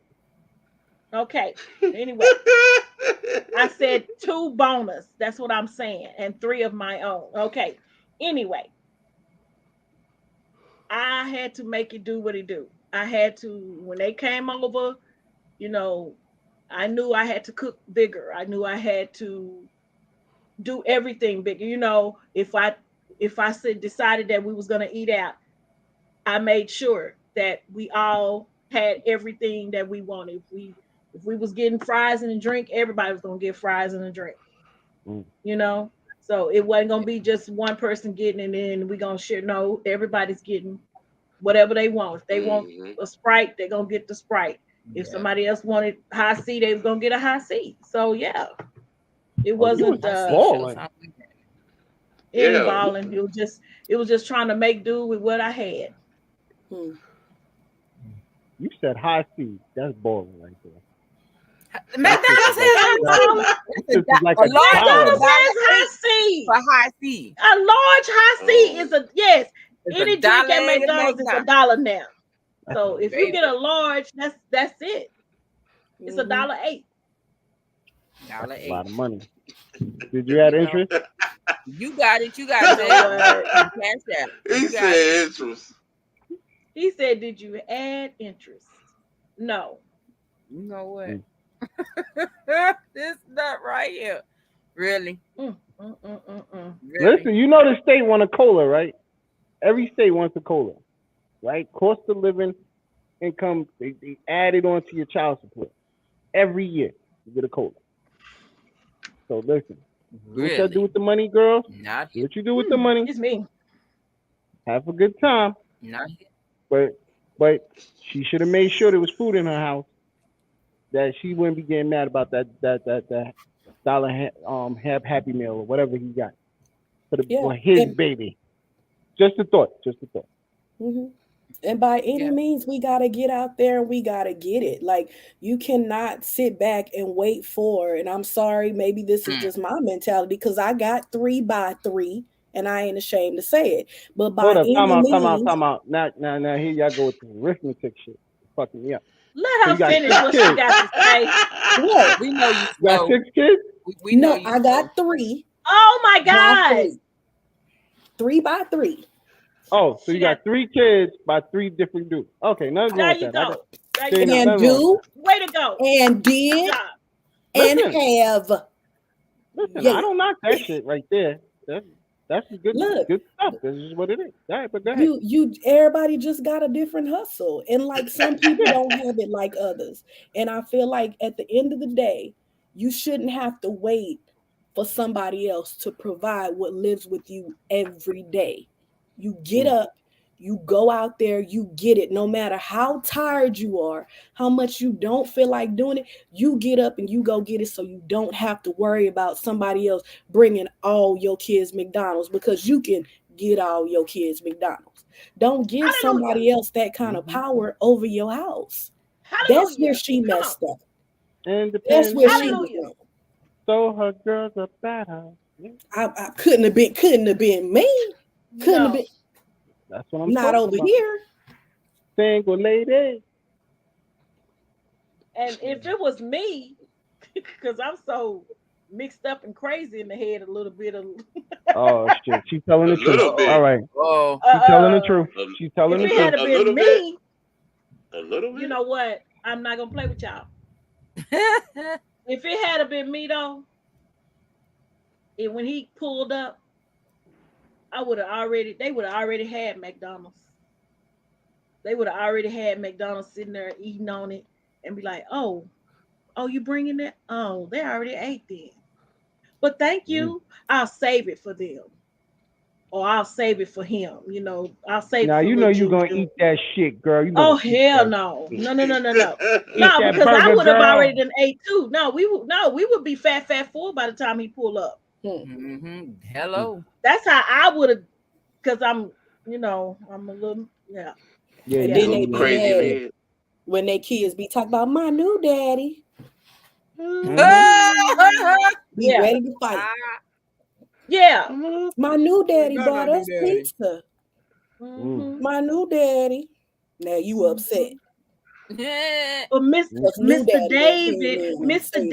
Okay. Anyway, I said 2 bonus. That's what I'm saying, and 3 of my own. Okay. Anyway, I had to make it do what it do. I had to, when they came over, I knew I had to cook bigger. I knew I had to do everything bigger. If I decided that we was gonna eat out, I made sure that we all had everything that we wanted. If we was getting fries and a drink, everybody was gonna get fries and a drink. So it wasn't gonna be just one person getting it, and we gonna share. No, everybody's getting whatever they want. If they want a Sprite, they're gonna get the Sprite. If somebody else wanted high C, they was gonna get a high C. So yeah, it wasn't balling. It was just trying to make do with what I had. You said high C. That's balling right there. McDonald's has McDonald's has high C. For high C. A large high C is any drink at McDonald's is $1 now. So if you get a large, that's it. It's $1.08. That's a lot of money. Did you add interest? You got it. You got it. He said interest. He said, "Did you add interest?" No. You know what? This nut right here. Really? Really? Listen, the state want a cola, right? Every state wants a cola, right? Cost of living, income, they add it onto your child support. Every year, you get a cola. So listen, what y'all do with the money, girls? Not what you do with the money? It's me. Have a good time. Not But she should have made sure there was food in her house, that she wouldn't be getting mad about that $1 Happy Meal or whatever he got for his baby. Just a thought. Mm-hmm. And by any means, we got to get out there and we got to get it. Like, you cannot sit back and wait for, and I'm sorry, maybe this is just my mentality, because I got 3 by 3 and I ain't ashamed to say it. But by any means. Time out. Now, here y'all go with the arithmetic shit. Fucking me up. Let her finish what she got to say. What? We know you got 6 kids? We know I got 3. Oh my God. 3 by 3. Oh, so you got 3 kids by 3 different dudes. Okay, nothing wrong with that. And do. Way to go. And did. And have. Listen, I don't knock that shit right there. That's good stuff. This is what it is. All right, but go ahead. Everybody just got a different hustle. And like, some people don't have it like others. And I feel like at the end of the day, you shouldn't have to wait for somebody else to provide what lives with you every day. You get up, you go out there, you get it. No matter how tired you are, how much you don't feel like doing it, you get up and you go get it, so you don't have to worry about somebody else bringing all your kids McDonald's, because you can get all your kids McDonald's. Don't give somebody else that kind of power over your house. That's where she messed up. And that's where she was wrong. So her girls are better. I couldn't have been me. Couldn't have been. That's what I'm not over about. Here. Single lady. And if it was me, because I'm so mixed up and crazy in the head a little bit. Oh shit, she's telling the truth. All right. Oh, she's telling the truth. She's telling the truth. If it had been me, a little bit. You know what? I'm not gonna play with y'all. If it had been me though, and when he pulled up, they would have already had McDonald's. They would have already had McDonald's sitting there eating on it and be like, oh, you bringing that? Oh, they already ate then. But thank you. I'll save it for them. Or I'll save it for him. I'll save it for you know you're going to eat that shit, girl. Hell no. No. No, because I would have already done ate too. No, we would be fat full by the time he pull up. Mm-hmm. Hello. That's how I would have, because I'm a little, Yeah, and then they crazy mad when their kids be talking about my new daddy. Be ready to fight. Yeah. My new daddy bought us pizza. My new daddy. Now you upset. But Mr. David. Mr.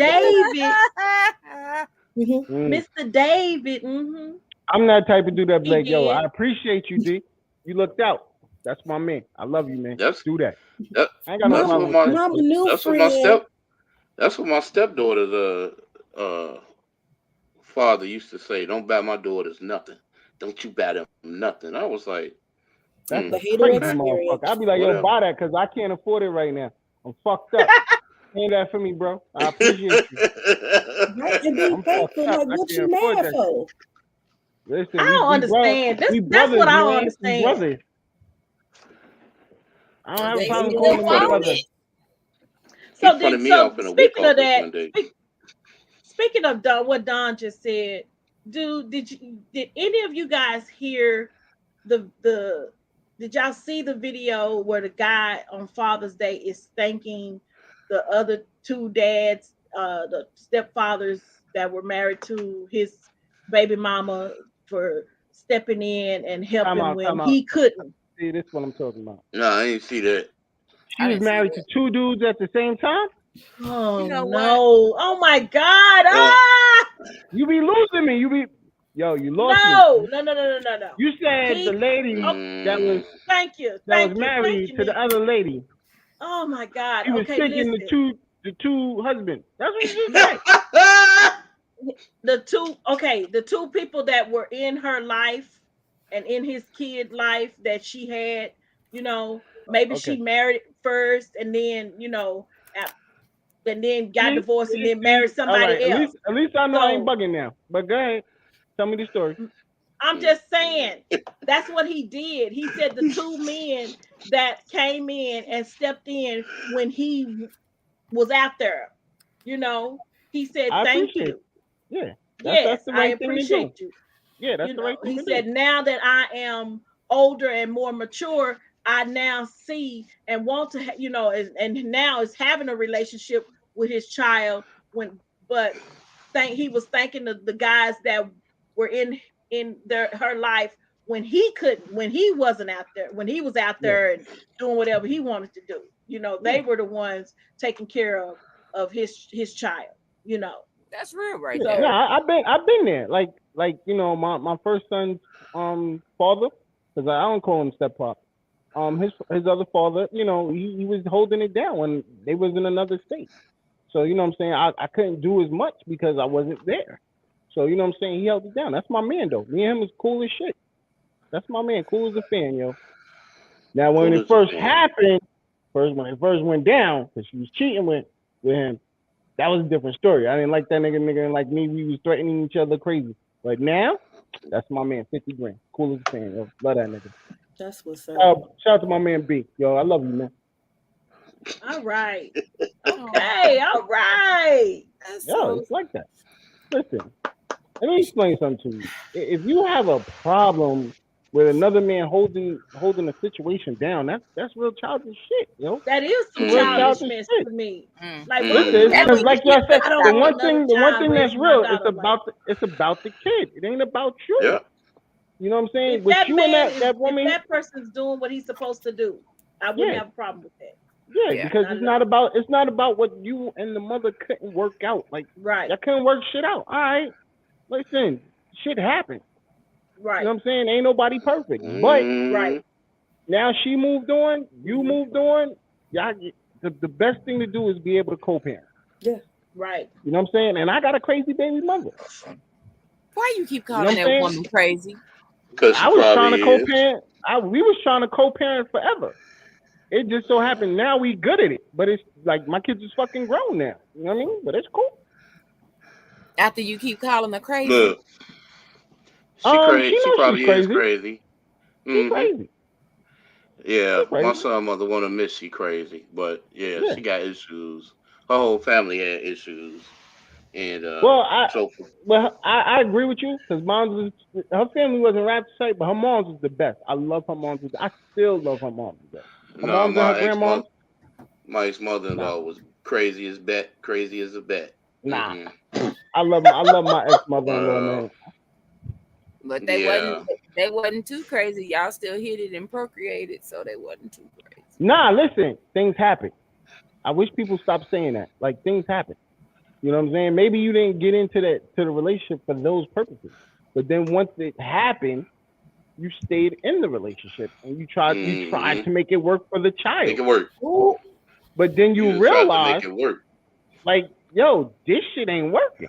David. I'm not type of dude that be like, yo, I appreciate you, D. You looked out. That's my man. I love you, man. Let's do that. I ain't got no problem with that. That's what my stepdaughter's father used to say. Don't buy my daughters nothing. Don't you buy them nothing. I was like, that's the hater motherfucker. I'd be like, yo, buy that because I can't afford it right now. I'm fucked up. Ain't that for me, bro? I appreciate you. Right, and be thankful. Like, what you mad for? Listen, I don't understand. That's what I don't understand. I don't have a problem calling them brothers. So speaking of that, speaking of what Don just said, did any of you guys hear did y'all see the video where the guy on Father's Day is thanking the other 2 dads, the stepfathers that were married to his baby mama for stepping in and helping when he couldn't? See, this is what I'm talking about. No, I didn't see that. She was married to 2 dudes at the same time? Oh, no. Oh, my God. You be losing me. You lost me. No. You said the lady that was was married to the other lady. Oh, my God. He was thinking the two husbands. That's what you said. The 2 people that were in her life and in his kid life that she had, maybe she married first and then, and then got divorced and then married somebody else. At least I know I ain't bugging now. But go ahead. Tell me the story. I'm just saying, that's what he did. He said the 2 men that came in and stepped in when he was out there, he said, thank you. Yeah. Yes, I appreciate you. Yeah, that's the right thing He said, now that I am older and more mature, I now see and want to, and now is having a relationship with his child but he was thanking the guys that were in her life when he wasn't out there, when he was out there and doing whatever he wanted to do. They were the ones taking care of his child. That's real, right? Yeah, I've been there. Like my first son's father, because I don't call him step pop. His other father, he was holding it down when they was in another state. So what I'm saying, I couldn't do as much because I wasn't there. So what I'm saying, he held it down. That's my man though. Me and him was cool as shit. That's my man, cool as a fan, yo. Now when it first happened, when it first went down, because she was cheating with him, that was a different story. I didn't like that nigga, and like me, we was threatening each other crazy. But now, that's my man, 50 grand. Cool as a fan, yo. Love that nigga. That's what's up. Shout out to my man B. Yo, I love you, man. All right. Okay, all right. Yo, it's like that. Listen, let me explain something to you. If you have a problem with another man holding a situation down, that's real childish shit, yo. That is some childishness to me. Like y'all said, the one thing that's real, it's about the kid. It ain't about you. Yeah. You know what I'm saying? If with that you man and that woman, if that person's doing what he's supposed to do, I wouldn't have a problem with that. Yeah, because it's not about what you and the mother couldn't work out. Like, right, y'all couldn't work shit out. All right, listen, shit happened. Right. You know what I'm saying? Ain't nobody perfect. But right now she moved on, you moved on. Y'all, the best thing to do is be able to co-parent. Yeah. Right. You know what I'm saying? And I got a crazy baby mother. Why you keep calling that woman crazy? Because I was trying to co-parent. We was trying to co-parent forever. It just so happened now we good at it. But it's like my kids is fucking grown now. You know what I mean? But it's cool. After you keep calling her crazy. Look. She probably is crazy. She's crazy. Yeah, my son mother want to miss she crazy. But yeah, she got issues. Her whole family had issues. And I agree with you because her family wasn't right to say, but her mom's was the best. I love her mom's. I still love her mom's the best. Her mom's and her grandma. My ex-mother-in-law was crazy as a bat. Nah, I love my ex-mother-in-law, man. But they wasn't too crazy. Y'all still hit it and procreated, so they wasn't too crazy. Nah, listen, things happen. I wish people stopped saying that. Like things happen. You know what I'm saying? Maybe you didn't get into the relationship for those purposes. But then once it happened, you stayed in the relationship and you tried to make it work for the child. Make it work. Ooh. But then you realize, like, yo, this shit ain't working.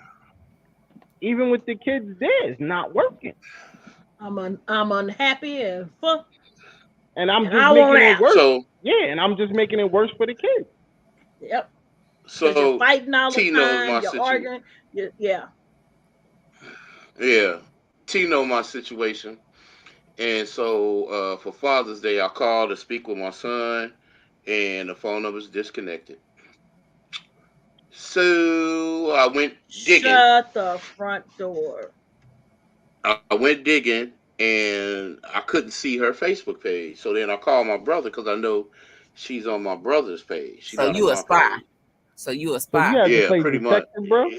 Even with the kids there, it's not working. I'm unhappy and fuck. And I'm just making it worse. And I'm just making it worse for the kids. Yep. So you're fighting all the time, you're arguing. Yeah. T know my situation. And so for Father's Day, I called to speak with my son, and the phone number's disconnected. So I went digging. Shut the front door. I went digging, and I couldn't see her Facebook page. So then I called my brother because I know she's on my brother's page. So you a spy. So you a spy. So you have to play pretty detective, much, bro.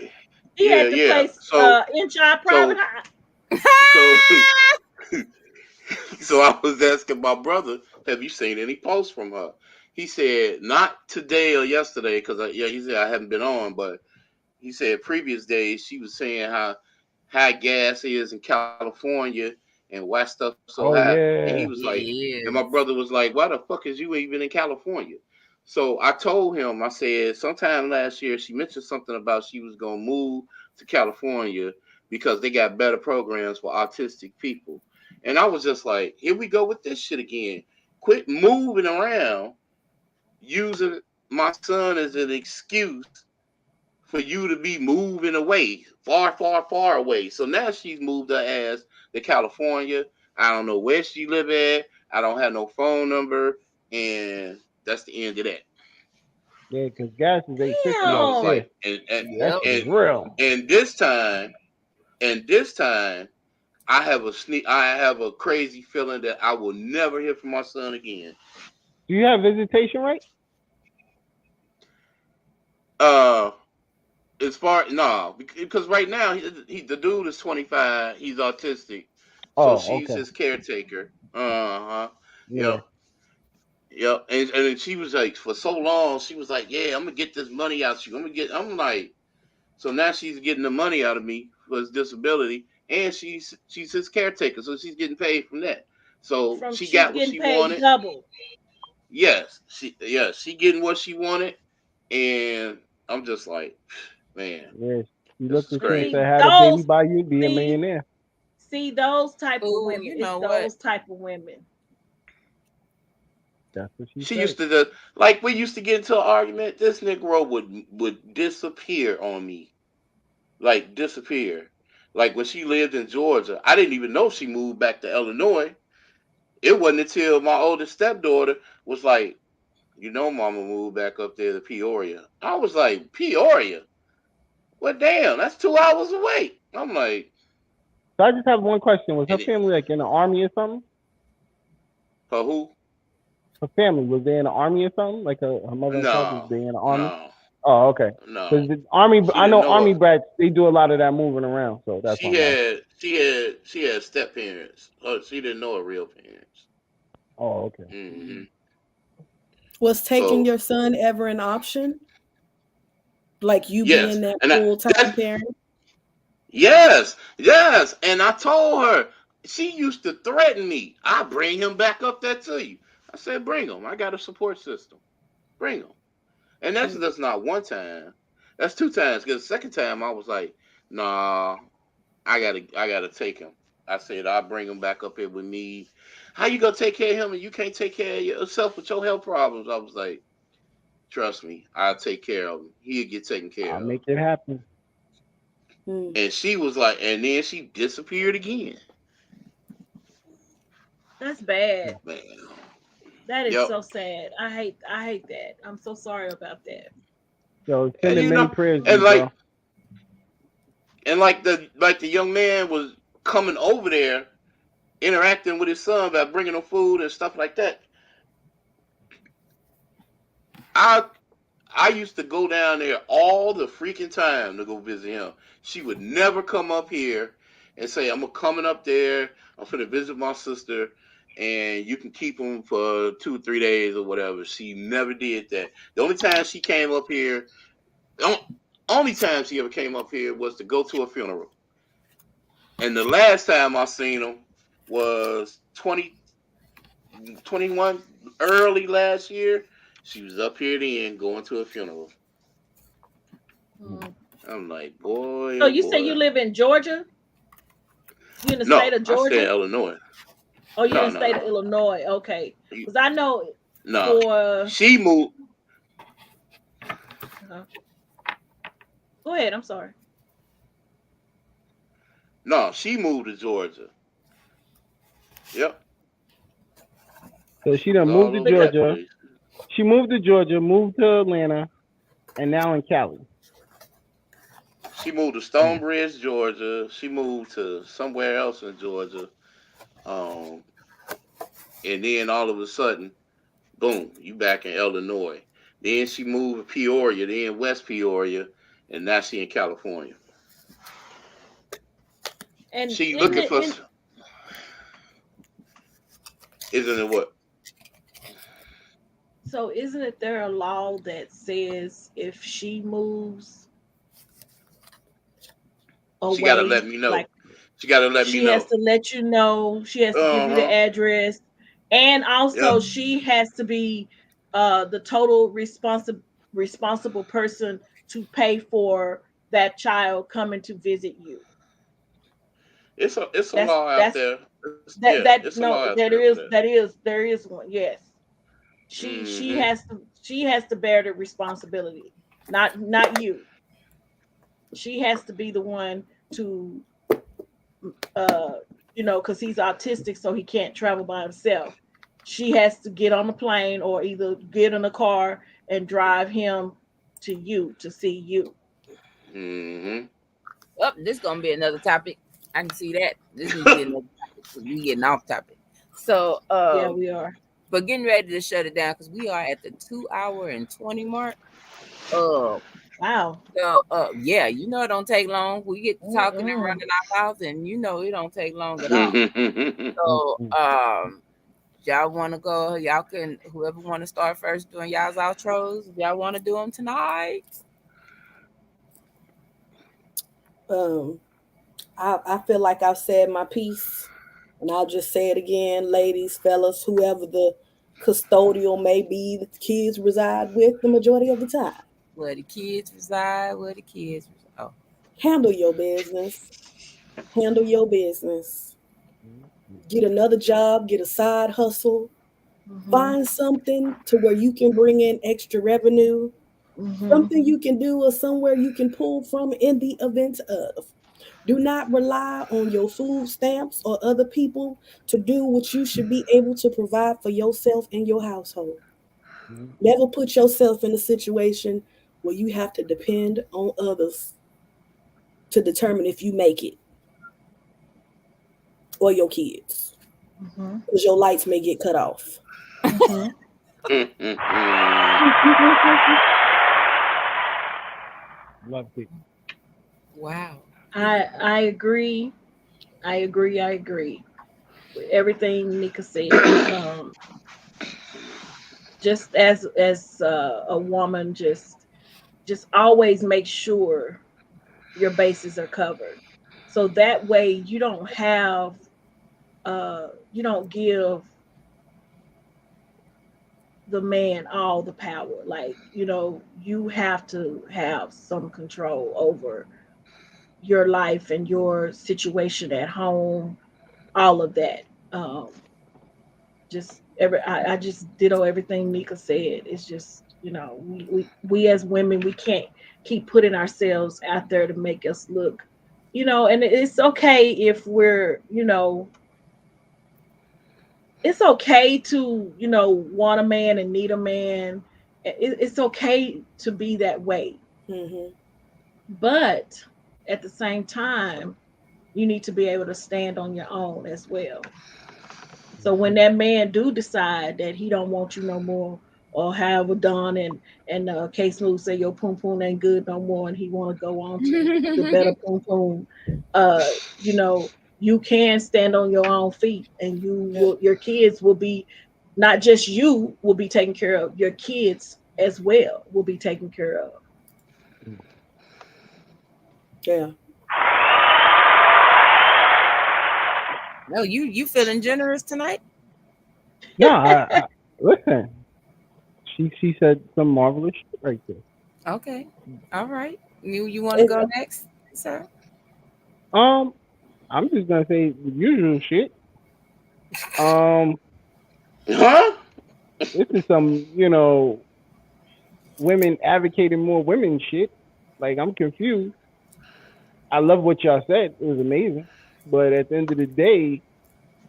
He had to play inside private eye. So I was asking my brother, have you seen any posts from her? He said, not today or yesterday, because he said I haven't been on, but he said previous days she was saying how high gas is in California and why stuff so high. Yeah. And he was like, and my brother was like, why the fuck is you even in California? So I told him, I said, sometime last year, she mentioned something about she was going to move to California because they got better programs for autistic people. And I was just like, here we go with this shit again. Quit moving around, using my son as an excuse for you to be moving away, far, far, far away. So now she's moved her ass to California. I don't know where she live at. I don't have no phone number. And that's the end of that. Yeah, because gas is $8.50. I was like, that's real. And this time, I have a crazy feeling that I will never hear from my son again. Do you have visitation right? As far no, because right now the dude is 25. He's autistic, so she's his caretaker. Yeah. Yep. Yep. And she was like, for so long, she was like, yeah, I'm gonna get this money out you. I'm like, so now she's getting the money out of me for his disability, and she's his caretaker, so she's getting paid from that. So she got what she wanted. Double. Yes, she getting what she wanted, and I'm just like, man, yeah. She this looked is at you and crazy. said, "Had a baby by you, be a millionaire." See those type of women. You know those type of women. That's what She said. used to do, like we used to get into an argument. This Negro would disappear on me, like disappear. Like when she lived in Georgia, I didn't even know she moved back to Illinois. It wasn't until my oldest stepdaughter was like, you know, Mama moved back up there to Peoria. I was like, Peoria? Well, damn, that's 2 hours away. I'm like, so I just have one question. Was her family like in the army or something? For who? Her family, was they in the army or something? Like her mother and father, was they in the army? No. Oh, okay. No. Because the army, She I know didn't know army her. brats, they do a lot of that moving around. So that's why I'm asking. She had step parents. She didn't know her real parents. Oh, okay. Mm-hmm. Was taking your son ever an option? Like you being that full-time parent? Yes. And I told her, she used to threaten me. I'll bring him back up there to you. I said, bring him. I got a support system. Bring him. And that's not one time. That's 2 times. Because the second time I was like, nah, I gotta take him. I said, I'll bring him back up here with me. How you gonna take care of him and you can't take care of yourself with your health problems? I was like, trust me, I'll take care of him. He'll get taken care of. I'll make it happen. And she was like, and then she disappeared again. That's bad. Man. That is so sad. I hate that. I'm so sorry about that. So sending many prayers to you, like, bro. And like the young man was coming over there, interacting with his son by bringing him food and stuff like that. I used to go down there all the freaking time to go visit him. She would never come up here and say, I'm coming up there, I'm going to visit my sister, and you can keep him for 2 or 3 days or whatever. She never did that. The only time she came up here, only time she ever came up here was to go to a funeral. And the last time I seen him was 2021, early last year. She was up here then going to a funeral. I'm like, boy. So you say you live in Georgia? You in the state of Georgia? I stay in Illinois. Oh, you're in the state of Illinois. Okay. Because I know she moved. Go ahead. I'm sorry. No, she moved to Georgia. Yep. So she done moved to Georgia. She moved to Georgia, moved to Atlanta, and now in Cali. She moved to Stonebridge, Georgia. She moved to somewhere else in Georgia. And then all of a sudden, boom, you back in Illinois. Then she moved to Peoria, then West Peoria, and now she in California. And she looking for. Isn't it what? So isn't it there a law that says if she moves away, she gotta let me know. She gotta let me know. She has to let you know. She has to give you the address, and also she has to be the total responsible person to pay for that child coming to visit you. It's a law out there. There is one. Yes, she has to bear the responsibility, not you. She has to be the one to, because he's autistic, so he can't travel by himself. She has to get on the plane or either get in a car and drive him to you to see you. Oh, this is gonna be another topic. I can see that. This is getting off topic. So yeah, we are. But getting ready to shut it down because we are at the 2 hour and 20 mark. Wow. So yeah, it don't take long. We get to talking and running our mouths, and it don't take long at all. So y'all want to go? Y'all can. Whoever want to start first doing y'all's outros. If y'all want to do them tonight. I feel like I've said my piece, and I'll just say it again, ladies, fellas, whoever the custodial may be that the kids reside with the majority of the time. Where the kids reside, Oh. Handle your business. Handle your business. Get another job, get a side hustle. Find something to where you can bring in extra revenue. Something you can do or somewhere you can pull from in the event of. Do not rely on your food stamps or other people to do what you should be able to provide for yourself and your household. Never put yourself in a situation where you have to depend on others to determine if you make it or your kids. Because your lights may get cut off. Love it. Wow. I agree. I agree with everything Nika said. Just as a woman, just always make sure your bases are covered, so that way you don't give the man all the power. Like, you have to have some control over your life and your situation at home, all of that. I just ditto everything Nika said. It's just, we as women, we can't keep putting ourselves out there to make us look, and it's okay if we're, it's okay to, want a man and need a man. It's okay to be that way. But at the same time, you need to be able to stand on your own as well. So when that man do decide that he don't want you no more, or however Don and K Smooth say your poom poom ain't good no more, and he want to go on to the better poom poom, you can stand on your own feet, and your kids will be, not just you will be taken care of, your kids as well will be taken care of. Yeah. No, you feeling generous tonight? No, I listen. She said some marvelous shit right there. Okay, all right. You want to go next, sir? I'm just gonna say the usual shit. This is some, women advocating more women shit. Like, I'm confused. I love what y'all said. It was amazing. But at the end of the day,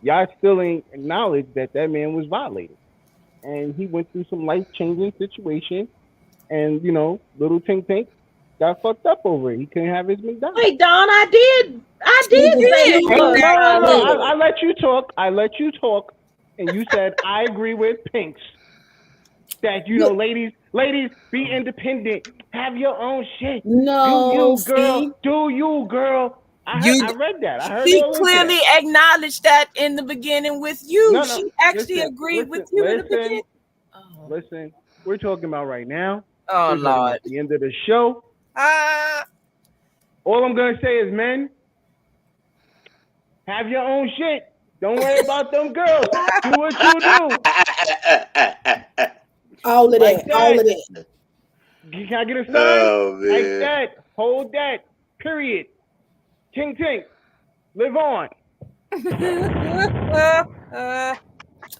y'all still ain't acknowledged that man was violated. And he went through some life-changing situation. And, little Tink Tink got fucked up over it. He couldn't have his McDonald's. Wait, Don, I did say he was. No. I let you talk. And you said, I agree with Pinks. That, ladies, be independent. Have your own shit. No, Do you, girl. I read that. I heard he all clearly that. acknowledged that in the beginning with you. No, she actually agreed with you in the beginning. Listen, we're talking about right now. Oh, Lord. At the end of the show. All I'm going to say is, men, have your own shit. Don't worry about them girls. Do what you do. All of that. Can I get a sign? Like that. Hold that. Period. Ting ting. Live on.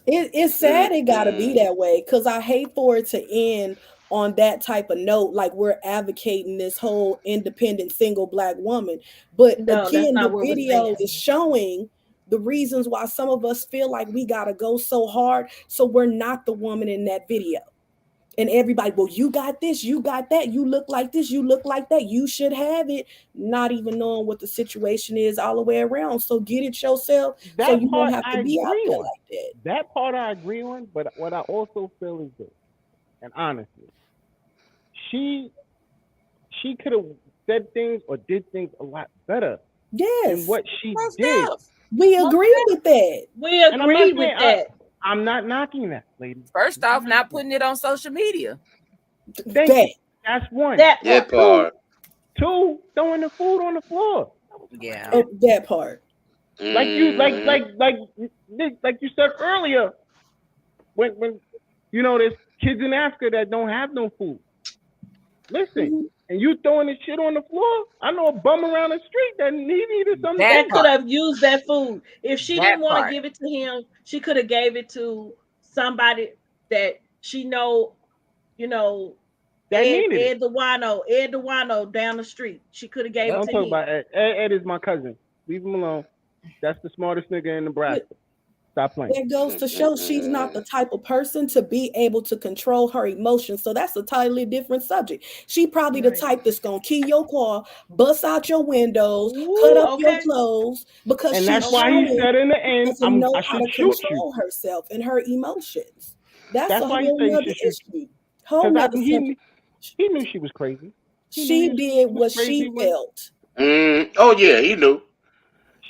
It's sad it gotta be that way, because I hate for it to end on that type of note, like we're advocating this whole independent single Black woman. But again, the video is showing the reasons why some of us feel like we gotta go so hard, so we're not the woman in that video. And everybody, well, you got this, you got that, you look like this, you look like that, you should have it, not even knowing what the situation is all the way around. So get it yourself, so you don't have to be out there like that. That part I agree on, but what I also feel is this, and honestly, she could have said things or did things a lot better. Yes. Than what she did. We agree with that. We agree with that. I'm not knocking that, lady. First off, not putting it on social media. Thank you. That's one. That part. Two, throwing the food on the floor. Yeah. Oh, that part. Like you said earlier, when you know there's kids in Africa that don't have no food. Listen, and you throwing this shit on the floor. I know a bum around the street that needed something. That could have used that food. If she didn't want to give it to him, she could have gave it to somebody that she know, that Ed DeWano down the street. She could have gave it to him. Don't talk about Ed. Ed is my cousin. Leave him alone. That's the smartest nigga in Nebraska. Stop playing. That goes to show she's not the type of person to be able to control her emotions. So that's a totally different subject. She probably the type that's gonna key your car, bust out your windows, cut up your clothes, because and that's why he said in the end, I how to control herself and her emotions. That's a whole nother issue. He knew she was crazy. She did what she felt. Oh yeah, he knew.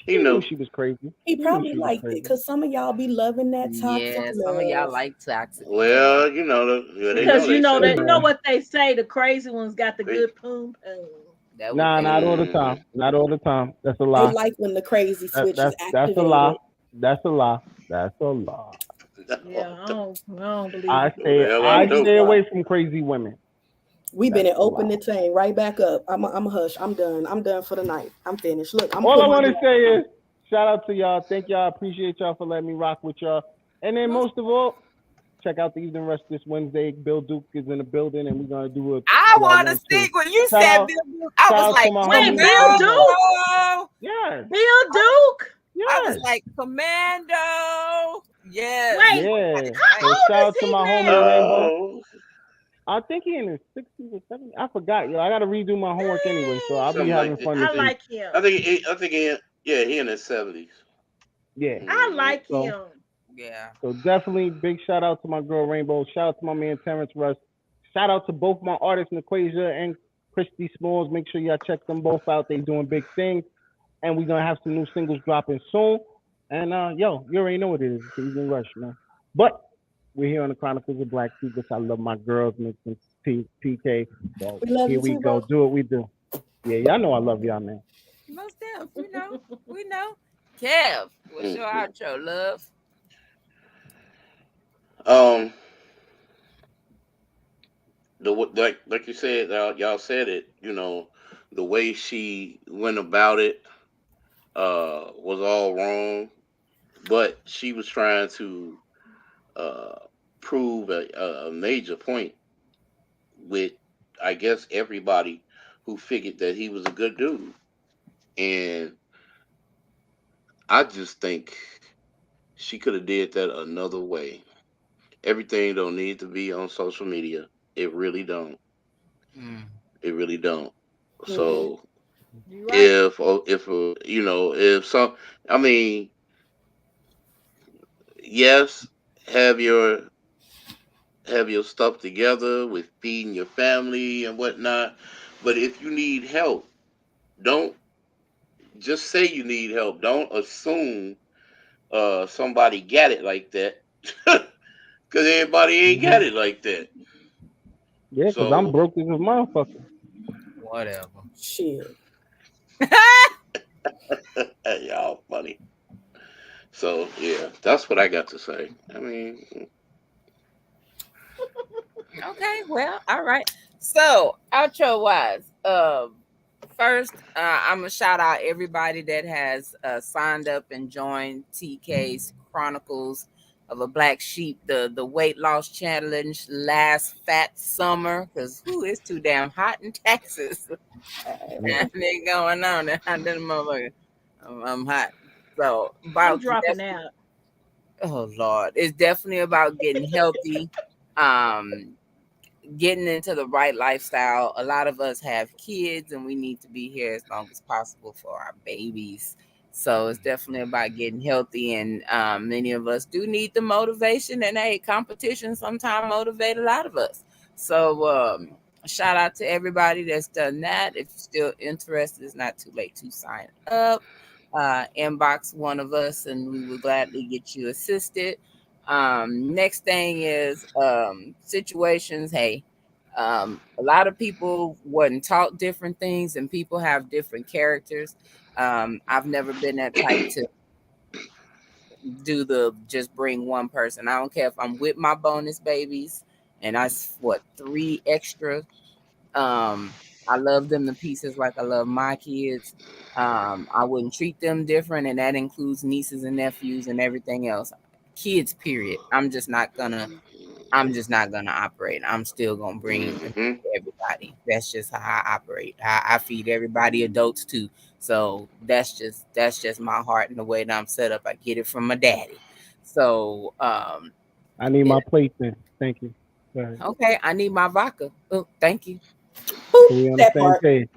He knew she was crazy. He probably liked it because some of y'all be loving that toxic. Yeah, some of y'all like toxic. Well, because you know what they say, the crazy ones got the good poom poom. Nah, not all the time. Not all the time. That's a lie. They like when the crazy switch is activated. That's a lie. That's a lie. That's a lie. Yeah, I don't believe I stay away from crazy women. We've been in open the chain right back up. I'm a hush. I'm done. I'm done for the night. I'm finished. Look, all I want to say is shout out to y'all. Thank y'all. Appreciate y'all for letting me rock with y'all. And then most of all, check out the Evening Rush this Wednesday. Bill Duke is in the building, and we're gonna do a. I want to speak when you said Bill Duke. I was like, wait, Bill Duke? Yes. Bill Duke? Yes. I was like, Commando. Yes. Wait. Yeah. So shout out to my homie Rainbow. I think he in his 60s or 70s. I forgot. I got to redo my homework anyway, so I'll be having fun. I like him. I think he in his 70s. Yeah. I like him. Yeah. So definitely big shout out to my girl Rainbow. Shout out to my man Terrence Russ. Shout out to both my artists, Naquasia and Christy Smalls. Make sure y'all check them both out. They doing big things. And we're going to have some new singles dropping soon. And you already know what it is. It's the Evening Rush, man. But we're here on the Chronicles of Black Sheep. I love my girls, Miss PK. So here we go. Do what we do. Yeah, y'all know I love y'all, man. Most definitely, we know. Kev, what's your outro, love? Like you said, y'all said it. The way she went about it was all wrong, but she was trying to prove a major point with, I guess, everybody who figured that he was a good dude. And I just think she could have did that another way. Everything don't need to be on social media. It really don't. It really don't. So if some, I mean, yes, have your stuff together with feeding your family and whatnot. But if you need help, don't just say you need help. Don't assume somebody got it like that. Because everybody ain't got it like that. Yeah, because I'm broke as a motherfucker. Whatever. Shit. Y'all funny. So, yeah, that's what I got to say. I mean... Okay, well, all right. So, outro-wise, first, I'm going to shout out everybody that has signed up and joined TK's Chronicles of a Black Sheep, the weight loss challenge last fat summer, because it's too damn hot in Texas. Nothing going on. I'm hot. So, I'm dropping out. Oh, Lord. It's definitely about getting healthy. getting into the right lifestyle. A lot of us have kids and we need to be here as long as possible for our babies. So it's definitely about getting healthy, and many of us do need the motivation, and hey, competition sometimes motivate a lot of us. So shout out to everybody that's done that. If you're still interested, it's not too late to sign up. Inbox one of us and we will gladly get you assisted. Next thing is situations. Hey, a lot of people wasn't taught different things, and people have different characters. I've never been that type to do the just bring one person. I don't care if I'm with my bonus babies and I what 3 extra. I love them to pieces like I love my kids. I wouldn't treat them different, and that includes nieces and nephews and everything else. Kids, period. I'm just not gonna operate. I'm still gonna bring and feed everybody. That's just how I operate. I feed everybody, adults too. So that's just my heart and the way that I'm set up. I get it from my daddy. So I need my plate then. Thank you. okay, I need my vodka. Oh, thank you. So we on the same page.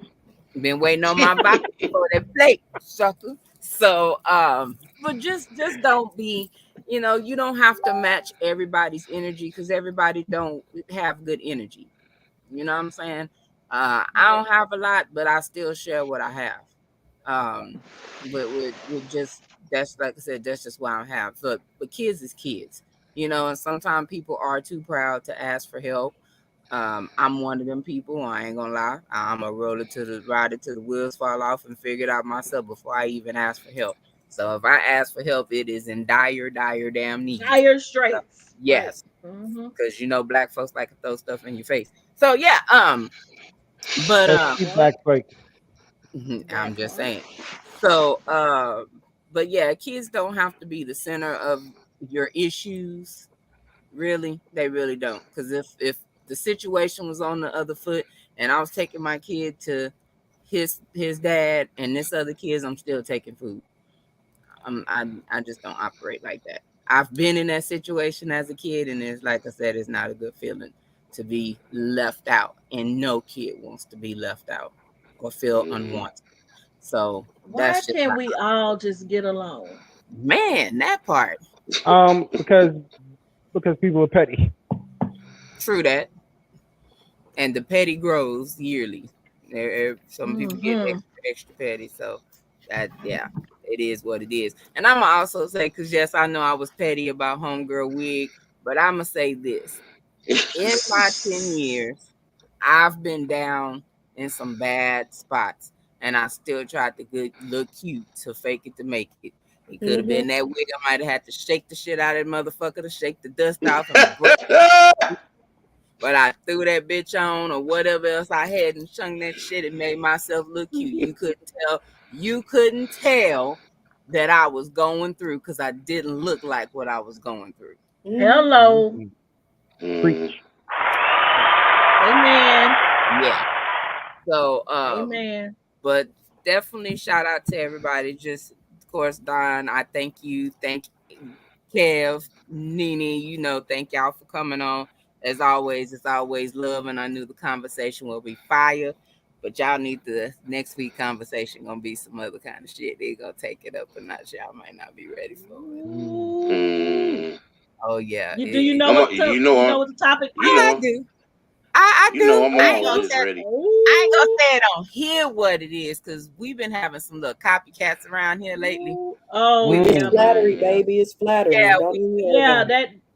Been waiting on my vodka for that plate, sucker. So but just don't be, you don't have to match everybody's energy because everybody don't have good energy. You know what I'm saying? I don't have a lot, but I still share what I have. But with just that's like I said, that's just what I have. But kids is kids, and sometimes people are too proud to ask for help. I'm one of them people. I ain't gonna lie. I'm a ride it till the wheels fall off and figure it out myself before I even ask for help. So if I ask for help, it is in dire damn need. Dire straits. So, yes, because black folks like to throw stuff in your face. So yeah, but black folks. I'm just saying. So but yeah, kids don't have to be the center of your issues. Really, they really don't. Because if the situation was on the other foot and I was taking my kid to his dad and this other kids, I'm still taking food. I just don't operate like that. I've been in that situation as a kid, and it's like I said, it's not a good feeling to be left out, and no kid wants to be left out or feel unwanted. So why can't we all just get along? Man, that part. Because people are petty. True that. And the petty grows yearly. Some people get extra petty, so that it is what it is. And I'm gonna also say, because yes, I know I was petty about homegirl wig, but I'm gonna say this: in my 10 years, I've been down in some bad spots, and I still tried to look cute to fake it to make it. It could have been that wig. I might have had to shake the shit out of that motherfucker to shake the dust off and break. But I threw that bitch on or whatever else I had and chunk that shit and made myself look cute. You couldn't tell that I was going through because I didn't look like what I was going through. Hello. Preach. Amen. Yeah. So amen. But definitely shout out to everybody. Just of course, Don, I thank you. Thank Kev, Nene, thank y'all for coming on. As always, it's always love, and I knew the conversation will be fire. But y'all need the next week conversation gonna be some other kind of shit. They gonna take it up a notch. Y'all might not be ready for it. Oh yeah. You know what the topic is? I do. I do. I'm always ready. I ain't gonna say it on here what it is, because we've been having some little copycats around here lately. Oh yeah, flattery, baby. It's flattery.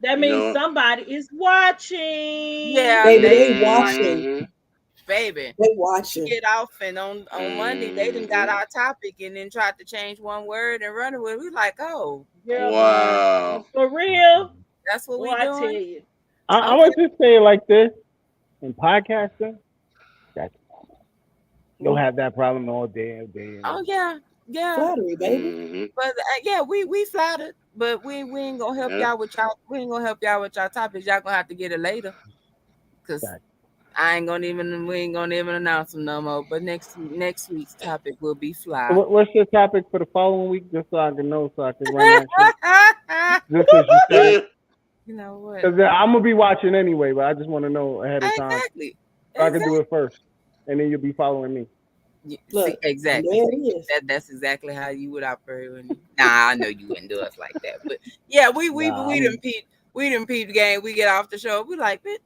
That means somebody is watching. Yeah, baby, they watching. Baby, they watching. Get off, and on Monday they done got our topic and then tried to change one word and run with it. We like, oh, yeah, wow, for real. That's what we doing. I tell you. I would just say it like this: in podcasting, you'll have that problem all day. Oh yeah. Flattery, baby. But we flattered, but we ain't gonna help y'all with y'all. We ain't gonna help y'all with y'all topics. Y'all gonna have to get it later, because we ain't gonna even announce them no more. But next week's topic will be fly. So what's your topic for the following week, just so I can know, so I can run that shit? You know what? Because I'm gonna be watching anyway, but I just want to know ahead of time. Exactly. So I can do it first, and then you'll be following me. See, exactly. That's exactly how you would operate. Nah, I know you wouldn't do us like that, but yeah, we didn't peep the game. We get off the show. We like, bitch,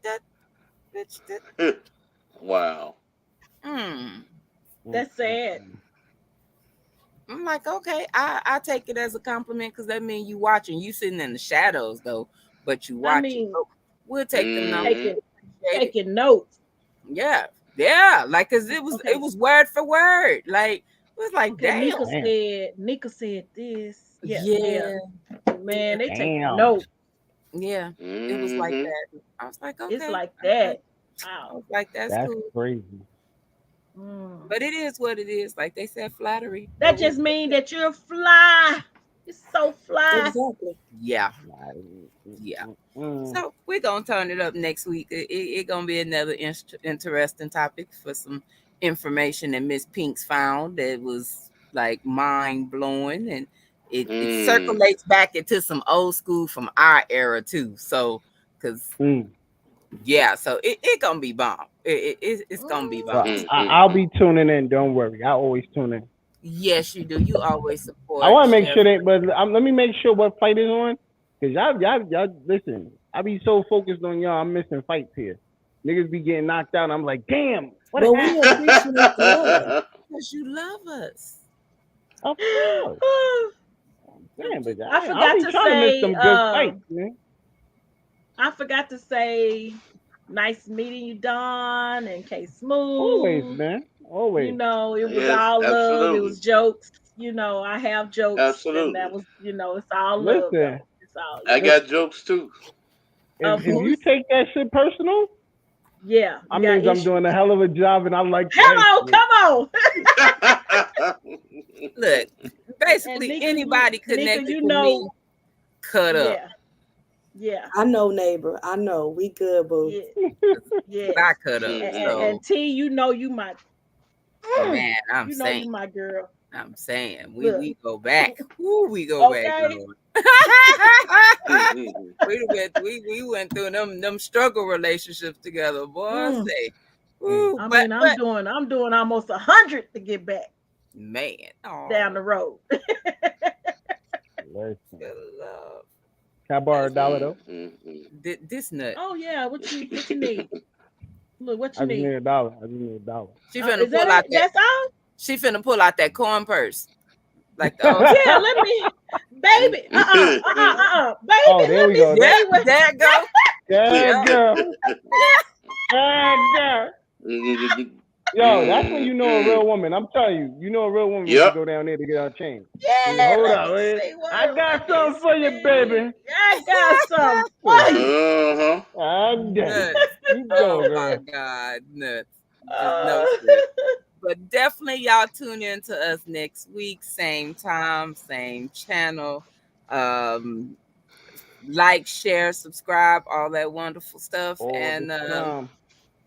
that. Wow. That's sad. I'm like, okay, I take it as a compliment because that means you watching. You sitting in the shadows though, but you watching. I mean, we'll take them notes. Taking notes. Yeah, like because it was word for word. Like it was like, damn. Nika said this. Yeah. Man, they take notes. Yeah, it was like that. I was like, okay, it's like that. Wow. I was like, that's cool. Crazy. But it is what it is. Like they said, flattery. That just means that you're fly. You're so fly. Exactly. Yeah. So we're gonna turn it up next week. It's gonna be another interesting topic for some information that Miss Pinks found that was like mind blowing, and it circulates back into some old school from our era too. So, because so it gonna be bomb. It's gonna be bomb. I'll be tuning in. Don't worry. I always tune in. Yes, you do. You always support. I want to make sure that, but let me make sure what fight is on. Cause y'all listen. I be so focused on y'all. I'm missing fights here. Niggas be getting knocked out. I'm like, damn. What happened? Because you love us. Of course. Damn, but I forgot to say. Some good fights, man. I forgot to say, nice meeting you, Don and K Smooth. Always, man. Always. You know, it was all love. It was jokes. You know, I have jokes. Absolutely. And that was, it's all love. Listen, I got jokes too. If you take that shit personal, I mean, I'm doing a hell of a job, and I'm like, hello, come on. Look, basically Nika, anybody connected to me, cut up. Yeah. I know, neighbor. I know. We good, boo. Yeah. I cut up. And T, you my man. I'm saying, you my girl. I'm saying we go back. Ooh, we go back. we went through them struggle relationships together, boy. I'm doing almost 100 to get back. Man, down the road. Good love. Can I borrow $1 though? This nut. Oh yeah, what you need? Look, what you need? I just need $1. She finna pull out that. That's all. She finna pull out that corn purse. Like yeah, let me, baby. Baby. Oh, there we go. There go. There go. Yo, that's when you know a real woman. I'm telling you, a real woman when you go down there to get our change. Yeah, hold up, I got something for you, baby. I got something for you. You go, my God, nuts. But definitely y'all tune in to us next week, same time, same channel. Like, share, subscribe, all that wonderful stuff. And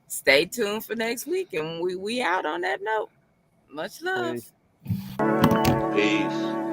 stay tuned for next week. And we out on that note. Much love. Peace.